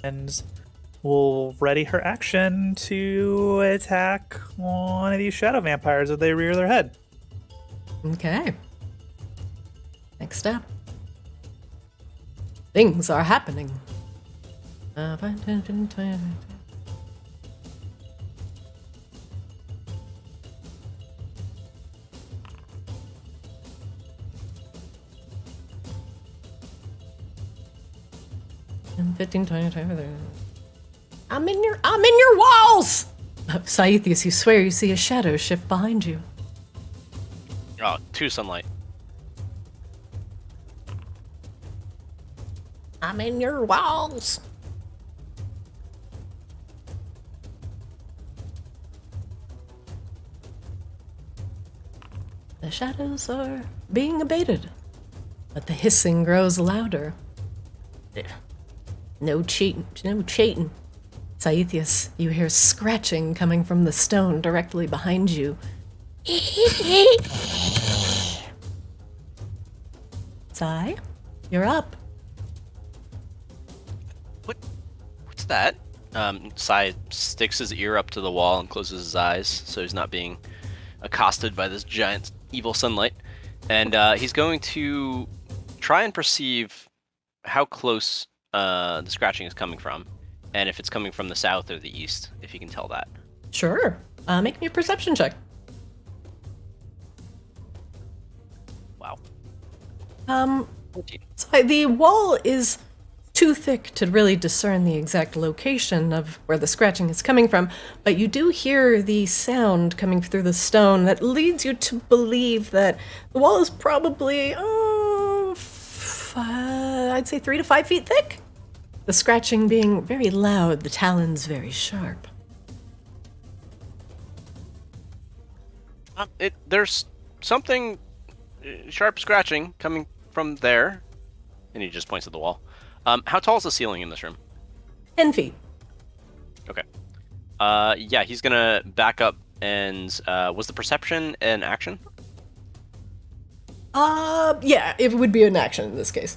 And will ready her action to attack one of these shadow vampires as they rear their head. Okay. Next up. Things are happening. And 15, 20, 20. I'm in your walls! Saithius, you swear you see a shadow shift behind you. Oh, 2 sunlight. I'm in your walls. The shadows are being abated, but the hissing grows louder. No cheating, no cheating. Saithius, you hear scratching coming from the stone directly behind you. Sai, you're up. What's that? Sai sticks his ear up to the wall and closes his eyes so he's not being accosted by this giant evil sunlight. And he's going to try and perceive how close the scratching is coming from, and if it's coming from the south or the east, if you can tell that. Sure. Make me a perception check. Wow. 14. So the wall is too thick to really discern the exact location of where the scratching is coming from, but you do hear the sound coming through the stone that leads you to believe that the wall is probably, I'd say 3 to 5 feet thick. The scratching being very loud, the talons very sharp. There's something sharp scratching coming from there, and he just points at the wall. How tall is the ceiling in this room? 10 feet. Okay. Yeah, he's gonna back up and was the perception an action? Yeah, it would be an action in this case.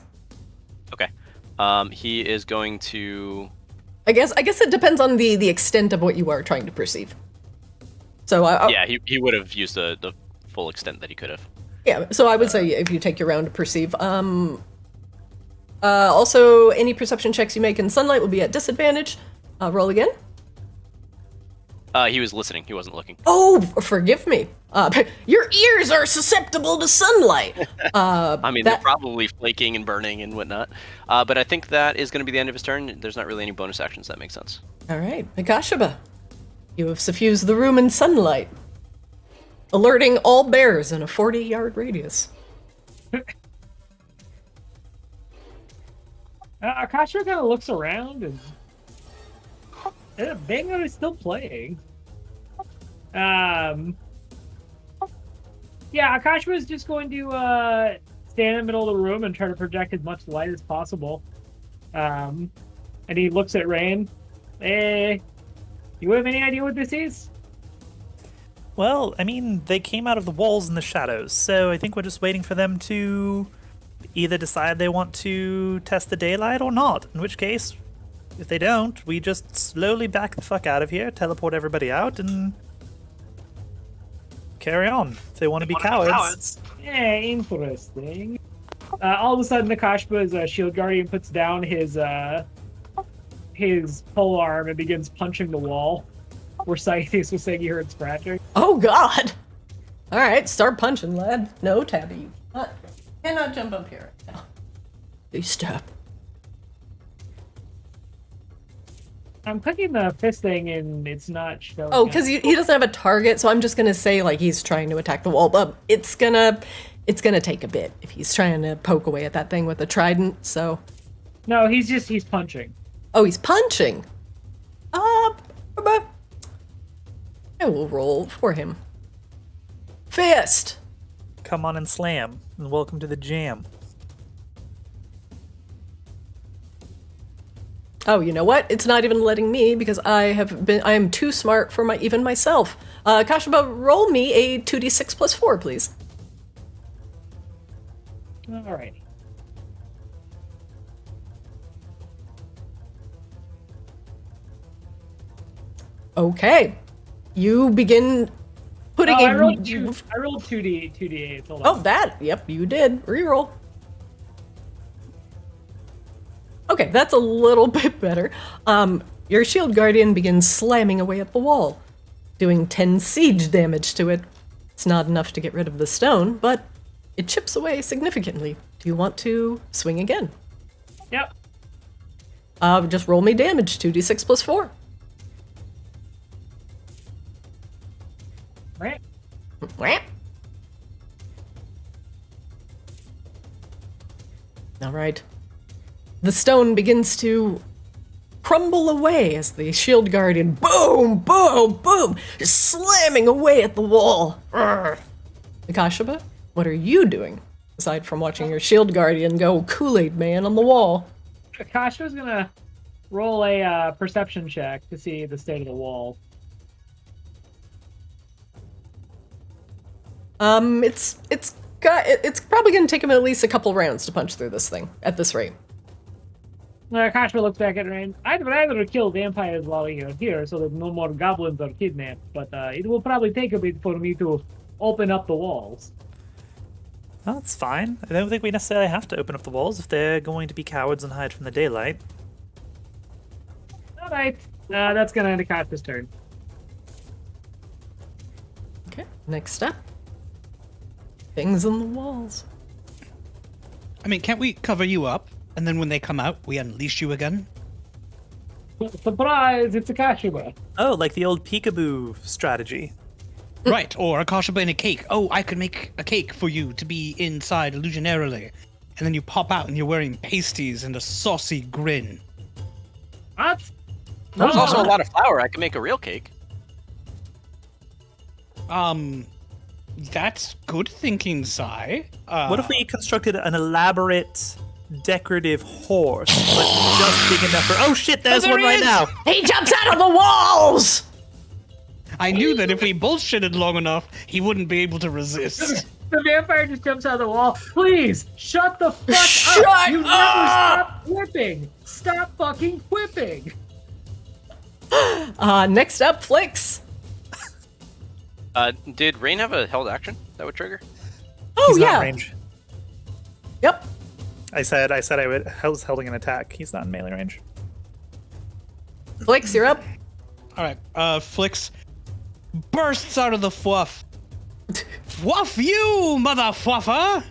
Okay. He is going to. I guess it depends on the extent of what you are trying to perceive. So yeah, he would have used the full extent that he could have. Yeah, so I would say if you take your round to perceive, Also, any perception checks you make in sunlight will be at disadvantage. Roll again. He was listening. He wasn't looking. Oh, forgive me. Your ears are susceptible to sunlight. I mean, they're probably flaking and burning and whatnot. But I think that is going to be the end of his turn. There's not really any bonus actions. That makes sense. All right, Mikashaba, you have suffused the room in sunlight, alerting all bears in a 40-yard radius. Akasha kind of looks around and Bango is still playing. Yeah, Akasha is just going to stand in the middle of the room and try to project as much light as possible. And he looks at Rain. Hey, you have any idea what this is? Well, I mean, they came out of the walls and the shadows, so I think we're just waiting for them to either decide they want to test the daylight or not, in which case, if they don't, we just slowly back the fuck out of here, teleport everybody out, and carry on. If they want to be cowards. Yeah, interesting. All of a sudden, Nakashba's shield guardian puts down his pole arm and begins punching the wall where Scythes was saying he heard scratching. Oh, God! All right, start punching, lad. No, Tabby, you cannot jump up here right now. Please stop. I'm clicking the fist thing and it's not showing. Oh, because he doesn't have a target, so I'm just gonna say like he's trying to attack the wall. But it's gonna take a bit if he's trying to poke away at that thing with a trident. So. No, he's punching. Oh, he's punching. I will roll for him. Fist. Come on and slam, and welcome to the jam. Oh, you know what? It's not even letting me because I am too smart for even myself. Kashaba, roll me a 2d6 plus 4, please. Alrighty. Okay. You begin putting I rolled 2d8. Hold on. Oh, that. Yep, you did. Reroll. Okay, that's a little bit better. Your shield guardian begins slamming away at the wall, doing 10 siege damage to it. It's not enough to get rid of the stone, but it chips away significantly. Do you want to swing again? Yep. Just roll me damage, 2d6 plus 4. Right. All right. The stone begins to crumble away as the shield guardian, boom, boom, boom, just slamming away at the wall. Akashaba, what are you doing, aside from watching your shield guardian go Kool-Aid Man on the wall? Akasha's gonna roll a perception check to see the state of the wall. It's probably going to take him at least a couple rounds to punch through this thing at this rate. Akasha looks back at Rain. I'd rather kill vampires while you're here so that no more goblins are kidnapped, but it will probably take a bit for me to open up the walls. Well, that's fine. I don't think we necessarily have to open up the walls if they're going to be cowards and hide from the daylight. Alright, that's gonna end Akasha's turn. Okay, next up. Things on the walls. I mean, can't we cover you up, and then when they come out, we unleash you again? Surprise! It's Akasha. Oh, like the old peekaboo strategy. Right, or a kashaba in a cake. Oh, I could make a cake for you to be inside illusionarily. And then you pop out and you're wearing pasties and a saucy grin. What? There's also a lot of flour. I can make a real cake. That's good thinking, Sai. What if we constructed an elaborate, decorative horse, but just big enough for... Oh shit, there's there one he right is! now! He jumps out of the walls! I knew that if we bullshitted long enough, he wouldn't be able to resist. The vampire just jumps out of the wall. Please, shut the fuck Shut up! You up! never stop whipping! Stop fucking whipping! Next up, Flix. Did Rain have a held action that would trigger? Oh, He's not yeah. range. Yep. I was holding an attack. He's not in melee range. Flix, you're up. All right. Flix bursts out of the fluff. Fluff you, mother fluffer!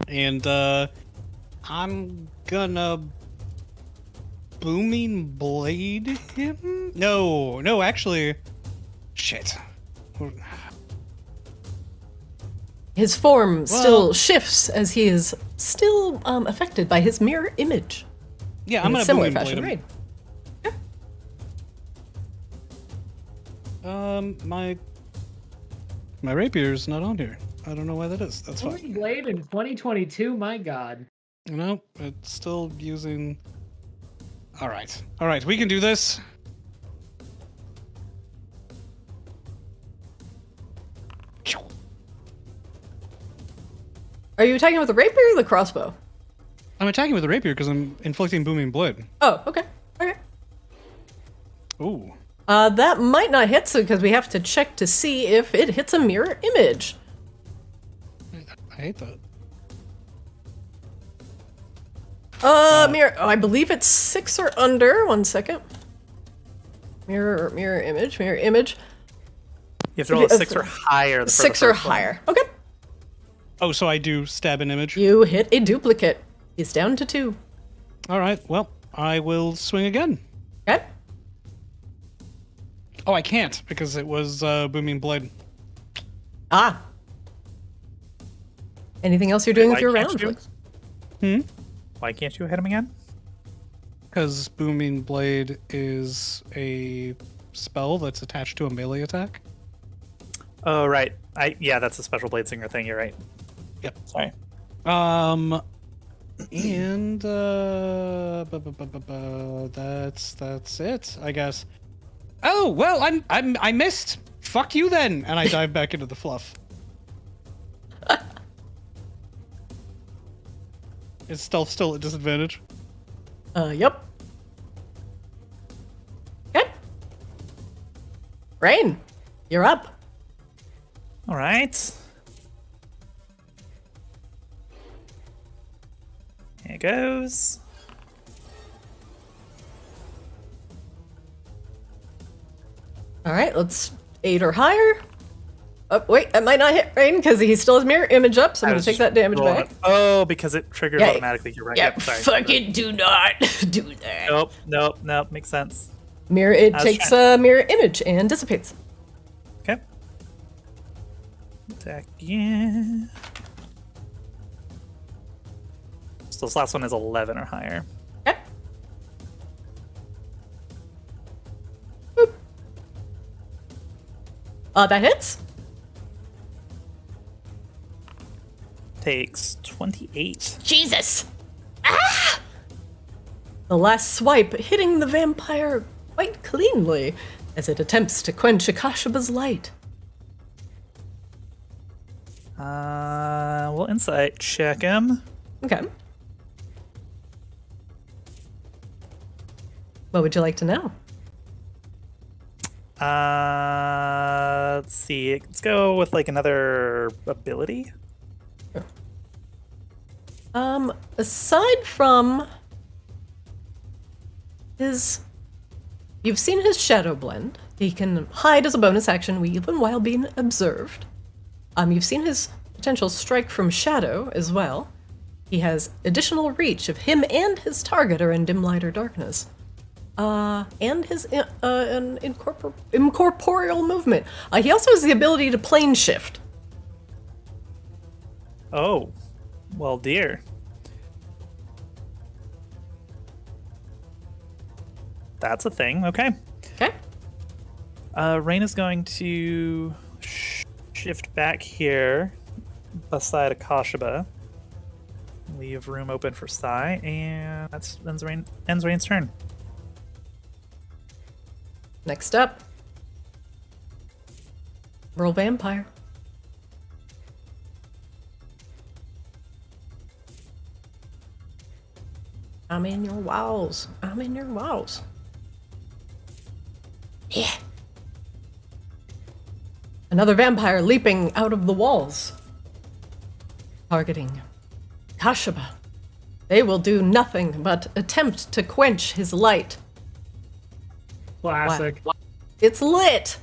And I'm gonna booming blade him? No, actually, shit. His form still shifts as he is still affected by his mirror image. Yeah, in I'm a gonna similar booming fashion, blade right? him. My rapier's not on here. I don't know why that is. That's Only fine. blade in 2022. My God. No, it's still using. All right, we can do this. Are you attacking with the rapier or the crossbow? I'm attacking with a rapier because I'm inflicting booming blade. Oh, okay. Okay. Ooh. That might not hit, so because we have to check to see if it hits a mirror image. I hate that. Mirror. Oh, I believe it's 6 or under. 1 second. Mirror image. You have to roll a 6 or higher. For 6 the or first one. higher. Okay. Oh, so I do stab an image? You hit a duplicate. He's down to 2. All right, well, I will swing again. Okay. Oh, I can't because it was booming blade. Ah. Anything else you're doing with Why your can't round, you? Flix? Why can't you hit him again? Because booming blade is a spell that's attached to a melee attack. Oh, right. Yeah, that's a special blade singer thing. You're right. Yep. Sorry. And that's it, I guess. Oh well, I missed. Fuck you then, and I dive back into the fluff. Is stealth still at disadvantage? Yep. Okay. Rain, you're up. All right. Here goes. All right, let's 8 or higher. Oh, wait, that might not hit Rain because he still has mirror image up, so I'm I going was to take that damage rolling back. it. Oh, because it triggers Yeah. automatically. You're right. Yeah, Yep, sorry. fucking do not do that. Nope. Makes sense. Mirror, it I was takes a mirror image and dissipates. Okay. Attack again. So this last one is 11 or higher. Okay. Boop. That hits. Takes 28. Jesus! The last swipe hitting the vampire quite cleanly as it attempts to quench Akashaba's light. We'll insight check him. Okay. What would you like to know? Let's see. Let's go with like another ability. Aside from his... You've seen his shadow blend. He can hide as a bonus action even while being observed. You've seen his potential strike from shadow as well. He has additional reach if him and his target are in dim light or darkness. And his an incorporeal movement. He also has the ability to plane shift. Oh, well, dear. That's a thing. Okay. Okay. Rain is going to shift back here beside Akashaba. Leave room open for Sai, and that's ends Rain's turn. Next up. Roll vampire. I'm in your walls. I'm in your walls. Yeah. Another vampire leaping out of the walls. Targeting Kashaba. They will do nothing but attempt to quench his light. Classic. Wow. It's lit!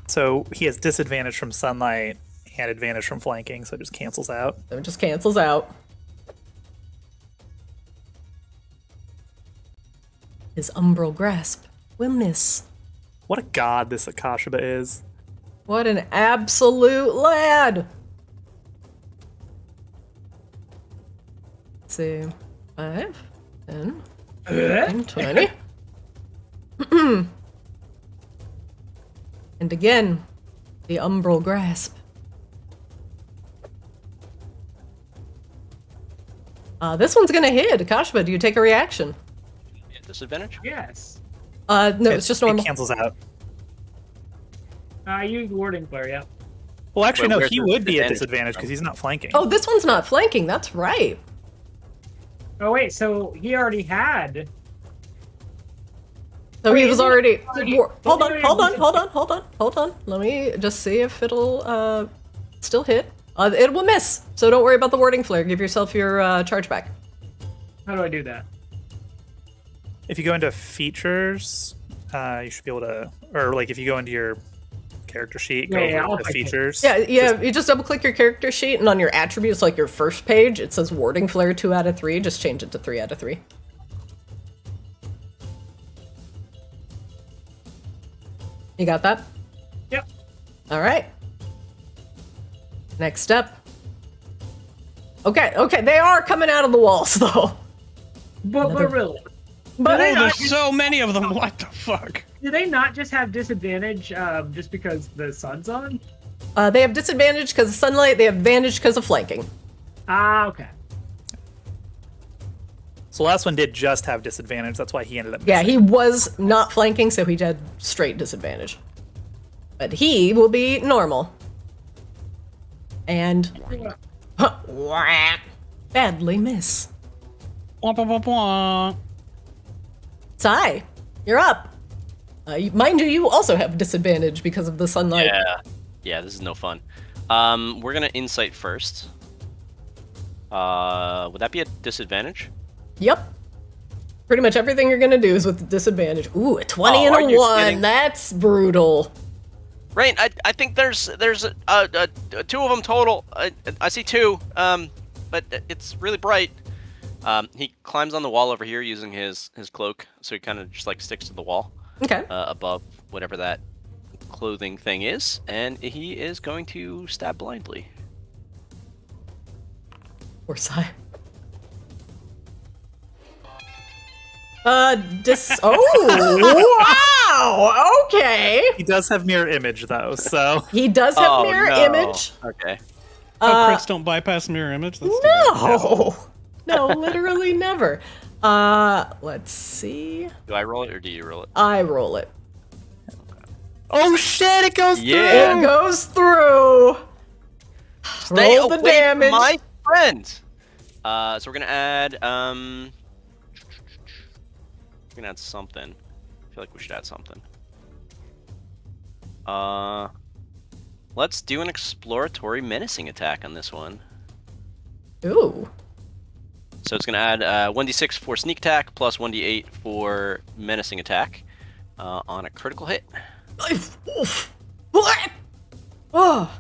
So he has disadvantage from sunlight and advantage from flanking, so it just cancels out. So it just cancels out. His umbral grasp will miss. What a god this Akashaba is. What an absolute lad! Let's see. 5, 10, 15, 20. And again, the umbral grasp. This one's gonna hit. Akashba, do you take a reaction? Disadvantage? Yes. No, it's just normal. It cancels out. You warding player, yeah. Well, actually, no, Where's he the would be at disadvantage disadvantage from? because he's not flanking. Oh, this one's not flanking. That's right. Oh wait, so he already had. So he Wait, was isn't already. it already- Hold on, isn't it hold on, already- hold on. Let me just see if it'll still hit. It will miss. So don't worry about the warding flare. Give yourself your charge back. How do I do that? If you go into features, you should be able to, or like if you go into your character sheet, go Yeah, over I'll to click it. features. Yeah, you just double click your character sheet, and on your attributes, like your first page, it says warding flare 2 out of 3. Just change it to 3 out of 3. You got that? Yep. All right. Next step. Okay, they are coming out of the walls, though. But really, But they Oh, not there's just- so many of them. What the fuck? do they not just have disadvantage just because the sun's on? they have disadvantage because of sunlight. They have advantage because of flanking. Ah, okay. So last one did just have disadvantage. That's why he ended up Yeah, missing. he was not flanking, so he had straight disadvantage. But he will be normal. And badly miss. Wah, wah, wah, wah. Sai, you're up. Mind you, you also have disadvantage because of the sunlight. Yeah, this is no fun. We're gonna insight first. Would that be a disadvantage? Yep. Pretty much everything you're gonna do is with disadvantage. Ooh, a 20 Oh, and are a you 1. kidding? That's brutal. Right, I think there's 2 of them total. I see 2, but it's really bright. He climbs on the wall over here using his cloak, so he kind of just like sticks to the wall Okay. above whatever that clothing thing is, and he is going to stab blindly. Or Sai. Oh, wow. Okay. He does have mirror image though, so He does have Oh, mirror no. image. Okay. Oh, crits don't bypass mirror image? That's too bad. No, literally never. Let's see. Do I roll it or do you roll it? I roll it. oh shit, it goes Yeah. It goes through. Stay Roll the away from damage. my friend. So we're gonna add something. I feel like we should add something. Let's do an exploratory menacing attack on this one. Ooh. So it's gonna add 1d6 for sneak attack plus 1d8 for menacing attack on a critical hit. Oh.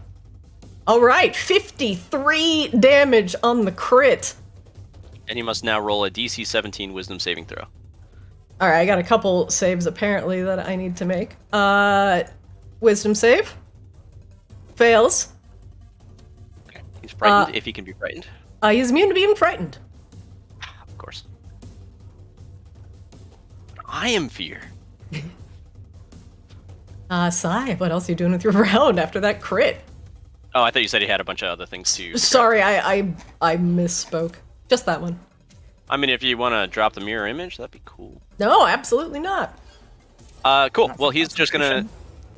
All right, 53 damage on the crit. And you must now roll a DC 17 Wisdom saving throw. All right, I got a couple saves apparently that I need to make. Wisdom save. Fails. Okay. He's frightened if he can be frightened, He's immune to being frightened. of course. I am fear. Sai, what else are you doing with your round after that crit? Oh, I thought you said he had a bunch of other things too. Sorry, I misspoke. Just that one. I mean, if you want to drop the mirror image, that'd be cool. No, absolutely not. Cool. Well, he's just gonna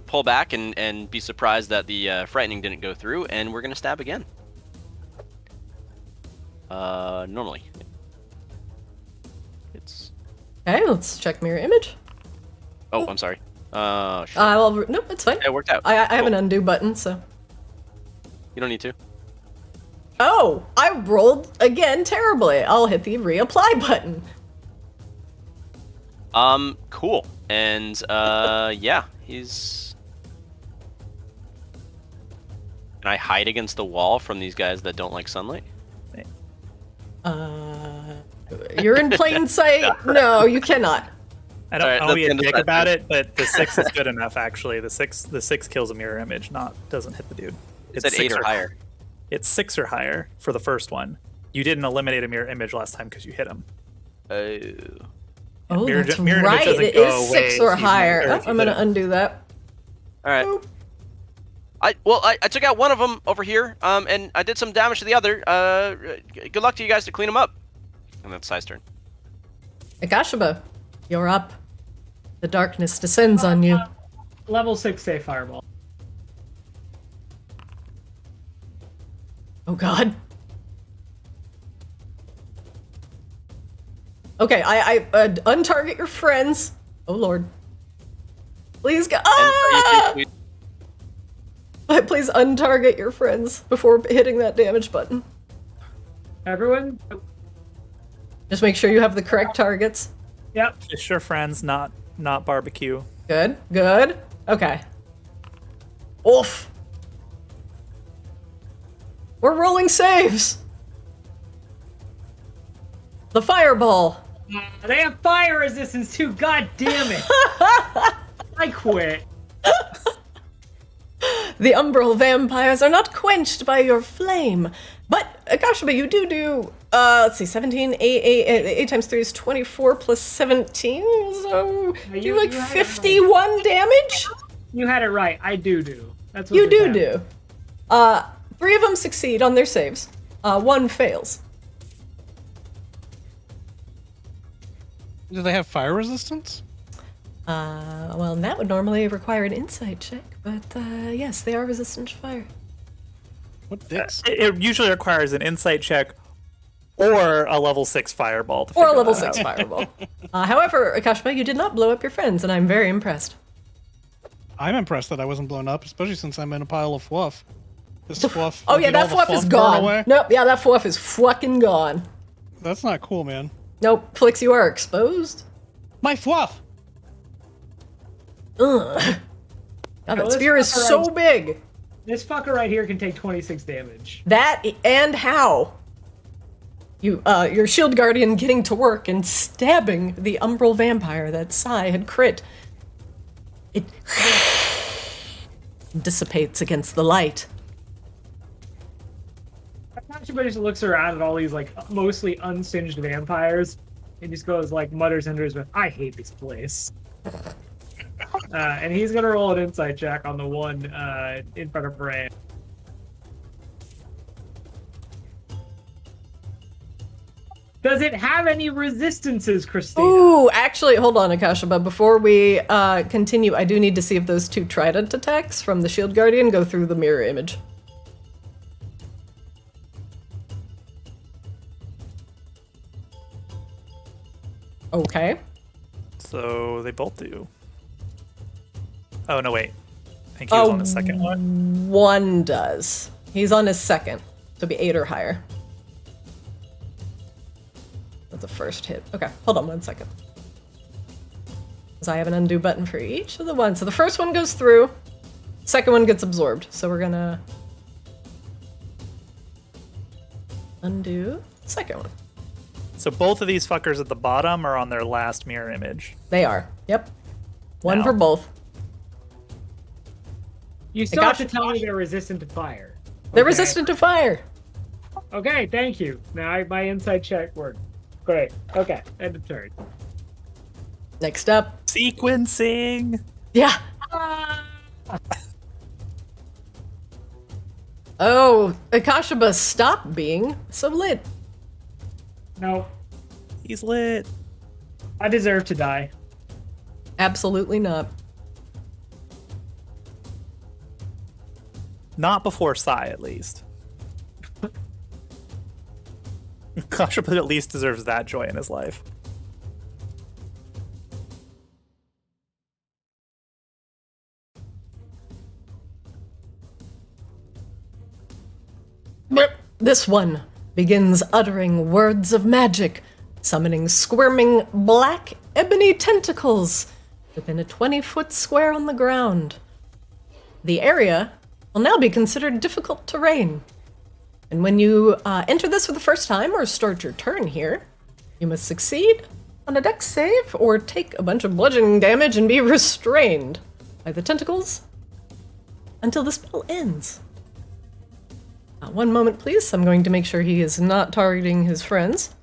pull back and be surprised that the frightening didn't go through, and we're gonna stab again. Normally. It's... Okay, let's check mirror image. Oh, I'm sorry. Sure. Well, nope, it's fine. It worked out. I have an Cool. undo button, so. You don't need to. Oh, I rolled again terribly. I'll hit the reapply button. Cool. And, yeah, he's... Can I hide against the wall from these guys that don't like sunlight? You're in plain sight. No, you cannot. I don't Alright, want to be a that's the end of dick that about then. it, but the 6 is good enough. Actually, the six kills a mirror image, doesn't hit the dude. It said 8 or higher. It's 6 or higher for the first one. You didn't eliminate a mirror image last time because you hit him. Oh, mirror- that's mirror image right. doesn't It go is away 6 or if you higher. mirror Oh, if you I'm hit going to him. undo that. All right. Boop. I took out one of them over here, and I did some damage to the other. Good luck to you guys to clean them up. And that's Sai's turn. Akashaba, you're up. The darkness descends on you. Level 6 safe fireball. Oh god. Okay, I untarget your friends. Oh lord. Please go. Ah! Please untarget your friends before hitting that damage button. Everyone? Just make sure you have the correct targets. Yep. Fish your friends, not barbecue. Good, good. Okay. Oof. We're rolling saves. The fireball. They have fire resistance too. God damn it. I quit. The umbral vampires are not quenched by your flame. But, Akashaba, you do, let's see, 17, 8 times 3 is 24 plus 17, so You- you like you had it 51 damage? You had it right. I do. That's what You just do. happened. 3 of them succeed on their saves. 1 fails. Do they have fire resistance? Well, that would normally require an insight check, but yes, they are resistant to fire. What dicks? It usually requires an insight check or a level 6 fireball. To Or a figure level that 6 out. fireball. However, Akashaba, you did not blow up your friends, and I'm very impressed. I'm impressed that I wasn't blown up, especially since I'm in a pile of fluff. This fluff. Oh yeah, did all that the fluff is burn gone. away? Nope, yeah, that fluff is fucking gone. That's not cool, man. Nope, Flix, you are exposed. My fluff! Ugh. God, that let's spear is fuck so around. big. This fucker right here can take 26 damage. That and how? Your shield guardian getting to work and stabbing the umbral vampire that Sai had crit. It dissipates against the light. Kashima just looks around at all these like mostly unsinged vampires and just goes like mutters under his breath, I hate this place. And he's gonna roll an insight check on the one in front of Bran. Does it have any resistances, Christina? Ooh, actually, hold on, Akashaba. Before we continue, I do need to see if those 2 trident attacks from the shield guardian go through the mirror image. Okay. So they both do. Oh no, wait. I think he was on the second one. 1 does. He's on his second. So it'll be 8 or higher. That's the first hit. Okay, hold on 1 second. Because I have an undo button for each of the ones. So the first one goes through. Second one gets absorbed. So we're gonna undo the second one. So both of these fuckers at the bottom are on their last mirror image. They are. Yep. One Now. for both. You still got have to tell me they're resistant to fire. They're Okay? resistant to fire. Okay, thank you. Now my insight check worked. Great. Okay, end of turn. Next up. Sequencing. Yeah. Oh, Akashaba, stop being so lit. No, He's lit. I deserve to die. Absolutely not. Not before Sai, at least. Kashrap at least deserves that joy in his life. This one begins uttering words of magic, summoning squirming black ebony tentacles within a 20-foot square on the ground. The area will now be considered difficult terrain. And when you enter this for the first time or start your turn here, you must succeed on a dex save or take a bunch of bludgeoning damage and be restrained by the tentacles until the spell ends. One moment, please. I'm going to make sure he is not targeting his friends.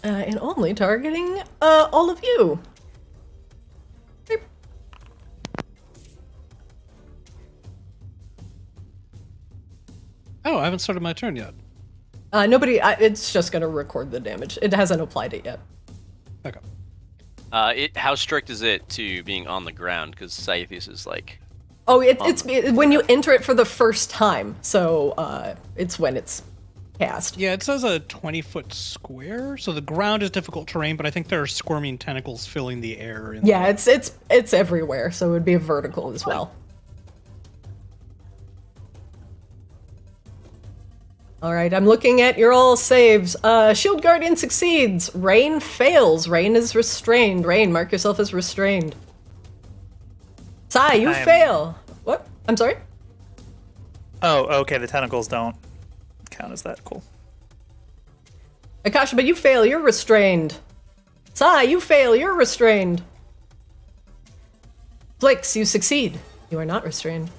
And only targeting all of you. Beep. Oh, I haven't started my turn yet. Nobody, it's just going to record the damage. It hasn't applied it yet. Okay. How strict is it to being on the ground? Because Scythes is like... Oh, it's when you enter it for the first time. So it's when it's cast. Yeah, it says a 20-foot square, so the ground is difficult terrain, but I think there are squirming tentacles filling the air. Yeah, it's everywhere, so it would be a vertical as well. All right, I'm looking at your all saves. Shield Guardian succeeds. Rain fails. Rain is restrained. Rain, mark yourself as restrained. Sai, you fail. What? I'm sorry? Oh, okay, the tentacles don't count as that. Cool. Akasha, but you fail. You're restrained. Sai, you fail. You're restrained. Flix, you succeed. You are not restrained.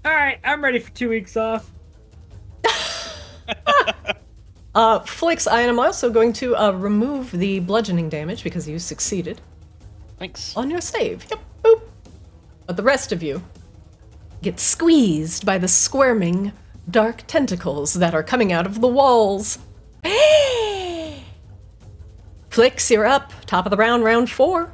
Alright, I'm ready for 2 weeks off. Flix, I am also going to remove the bludgeoning damage because you succeeded Thanks. on your save. Yep, boop. But the rest of you get squeezed by the squirming dark tentacles that are coming out of the walls. Flix, you're up. Top of the round, round 4.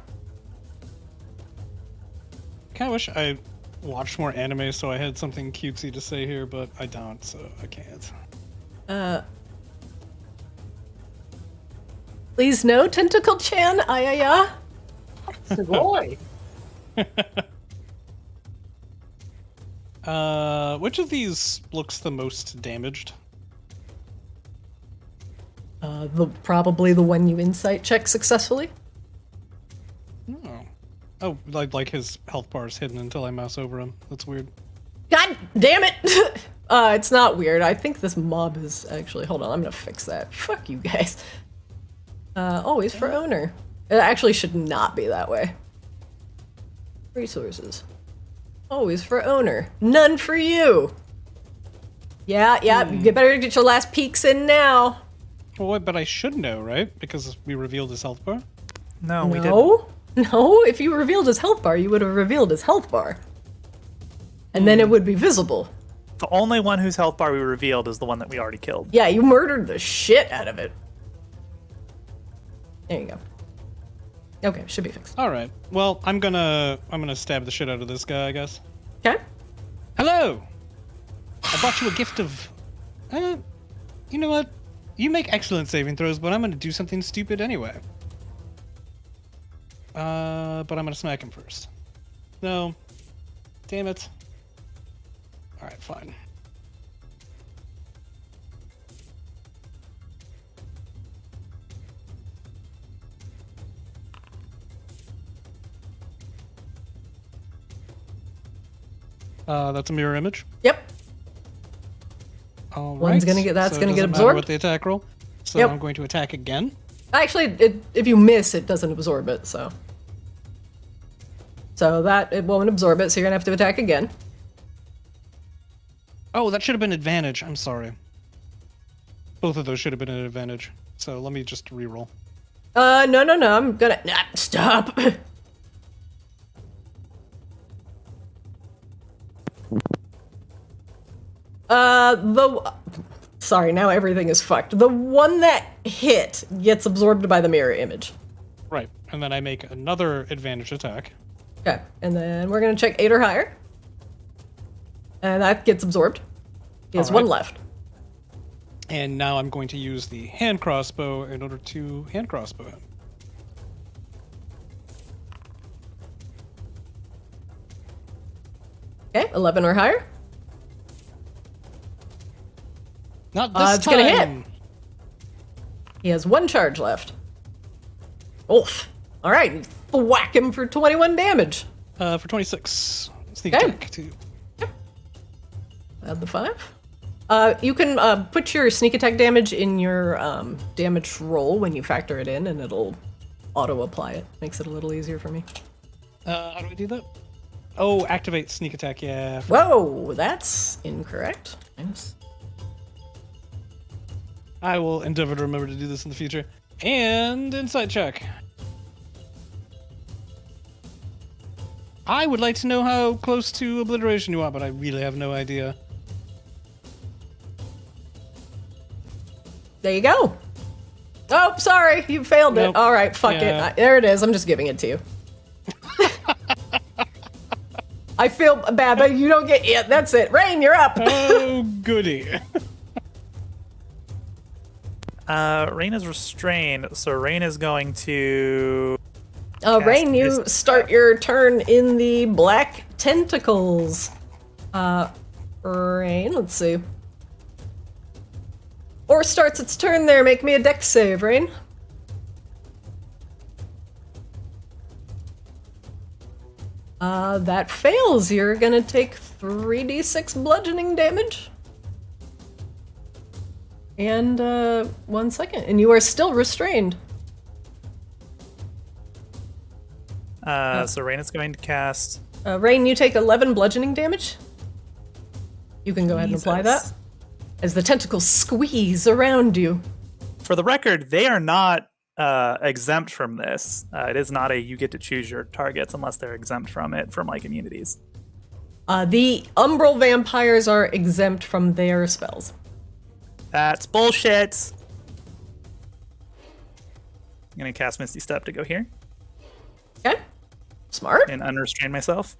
Kinda wish I watched more anime so I had something cutesy to say here, but I don't, so I can't. Please no, Tentacle-chan, ayaya. Boy. Which of these looks the most damaged? Probably the one you insight check successfully. Oh, like his health bar is hidden until I mouse over him. That's weird. God damn it! It's not weird. I think this mob is actually... Hold on, I'm gonna fix that. Fuck you guys. Always for owner. It actually should not be that way. Resources. Always for owner. None for you! Yeah, you better get your last peeks in now. Well, but I should know, right? Because we revealed his health bar? No, we didn't. No, if you revealed his health bar, you would have revealed his health bar. And then it would be visible. The only one whose health bar we revealed is the one that we already killed. Yeah, you murdered the shit out of it. There you go. Okay, should be fixed. All right. Well, I'm gonna stab the shit out of this guy, I guess. Okay. Hello. I brought you a gift of. You know what? You make excellent saving throws, but I'm gonna do something stupid anyway. But I'm gonna smack him first. No. Damn it. Alright, fine. That's a mirror image. Yep. All One's right. gonna get that's So gonna it get doesn't matter absorbed. with the attack roll. So Yep. I'm going to attack again. Actually, if you miss, it doesn't absorb it. So that it won't absorb it. So you're gonna have to attack again. Oh, that should have been advantage. I'm sorry. Both of those should have been an advantage. So let me just reroll. No. I'm gonna stop. Sorry, now everything is fucked. The one that hit gets absorbed by the mirror image. Right, and then I make another advantage attack. Okay, and then we're gonna check 8 or higher. And that gets absorbed. He has one left. And now I'm going to use the hand crossbow in order to hand crossbow him. Okay, 11 or higher. Not this it's time. gonna hit. He has 1 charge left. Oof. All right, whack him for 21 damage. For 26. Sneak Okay. attack too. Add the 5. You can put your sneak attack damage in your damage roll when you factor it in, and it'll auto-apply it. Makes it a little easier for me. How do we do that? Oh, activate sneak attack. Yeah. Whoa, that's incorrect. Minus. I will endeavor to remember to do this in the future. And insight check. I would like to know how close to obliteration you are, but I really have no idea. There you go. Oh, sorry, you failed it. Nope. All right, fuck Yeah. it. There it is. I'm just giving it to you. I feel bad, but you don't get it. That's it. Rain, you're up. Oh, goody. Rain is restrained, so Rain is going to. Rain, cast you Misty start Step. your turn in the black tentacles. Rain, let's see. Or starts its turn there. Make me a dex save, Rain. That fails. You're gonna take 3d6 bludgeoning damage. And, 1 second. And you are still restrained. So Rain is going to cast. Rain, you take 11 bludgeoning damage. You can go ahead and apply that. Jesus. As the tentacles squeeze around you. For the record, they are not exempt from this. It is not a you get to choose your targets unless they're exempt from it from like immunities. The umbral vampires are exempt from their spells. That's bullshit. I'm gonna cast Misty Step to go here Okay. Smart. and unrestrain myself.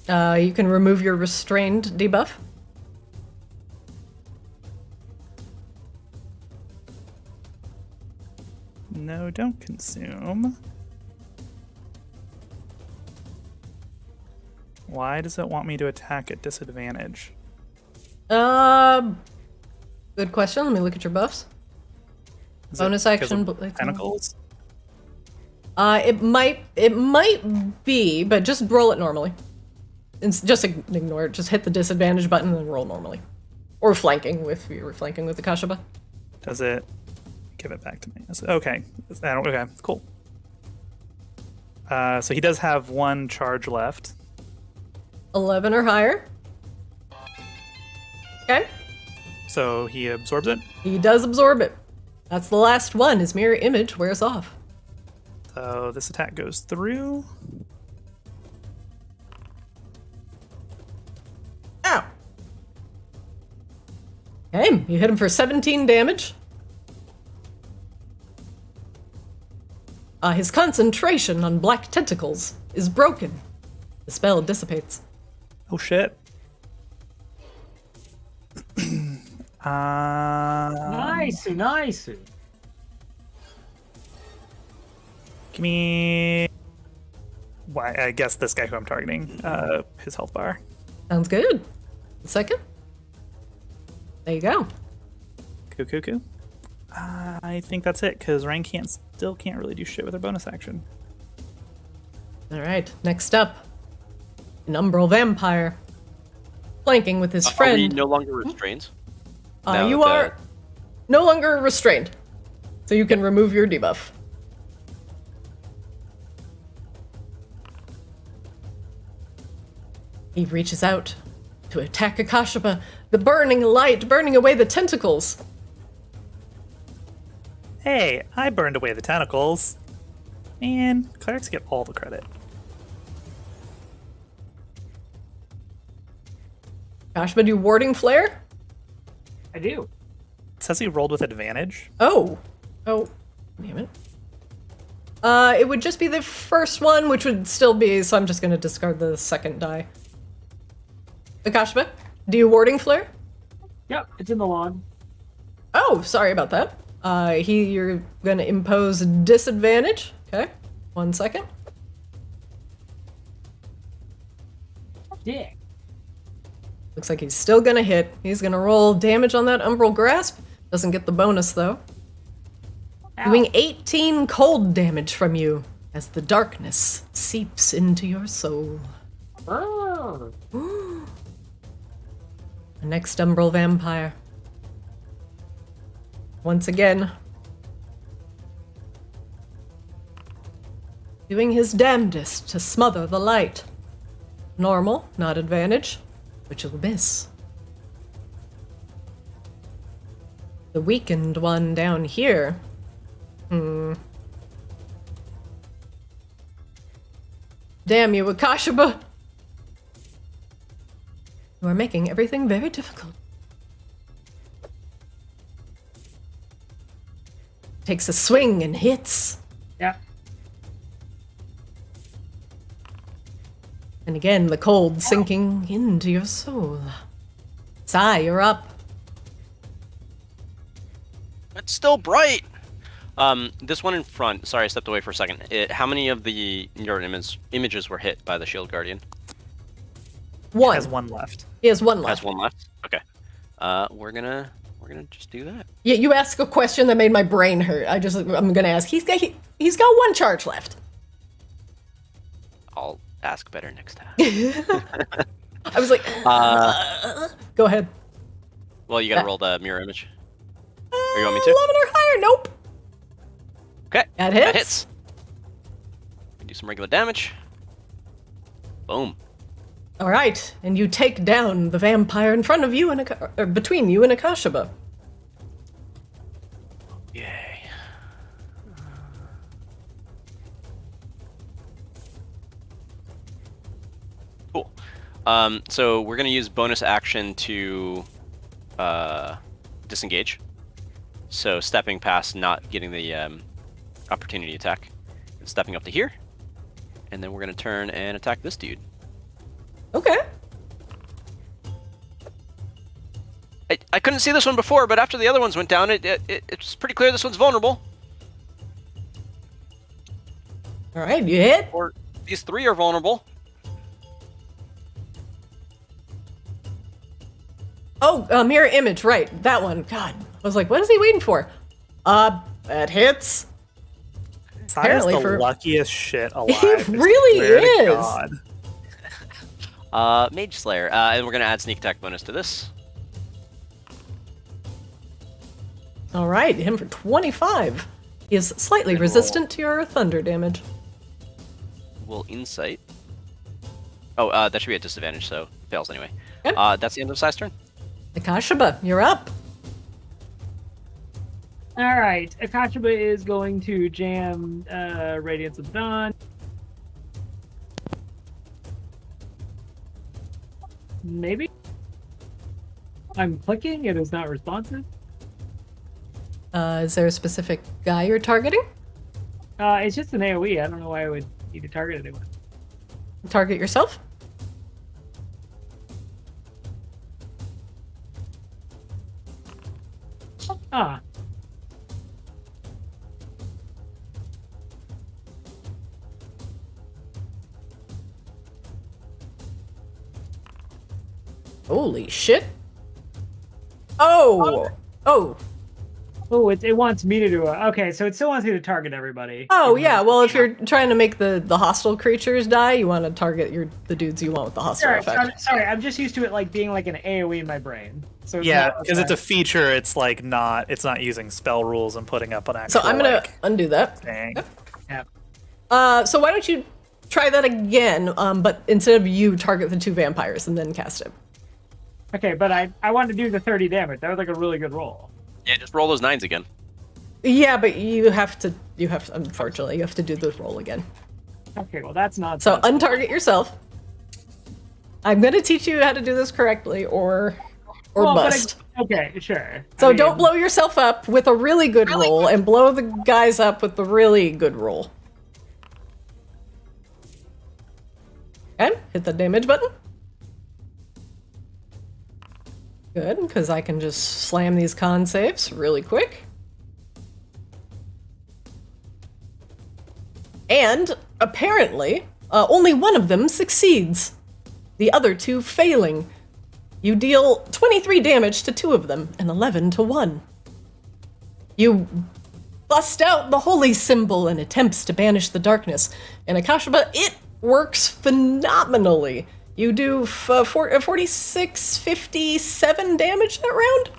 You can remove your restrained debuff. No, don't consume. Why does it want me to attack at disadvantage? Good question. Let me look at your buffs. Is Bonus it 'cause action. of tentacles? It might be, but just roll it normally. Just ignore it. Just hit the disadvantage button and then roll normally. Or flanking if you were flanking with the Kashaba. Does it give it back to me? Okay. Okay, cool. So he does have 1 charge left. 11 or higher. Okay. So he absorbs it. He does absorb it. That's the last one. His mirror image wears off. So this attack goes through. Ow. Okay, you hit him for 17 damage. His concentration on black tentacles is broken. The spell dissipates. Oh shit. Nice. Give me. Why? I guess this guy who I'm targeting. His health bar. Sounds good. A second. There you go. Cool. I think that's it because Rain still can't really do shit with her bonus action. All right, next up, an umbral vampire, flanking with his Are we friend. no longer restrained? Now You that are no longer restrained, so you can remove your debuff. He reaches out to attack Akashaba, the burning light burning away the tentacles. Hey, I burned away the tentacles. Man, clerics get all the credit. Akashaba, do warding flare? I do. It says he rolled with advantage. Oh, damn it. It would just be the first one, which would still be, so I'm just gonna discard the second die. Akashaba, do you warding flare? Yep, it's in the log. Oh, sorry about that. You're gonna impose disadvantage. Okay, 1 second. dick. Looks like he's still gonna hit. He's gonna roll damage on that Umbral Grasp. Doesn't get the bonus, though. Ow. Doing 18 cold damage from you as the darkness seeps into your soul. Oh. The next Umbral Vampire. Once again, doing his damnedest to smother the light. Normal, not advantage, which will miss. The weakened one down here. Damn you, Akashaba! You are making everything very difficult. Takes a swing and hits. Yeah. And again, the cold sinking into your soul. Sai, you're up. It's still bright. This one in front. Sorry, I stepped away for a second. How many of your images were hit by the Shield Guardian? One. Has one left. He has one left. Has one left. Okay. We're gonna just do that. Yeah, you asked a question that made my brain hurt. I'm gonna ask. He's got one charge left. I'll ask better next time. I was like, go ahead. Well, you gotta roll the mirror image. Or you want me to? 11 or higher. Nope. Okay. That hits. That hits. Do some regular damage. Boom. All right, and you take down the vampire in front of you and between you and Akashaba. Yay. Cool. So we're gonna use bonus action to disengage. So stepping past, not getting the opportunity attack, and stepping up to here, and then we're gonna turn and attack this dude. Okay. I couldn't see this one before, but after the other ones went down, it's pretty clear this one's vulnerable. All right, you hit. Or these three are vulnerable. Oh, mirror image, right? That one. God, I was like, what is he waiting for? That hits. Sai is Apparently the for- luckiest shit alive. He I really swear to is. God. Mage Slayer, and we're gonna add sneak attack bonus to this. All right, him for 25. He is slightly And resistant to your thunder damage. We'll insight. Oh, that should be a disadvantage, so fails anyway. Okay. That's the end of Sai's turn. Akashaba, you're up. All right, Akashaba is going to jam Radiance of Dawn. Maybe? I'm clicking, it is not responsive. Is there a specific guy you're targeting? It's just an AoE, I don't know why I would need to target anyone. Target yourself? Ah. Holy shit. Oh! Oh. Oh, it wants me to do it. Okay, so it still wants me to target everybody. Oh, yeah, well, if you're trying to make the hostile creatures die, you want to target the dudes you want with the hostile effect. Sorry, I'm just used to it like being like an AoE in my brain. So it's Yeah, not- because it's a feature. It's like it's not using spell rules and putting up an actual. So I'm gonna like, undo that. thing. Yeah. So why don't you try that again, but instead of you, target the two vampires and then cast it. Okay, but I wanted to do the 30 damage. That was like a really good roll. Yeah, just roll those 9s again. Yeah, but you have to, unfortunately, you have to do the roll again. Okay, well that's not. So untarget yourself. I'm gonna teach you how to do this correctly, or Well, but bust. okay, sure. So I mean, don't blow yourself up with a really good roll, and blow the guys up with the really good roll. Okay, hit the damage button. Good, because I can just slam these con saves really quick. And apparently, only one of them succeeds. the other two failing. You deal 23 damage to 2 of them and 11 to 1. You bust out the holy symbol and attempts to banish the darkness. And Akashaba, it works phenomenally. You do 46, 57 damage that round.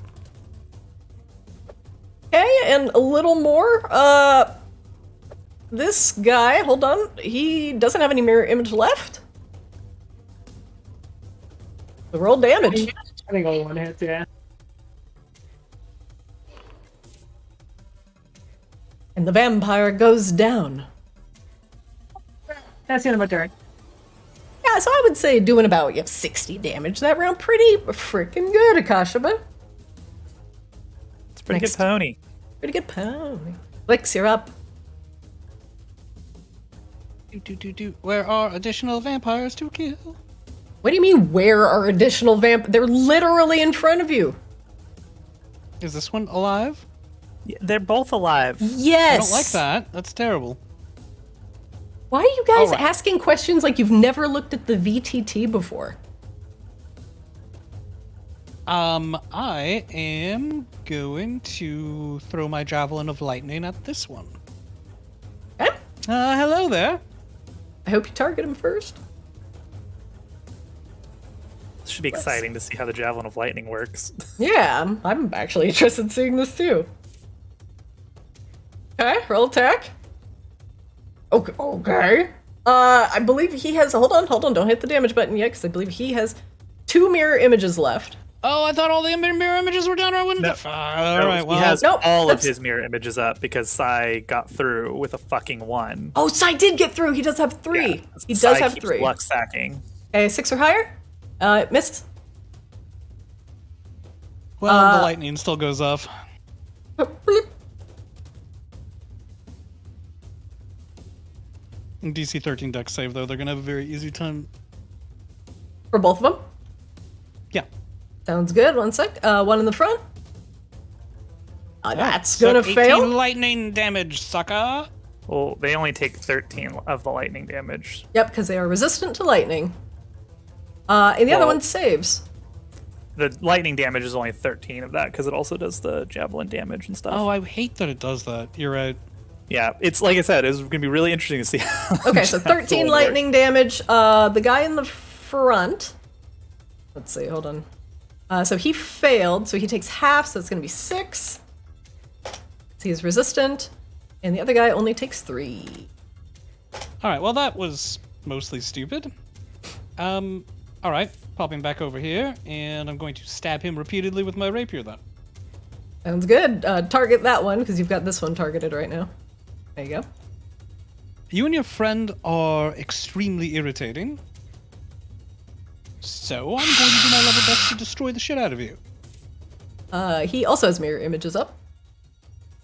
Okay, and a little more. This guy, hold on, he doesn't have any mirror image left. So roll damage. I think only 1 hit, yeah. And the vampire goes down. That's the end of my turn. Yeah, so I would say doing about 60 damage that round. Pretty freaking good, Akashaba. It's pretty Next. good pony. Pretty good pony. Flix, you're up. Where are additional vampires to kill? What do you mean, where are additional They're literally in front of you. Is this one alive? Yeah, they're both alive. Yes. I don't like that. That's terrible. Why are you guys All right. asking questions like you've never looked at the VTT before? I am going to throw my javelin of lightning at this one. Okay. Hello there. I hope you target him first. This should be exciting to see how the Javelin of Lightning works. Yeah, I'm actually interested in seeing this too. Okay, roll attack. Okay. I believe he has. Hold on. Don't hit the damage button yet, because I believe he has 2 mirror images left. Oh, I thought all the mirror images were down. Or I wouldn't. No. All right. Well, he has Nope, all of that's- his mirror images up because Sai got through with a fucking 1. Oh, Sai did get through. He does have 3. Yeah, He Sai does have keeps 3. luck stacking. Okay, 6 or higher. Missed. well, the lightning still goes off. Bloop. DC 13 dex save though. They're gonna have a very easy time. For both of them. Yeah. Sounds good. 1 sec. One in the front. That's So gonna 18 fail. lightning damage, sucker. Well, they only take 13 of the lightning damage. Yep, because they are resistant to lightning. And the other Well- one saves. The lightning damage is only 13 of that because it also does the javelin damage and stuff. Oh, I hate that it does that. You're right. Yeah, it's like I said, it's going to be really interesting to see how Okay, so 13 javelin lightning damage. The guy in the front. Let's see, hold on. So he failed, so he takes half, so it's going to be 6. So he's resistant. And the other guy only takes 3. All right. Well, that was mostly stupid. All right. Popping back over here, and I'm going to stab him repeatedly with my rapier. Then. Sounds good. Target that one, because you've got this one targeted right now. There you go. You and your friend are extremely irritating. So I'm going to do my level best to destroy the shit out of you. He also has mirror images up.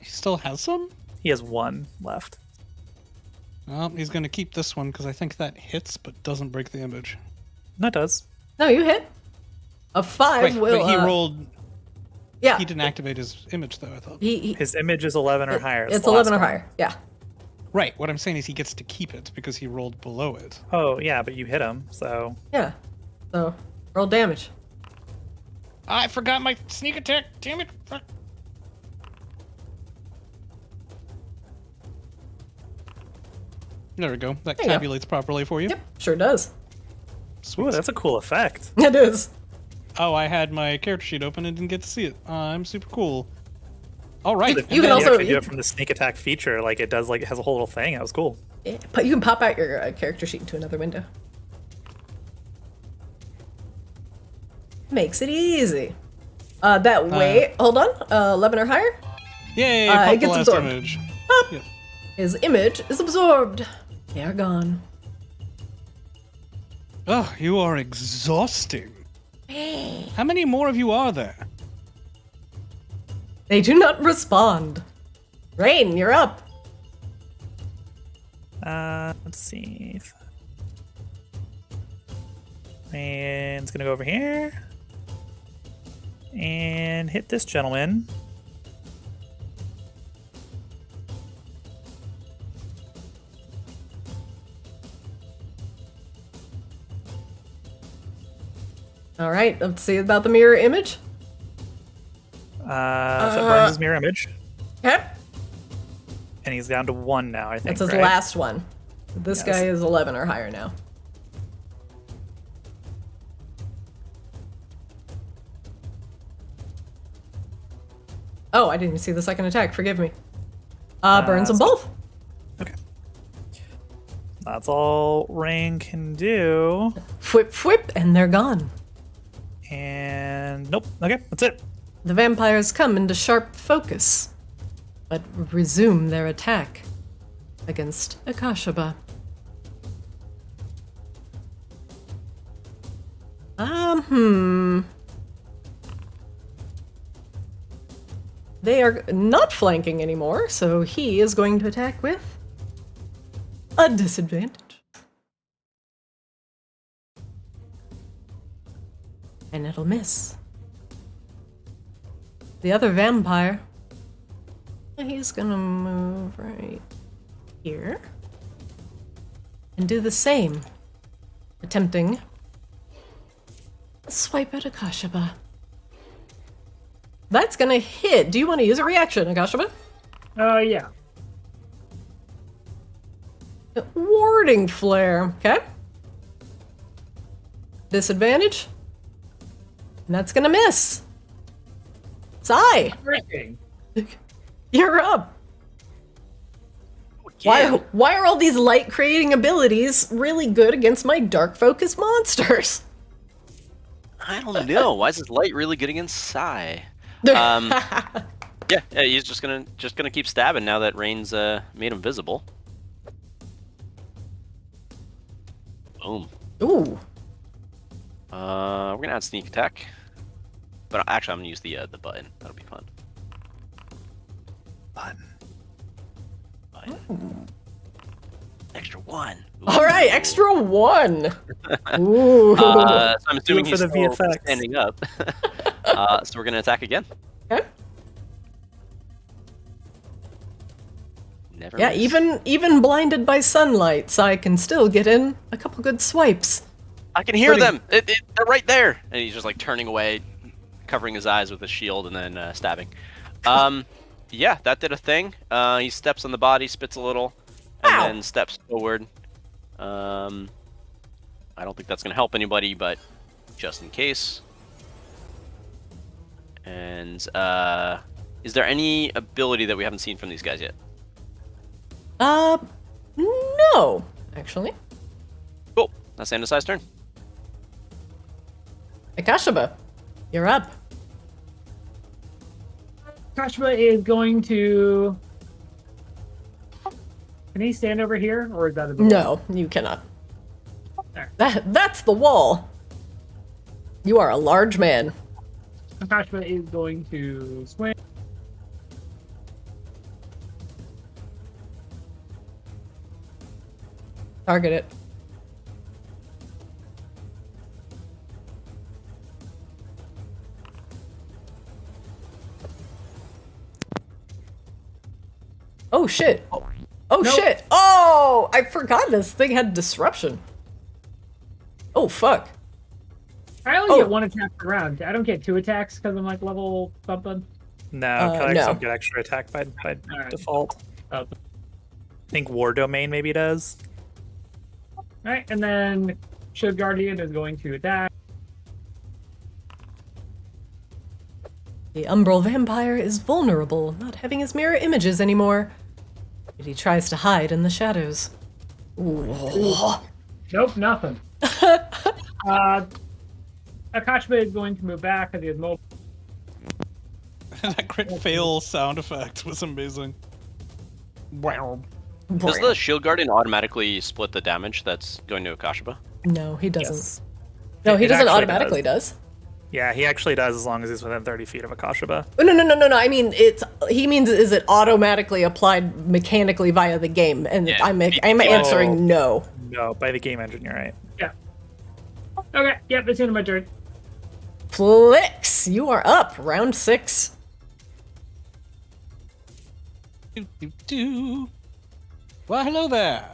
He still has some? He has 1 left. Well, he's going to keep this one because I think that hits but doesn't break the image. No, it does. No, you hit. A 5 Wait, will. but he rolled. Yeah. He didn't activate his image though. I thought. His image is 11 or higher. It's the 11 or last one. higher. Yeah. Right. What I'm saying is he gets to keep it because he rolled below it. Oh, yeah, but you hit him, so... Yeah. So roll damage. I forgot my sneak attack. Damn it! Fuck. There we go. That There you go. tabulates properly for you. Yep, sure does. Ooh, that's a cool effect. It is. Oh, I had my character sheet open and didn't get to see it. I'm super cool. All right. You can You also- actually do it from the sneak attack feature. Like, it does, like, it has a whole little thing. That was cool. Yeah, but you can pop out your character sheet into another window. Makes it easy. That way, hold on, 11 or higher. Yay! it Pop the gets last absorbed. image. Pop. Yep. His image is absorbed. They are gone. Oh, you are exhausting. How many more of you are there? They do not respond. Rain, you're up. Let's see. And it's gonna go over here. And hit this gentleman. All right, let's see about the mirror image. So it burns his mirror image, Okay. and he's down to 1 now, I think. That's his right? last one. This Yes. guy is 11 or higher now. Oh, I didn't even see the second attack. Forgive me. Burns them so- both. Okay. That's all Rain can do. Whip, whip, and they're gone. And nope. Okay, that's it. The vampires come into sharp focus, but resume their attack against Akashaba. They are not flanking anymore, so he is going to attack with a disadvantage. And it'll miss. The other vampire, he's gonna move right here and do the same, attempting a swipe at Akashaba. That's gonna hit. Do you want to use a reaction, Akashaba? Yeah. Warding flare. Okay. Disadvantage. And that's gonna miss. Sai, Freaking. you're up. Why are all these light creating abilities really good against my dark focus monsters? I don't know. Why is this light really good against Sai? Yeah, he's just gonna keep stabbing now that Rain's made him visible. Boom. Ooh. We're gonna add sneak attack, but actually I'm gonna use the button. That'll be fun. Button. Extra 1. All right, extra 1. Ooh. So I'm assuming for he's the still VFX. standing up. So we're gonna attack again. Okay. Never. Yeah, miss. even blinded by sunlight, Sai can still get in a couple good swipes. I can hear Pretty- them. They're right there. And he's just like turning away, covering his eyes with his shield, and then stabbing. Yeah, that did a thing. He steps on the body, spits a little, and Ow. then steps forward. I don't think that's gonna help anybody, but just in case. And is there any ability that we haven't seen from these guys yet? No, actually. Cool. That's the end of Sai's turn. Akashaba, you're up. Kashima is going to. Can he stand over here, or is that a door? No, you cannot. There. That's the wall. You are a large man. Kashima is going to swing. Target it. Oh shit. Oh Nope. shit. Oh, I forgot this thing had disruption. Oh fuck. I only Oh. get 1 attack per round. I don't get 2 attacks because I'm like level something. No, no. don't get extra attack by Alright. default. Oh. I think War Domain maybe does. Alright, and then Shield Guardian is going to attack. The umbral vampire is vulnerable, not having his mirror images anymore. But he tries to hide in the shadows. Ooh. Nope, nothing. Akashima is going to move back because he has mobile. That crit fail sound effect was amazing. Wow. Does the Shield Guardian automatically split the damage that's going to Akashaba? No, he doesn't. Yes. No, he It doesn't actually automatically does. Yeah, he actually does as long as he's within 30 feet of Akashaba. Oh, no. I mean, he means is it automatically applied mechanically via the game? And Yeah, I'm he- answering no. No, by the game engine, you're right. Yeah. Okay, yep, that's the end of my turn. Flix, you are up. Round 6. Do. Well, hello there.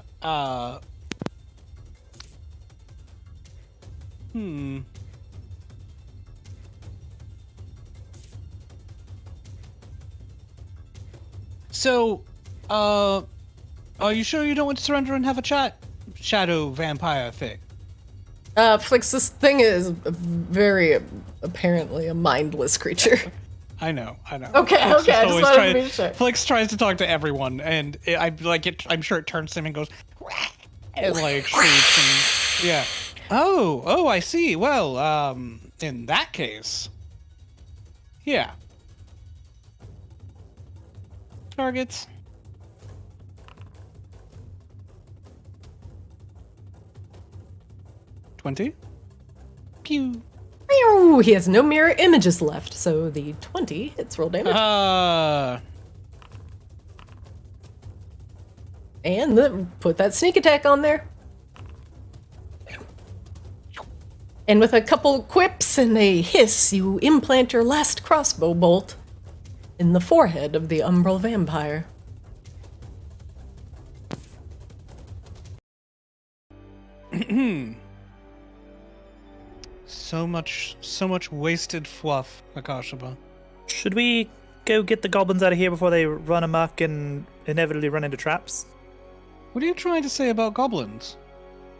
So, are you sure you don't want to surrender and have a chat, shadow vampire thing? Flix, this thing is very apparently a mindless creature. I know. Okay, I just wanted to be sure. Flix tries to talk to everyone, and I'm sure it turns to him and goes, and like shrieks and yeah. Oh, I see. Well, in that case, yeah. Targets. $20. Pew. Pew! He has no mirror images left, so the 20 hits roll damage. And put that sneak attack on there. And with a couple quips and a hiss, you implant your last crossbow bolt in the forehead of the umbral vampire. So much wasted fluff, Akashaba. Should we go get the goblins out of here before they run amok and inevitably run into traps? What are you trying to say about goblins?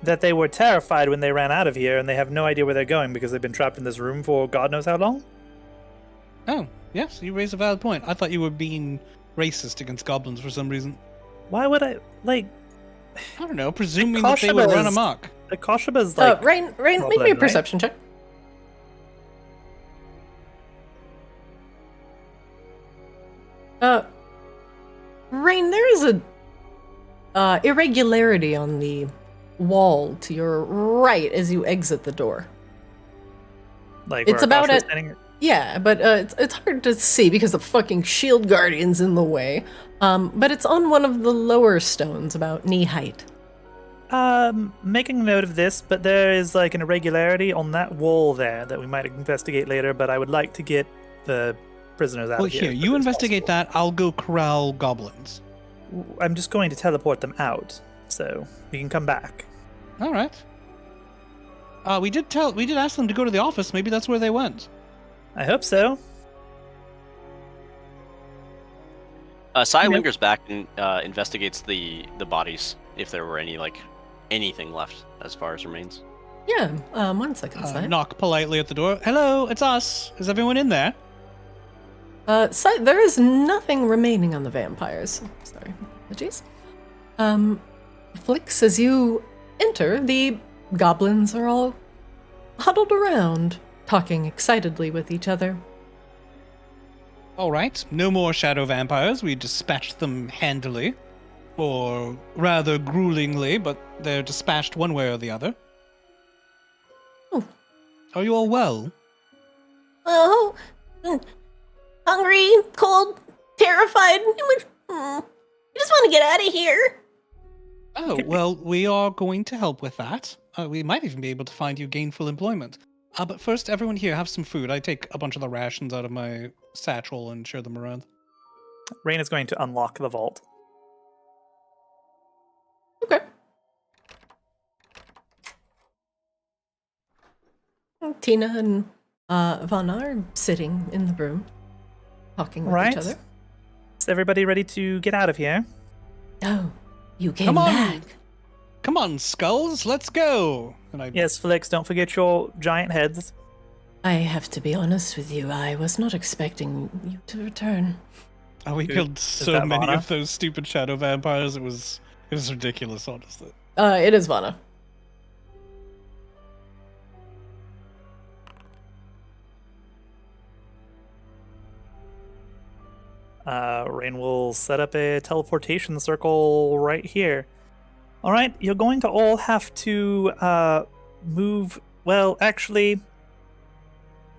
That they were terrified when they ran out of here and they have no idea where they're going because they've been trapped in this room for God knows how long? Oh, yes, you raise a valid point. I thought you were being racist against goblins for some reason. Why would I, I don't know, presuming that they would run amok. The Koshaba's like... Rain, make me a perception check. Rain, there is a irregularity on the wall to your right as you exit the door. Like it's about it. Yeah, but it's hard to see because the fucking shield guardian's in the way. But it's on one of the lower stones, about knee height. Making a note of this, but there is like an irregularity on that wall there that we might investigate later, but I would like to get the prisoners out of here. Well, here, you investigate that, I'll go corral goblins. I'm just going to teleport them out, so we can come back. All right. We did ask them to go to the office. Maybe that's where they went. I hope so. Sai lingers back and investigates the bodies, if there were anything left as far as remains. Yeah, 1 second, Sai. Knock politely at the door. Hello, it's us. Is everyone in there? Sai, there is nothing remaining on the vampires. Sorry, apologies. Flix, as you enter, the goblins are all huddled around, talking excitedly with each other. All right, no more shadow vampires. We dispatched them handily. Or rather gruelingly, but they're dispatched one way or the other. Oh. Are you all well? Oh, hungry, cold, terrified. I just want to get out of here. Oh, well, we are going to help with that. We might even be able to find you gainful employment. But first, everyone here, have some food. I take a bunch of the rations out of my satchel and share them around. Rain is going to unlock the vault. Okay. Tina and Vanna are sitting in the room, talking with each other. Is everybody ready to get out of here? Oh, you came back. Come on, skulls, let's go. Yes, Felix, don't forget your giant heads. I have to be honest with you, I was not expecting you to return. Oh, we killed so many of those stupid shadow vampires, it was ridiculous, honestly. It is Vanna. Rain will set up a teleportation circle right here. All right, you're going to all have to move. Well, actually,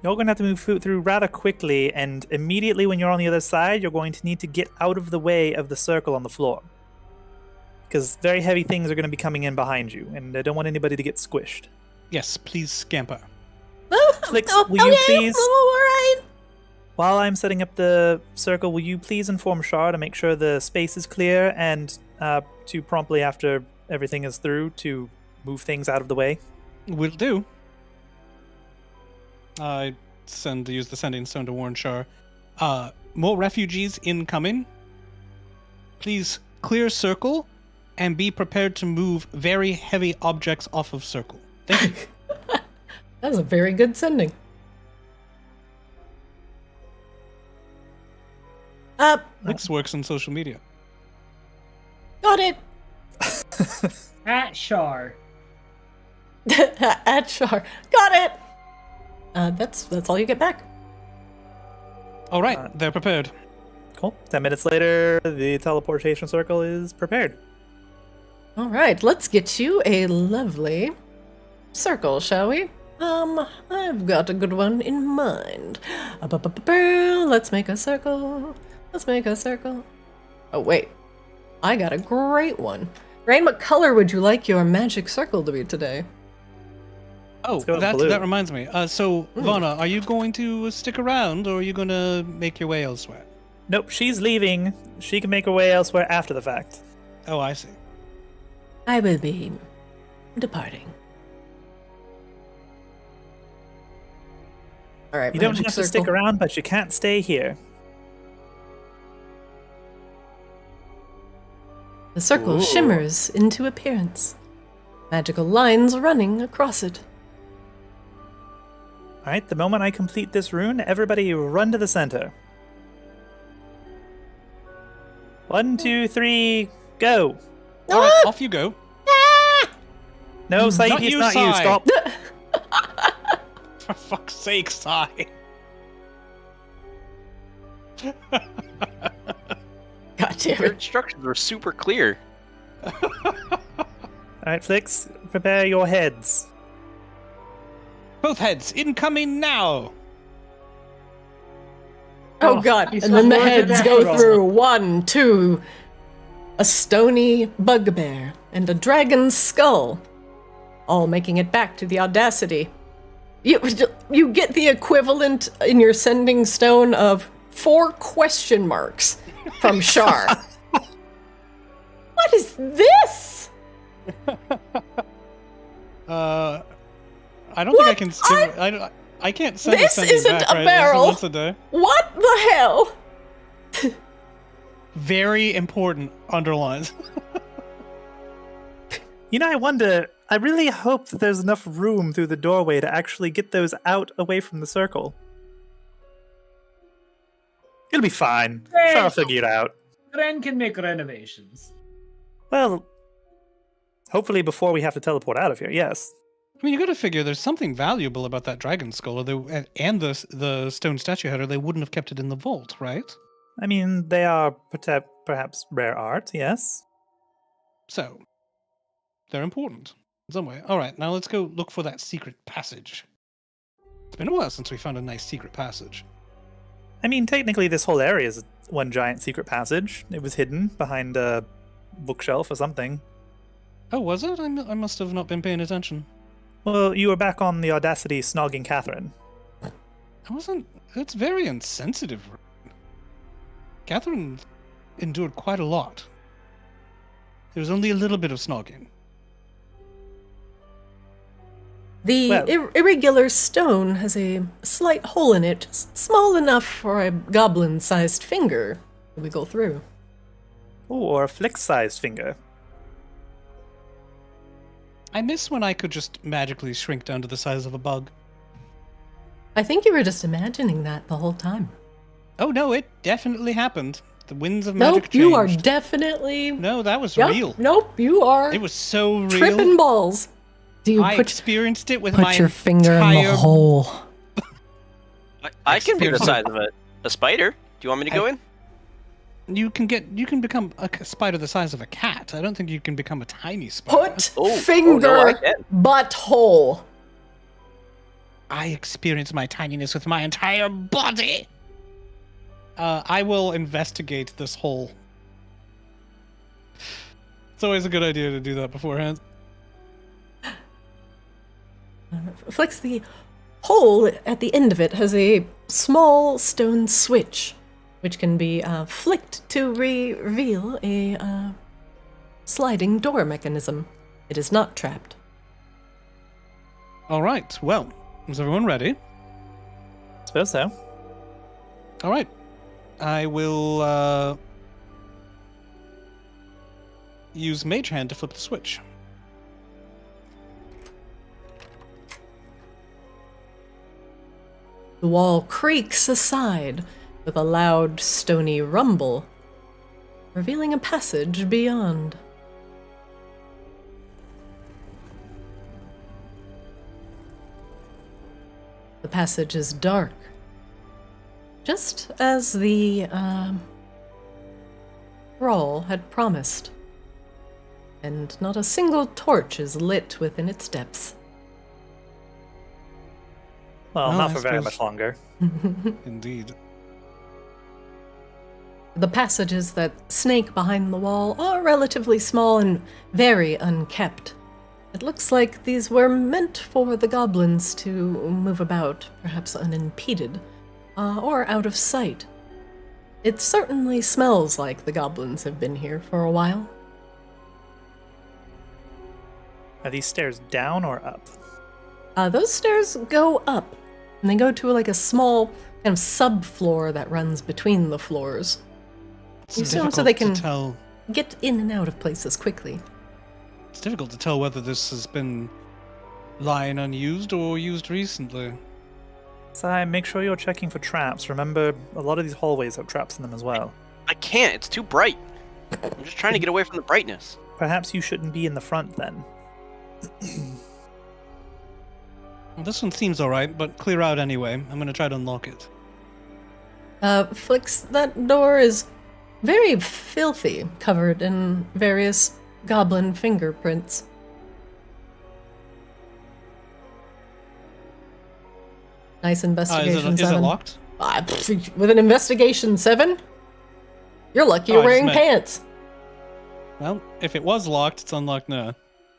you're going to have to move through rather quickly, and immediately when you're on the other side, you're going to need to get out of the way of the circle on the floor. Because very heavy things are going to be coming in behind you, and I don't want anybody to get squished. Yes, please scamper. Flix, will you please... All right. While I'm setting up the circle, will you please inform Shar to make sure the space is clear and to promptly after everything is through to move things out of the way? Will do. I use the sending stone to warn Shar. More refugees incoming. please clear circle and be prepared to move very heavy objects off of circle. Thank you. That's a very good sending. Flix works on social media. Got it. At Shar. At Shar. Got it! That's all you get back. All right, they're prepared. Cool. 10 minutes later, the teleportation circle is prepared. All right, let's get you a lovely circle, shall we? I've got a good one in mind. Let's make a circle. Let's make a circle. Oh, wait. I got a great one. Rain, what color would you like your magic circle to be today? Oh, go with blue. that reminds me. So, Vana, are you going to stick around, or are you going to make your way elsewhere? Nope, she's leaving. She can make her way elsewhere after the fact. Oh, I see. I will be departing. All right, You don't magic have to stick circle. around, but you can't stay here. The circle Ooh. shimmers into appearance. Magical lines running across it. Alright, the moment I complete this rune, everybody run to the center. 1, 2, 3, go! All right, off you go. No, Saeed, Not it's you, not you, Sai. stop! For fuck's sake, Sai. God damn Your it. instructions were super clear. Alright, Flix, prepare your heads. Both heads, incoming now. Oh god, he's and then the supposed to heads attack go roll. through 1, 2, a stony bugbear, and a dragon's skull, all making it back to the Audacity. You get the equivalent in your sending stone of 4 question marks from Shar. What is this? I don't think I can. I can't send This sending isn't back, a right? barrel. Once a day. What the hell? Very important underlines. You know, I really hope that there's enough room through the doorway to actually get those out away from the circle. It'll be fine. Hey. Sure, I'll figure it out. Ren can make renovations. Well, hopefully before we have to teleport out of here, yes. I mean, you got to figure there's something valuable about that dragon skull, or and the stone statue head, or they wouldn't have kept it in the vault, right? I mean, they are perhaps rare art, yes. So, they're important in some way. All right, now let's go look for that secret passage. It's been a while since we found a nice secret passage. I mean, technically this whole area is one giant secret passage. It was hidden behind a bookshelf or something. Oh, was it? I must have not been paying attention. Well, you were back on the Audacity snogging Catherine. I wasn't. It's very insensitive. Catherine endured quite a lot. There was only a little bit of snogging. The Well- irregular stone has a slight hole in it, just small enough for a goblin-sized finger to wiggle through. Ooh, or a Flix-sized finger. I miss when I could just magically shrink down to the size of a bug. I think you were just imagining that the whole time. Oh no, it definitely happened. The winds of magic Nope, changed. you are definitely... No, that was Yup, real. Nope, you are It was so real. tripping balls. Do you I put experienced it with my your finger in the entire... hole? I can be the Experience. size of a spider. Do you want me to go in? You can become a spider the size of a cat. I don't think you can become a tiny spider. Put Oh, finger no, I can. butthole. I experience my tininess with my entire body. I will investigate this hole. It's always a good idea to do that beforehand. Flex, the hole at the end of it has a small stone switch, which can be flicked to reveal a sliding door mechanism. It is not trapped. All right. Well, is everyone ready? Suppose so. All right. I will use Mage Hand to flip the switch. The wall creaks aside with a loud, stony rumble, revealing a passage beyond. The passage is dark, just as the thrall had promised, and not a single torch is lit within its depths. Well, Well, not I for very suppose- much longer. Indeed. The passages that snake behind the wall are relatively small and very unkept. It looks like these were meant for the goblins to move about, perhaps unimpeded, or out of sight. It certainly smells like the goblins have been here for a while. Are these stairs down or up? Those stairs go up, and they go to like a small kind of subfloor that runs between the floors. It's You assume difficult so they can to tell. get in and out of places quickly. It's difficult to tell whether this has been lying unused or used recently. Si, make sure you're checking for traps. Remember, a lot of these hallways have traps in them as well. I can't. It's too bright. I'm just trying to get away from the brightness. Perhaps you shouldn't be in the front then. Well, this one seems alright, but clear out anyway. I'm gonna try to unlock it. Flix, that door is very filthy, covered in various goblin fingerprints. Nice investigation, Is it 7. locked? With an investigation 7? You're lucky Oh, you're I just wearing meant- pants. Well, if it was locked, it's unlocked now.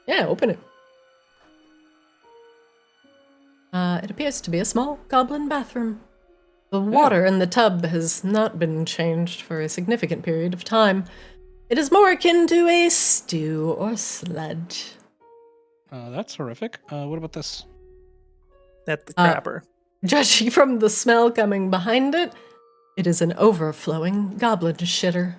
Yeah, open it. It appears to be a small goblin bathroom. The water in the tub has not been changed for a significant period of time. It is more akin to a stew or sludge. That's horrific. What about this? That's the Uh, crapper. Judging from the smell coming behind it, it is an overflowing goblin shitter.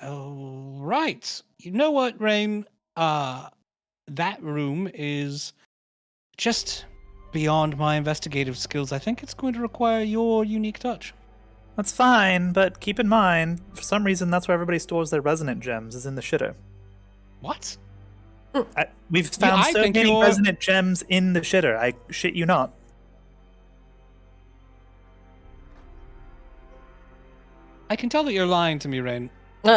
Oh, right. You know what, Rain? That room is just beyond my investigative skills. I think it's going to require your unique touch. That's fine, but keep in mind, for some reason, that's where everybody stores their resonant gems, is in the shitter. What? We've found I so think many you're- resonant gems in the shitter. I shit you not. I can tell that you're lying to me, Rain. Rain,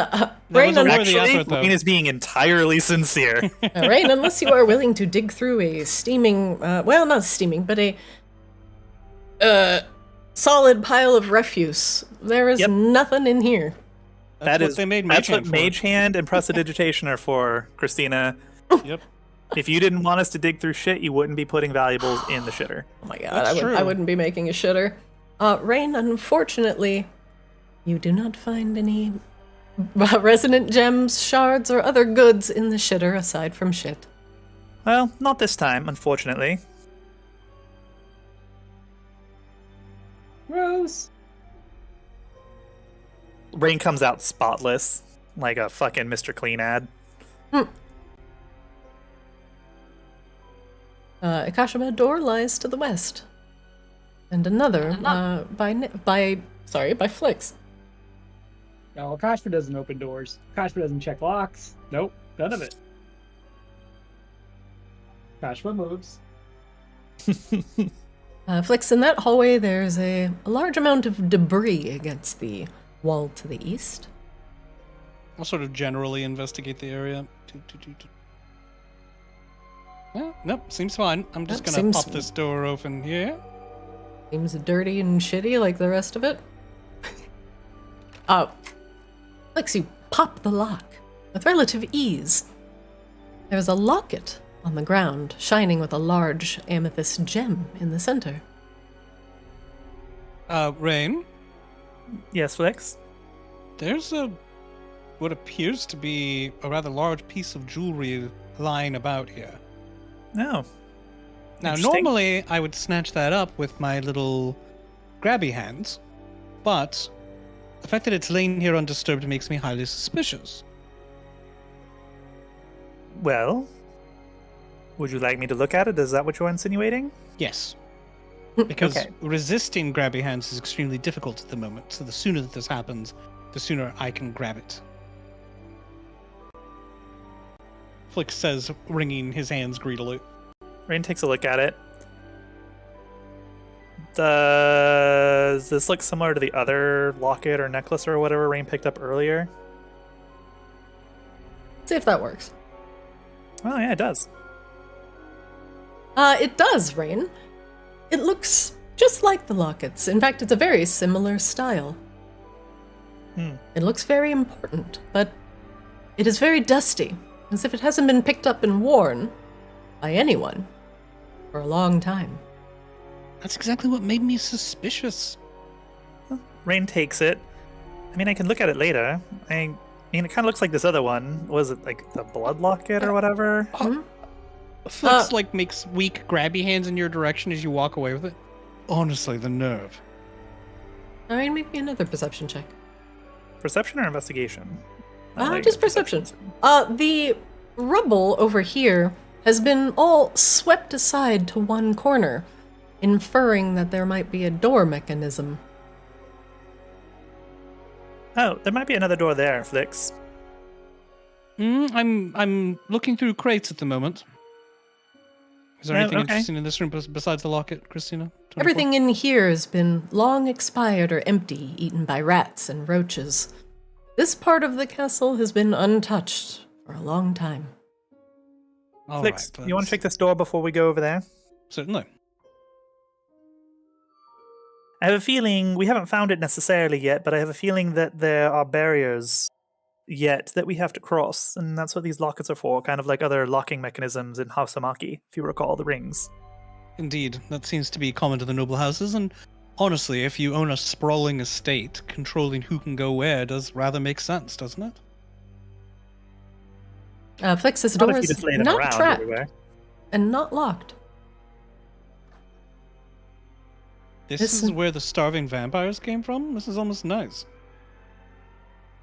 was a un- worthy Actually, effort, though. Wayne is being entirely sincere. Rain, unless you are willing to dig through a steaming, well, not steaming, but a solid pile of refuse, there is Yep. nothing in here. That's what they made Mage That's what Hand for. Mage Hand and Prestidigitation are for, Christina. Yep. If you didn't want us to dig through shit, you wouldn't be putting valuables in the shitter. Oh my god, That's I true. wouldn't be making a shitter. Rain, unfortunately, you do not find any resonant gems, shards, or other goods in the shitter aside from shit. Well, not this time, unfortunately. Gross. Rain comes out spotless, like a fucking Mr. Clean ad. Akashima door lies to the west. And another, by Flix. No, Kashfa doesn't open doors. Kashfa doesn't check locks. Nope, none of it. Kashfa moves. Flix, in that hallway, there's a large amount of debris against the wall to the east. I'll sort of generally investigate the area. Yeah, nope, seems fine. I'm just That gonna seems- pop this door open here. Seems dirty and shitty like the rest of it. Flix, you pop the lock with relative ease. There's a locket on the ground, shining with a large amethyst gem in the center. Rain, Yes, Flix? there's what appears to be a rather large piece of jewelry lying about here. No. Now, Interesting. normally I would snatch that up with my little grabby hands, but the fact that it's laying here undisturbed makes me highly suspicious. Well, would you like me to look at it? Is that what you're insinuating? Yes. Because Okay. resisting grabby hands is extremely difficult at the moment, so the sooner that this happens, the sooner I can grab it. Flick says, wringing his hands greedily. Rain takes a look at it. Does this look similar to the other locket or necklace or whatever Rain picked up earlier? See if that works. Oh, yeah, it does. It does, Rain. It looks just like the lockets. In fact, it's a very similar style. It looks very important, but it is very dusty, as if it hasn't been picked up and worn by anyone for a long time. That's exactly what made me suspicious. Rain takes it. I mean, I can look at it later. I mean, it kind of looks like this other one. Was it like the blood locket or whatever? Flicks makes weak grabby hands in your direction as you walk away with it. Honestly, the nerve. Alright, make me another perception check. Perception or investigation? I like Just perception. The rubble over here has been all swept aside to one corner, inferring that there might be a door mechanism. Oh, there might be another door there, Flix. I'm looking through crates at the moment. Is there anything okay. interesting in this room besides the locket, Christina? 24? Everything in here has been long expired or empty, eaten by rats and roaches. This part of the castle has been untouched for a long time. All Flix, right, you want to let's- check this door before we go over there? Certainly. I have a feeling, we haven't found it necessarily yet, but I have a feeling that there are barriers yet that we have to cross, and that's what these lockets are for, kind of like other locking mechanisms in House Amaki, if you recall the rings. Indeed, that seems to be common to the noble houses, and honestly, if you own a sprawling estate, controlling who can go where does rather make sense, doesn't it? Flex, this Not door if you is just lay them not around trapped everywhere. and not locked. This This- is where the starving vampires came from? This is almost nice.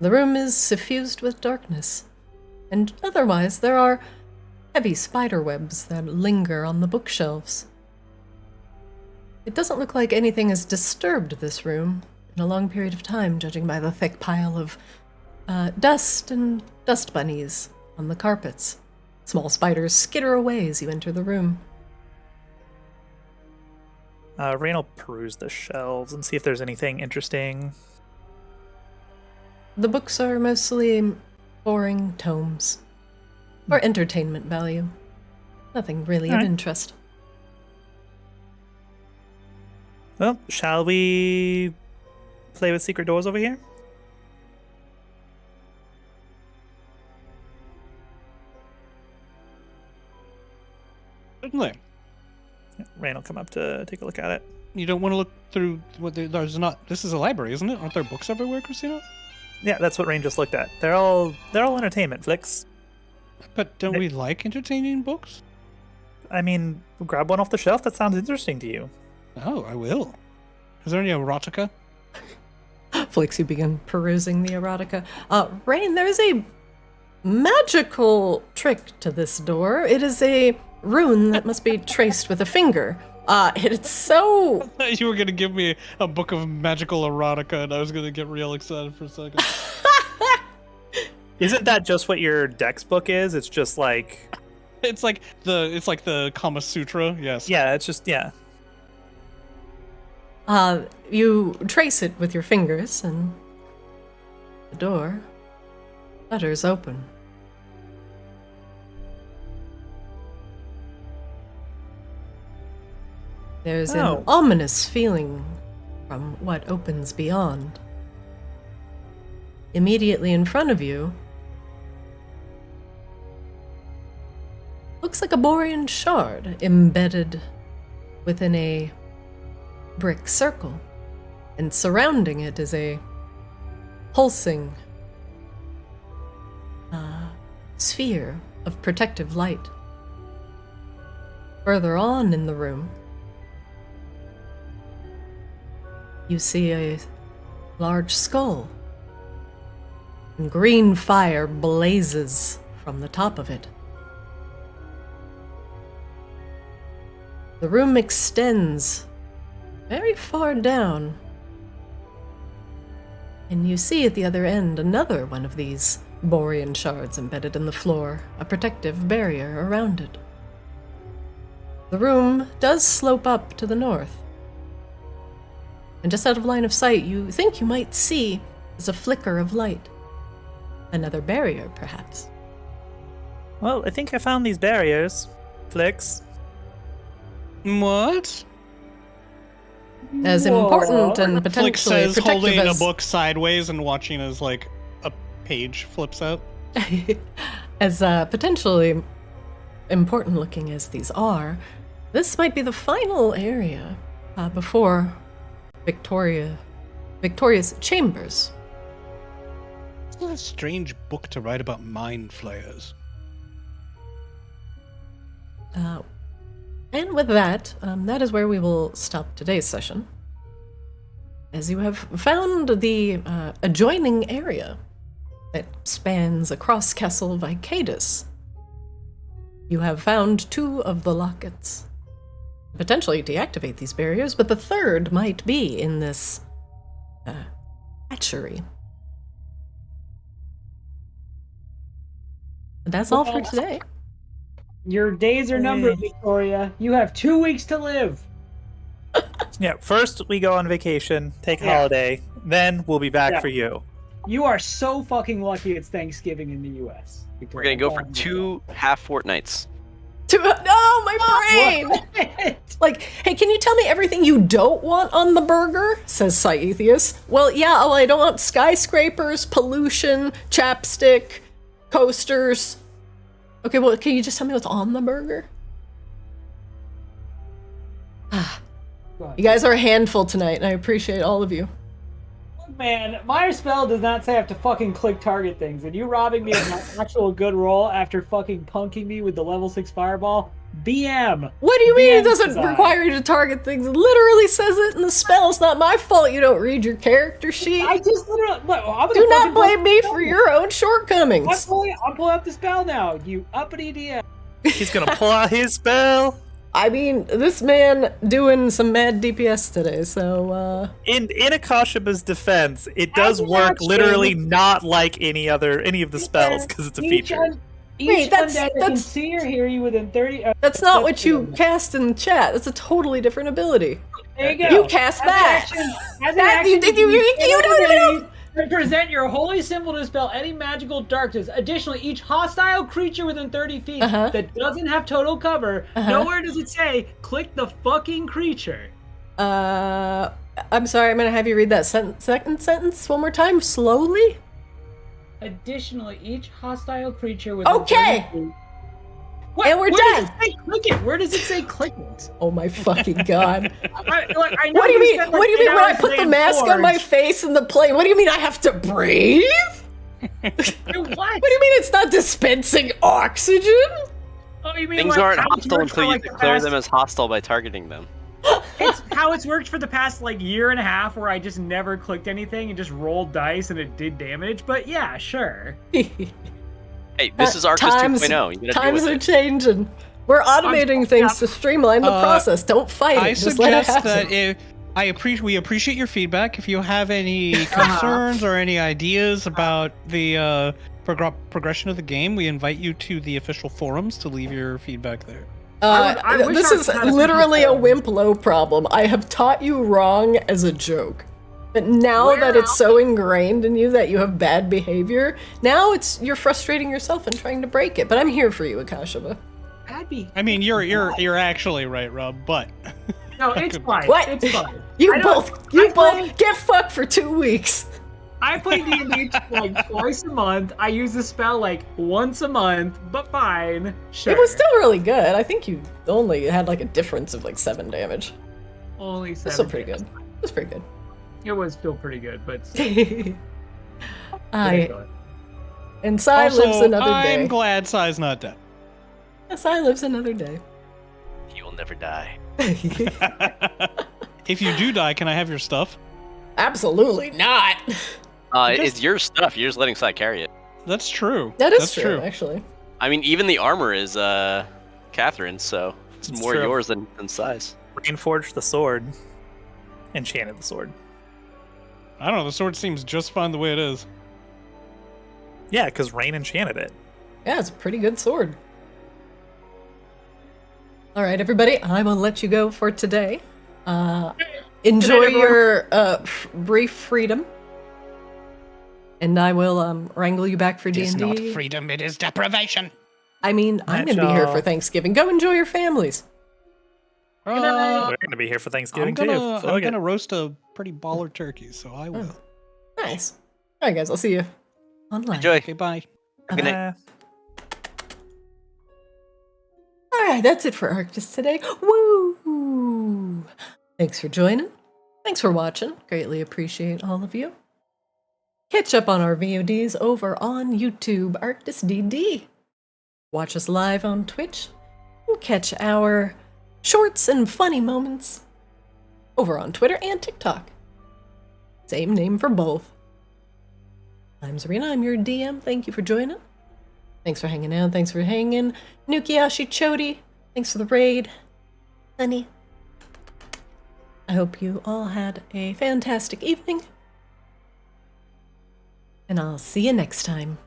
The room is suffused with darkness, and otherwise there are heavy spider webs that linger on the bookshelves. It doesn't look like anything has disturbed this room in a long period of time, judging by the thick pile of dust and dust bunnies on the carpets. Small spiders skitter away as you enter the room. Rain will peruse the shelves and see if there's anything interesting. The books are mostly boring tomes, or entertainment value. Nothing really of Alright. interest. Well, shall we play with secret doors over here? Certainly. Rain will come up to take a look at it. You don't want to look through what there's not. This is a library, isn't it? Aren't there books everywhere, Christina? Yeah, that's what Rain just looked at. They're all entertainment flicks. But don't They- we like entertaining books? I mean, grab one off the shelf. That sounds interesting to you. Oh, I will. Is there any erotica? Flix, you begin perusing the erotica. Rain, there is a magical trick to this door. It is a rune that must be traced with a finger. It's so... You were gonna give me a book of magical erotica, and I was gonna get real excited for a second. Isn't that just what your dex book is? It's just like... It's like the Kama Sutra. Yes. Yeah, it's just, yeah. You trace it with your fingers, and the door flutters open. There's an Oh. ominous feeling from what opens beyond. Immediately in front of you, looks like a Borean shard embedded within a brick circle, and surrounding it is a pulsing sphere of protective light. Further on in the room, you see a large skull, and green fire blazes from the top of it. The room extends very far down. And you see at the other end another one of these Borean shards embedded in the floor, a protective barrier around it. The room does slope up to the north. And just out of line of sight, you think you might see is a flicker of light. Another barrier, perhaps. Well, I think I found these barriers, Flix. What? As important and Flick potentially says, protective holding as... a book sideways and watching as, like, a page flips out. as potentially important looking as these are, this might be the final area before Victoria's chambers. What a strange book to write about mind flayers. And with that, that is where we will stop today's session. As you have found the adjoining area that spans across Castle Vicaedus. You have found 2 of the lockets. Potentially deactivate these barriers, but the third might be in this hatchery. And that's all for today. Your days are numbered, Victoria. You have 2 weeks to live. Yeah, first we go on vacation, take a holiday, then we'll be back for you. You are so fucking lucky it's Thanksgiving in the U.S. We're gonna go for 2 half fortnights. No, my brain! Like, hey, can you tell me everything you don't want on the burger? Says Scythius. Well, I don't want skyscrapers, pollution, chapstick, coasters. Okay, well, can you just tell me what's on the burger? You guys are a handful tonight, and I appreciate all of you. Man, my spell does not say I have to fucking click target things, and you robbing me of my actual good roll after fucking punking me with the level 6 fireball? BM! What do you mean it doesn't design. require you to target things? It literally says it in the spell. It's not my fault you don't read your character sheet. I just literally... Do not blame me for your own shortcomings. I'm pulling up the spell now, you uppity DM. He's gonna pull out his spell. I mean, this man doing some mad DPS today, so, In Akashaba's defense, it does work literally not like any of the spells, because it's a feature. Each undead that can see or hear you within 30... that's not what you cast in chat. That's a totally different ability. There you go. You cast that. You don't even... Present your holy symbol to dispel any magical darkness. Additionally, each hostile creature within 30 feet that doesn't have total cover, nowhere does it say, click the fucking creature. I'm sorry, I'm gonna have you read that second sentence one more time, slowly. Additionally, each hostile creature within 30 feet... And we're done. Click it. Where does it say click it? Oh my fucking god! I know what do you mean? Like what do you mean when I put the mask on my face in the plane? What do you mean I have to breathe? What? What do you mean it's not dispensing oxygen? Oh, you mean Things like aren't how it's hostile worked for, until you like, the declare past- them as hostile by targeting them. It's how it's worked for the past year and a half, where I just never clicked anything and just rolled dice and it did damage. But yeah, sure. Hey, this is Arctis 2.0. You gotta times deal are with it. changing. We're automating things to streamline the process. Don't fight it. I Just let it suggest happen. that we appreciate your feedback. If you have any concerns or any ideas about the progression of the game, we invite you to the official forums to leave your feedback there. I wish This I is had a literally a feedback. Wimplo problem. I have taught you wrong as a joke. But now Where that it's else? so ingrained in you that you have bad behavior, now you're frustrating yourself and trying to break it. But I'm here for you, Akashaba. That'd be... I mean, you're actually right, Rob, but No, it's fine. What? It's fine. You I don't- both get fucked for 2 weeks. I play D&D twice a month. I use the spell once a month, but fine. Sure. It was still really good. I think you only had a difference of 7 damage. only 7. That's still pretty good. It was pretty good. It was still pretty good, but And Sai lives also, another I'm day. glad Sai's not dead. Sai lives another day. He will never die. If you do die, can I have your stuff? Absolutely not. It's your stuff. You're just letting Sai carry it. That's true. That is That's true, actually. I mean, even the armor is Catherine's, so It's It's more true. yours than size. Rainforged the sword. Enchanted the sword. I don't know. The sword seems just fine the way it is. Yeah, because Rain enchanted it. Yeah, it's a pretty good sword. All right, everybody, I will let you go for today. Enjoy your brief freedom, and I will wrangle you back for It D&D. is not freedom, it is deprivation. I mean, I'm going to be here for Thanksgiving. Go enjoy your families. We're going to be here for Thanksgiving, I'm too. gonna, I'm gonna roast a pretty baller turkey, so I will. Nice. All right, guys, I'll see you online. Enjoy. Okay, bye. Good night. All right, that's it for Arctis today. Woo! Thanks for joining. Thanks for watching. Greatly appreciate all of you. Catch up on our VODs over on YouTube, Arctis DD. Watch us live on Twitch. And catch our shorts and funny moments over on Twitter and TikTok. Same name for both. I'm Zarina, I'm your DM. Thank you for joining. Thanks for hanging out. Thanks for hanging. Nukiashi Chodi, thanks for the raid. Honey. I hope you all had a fantastic evening. And I'll see you next time.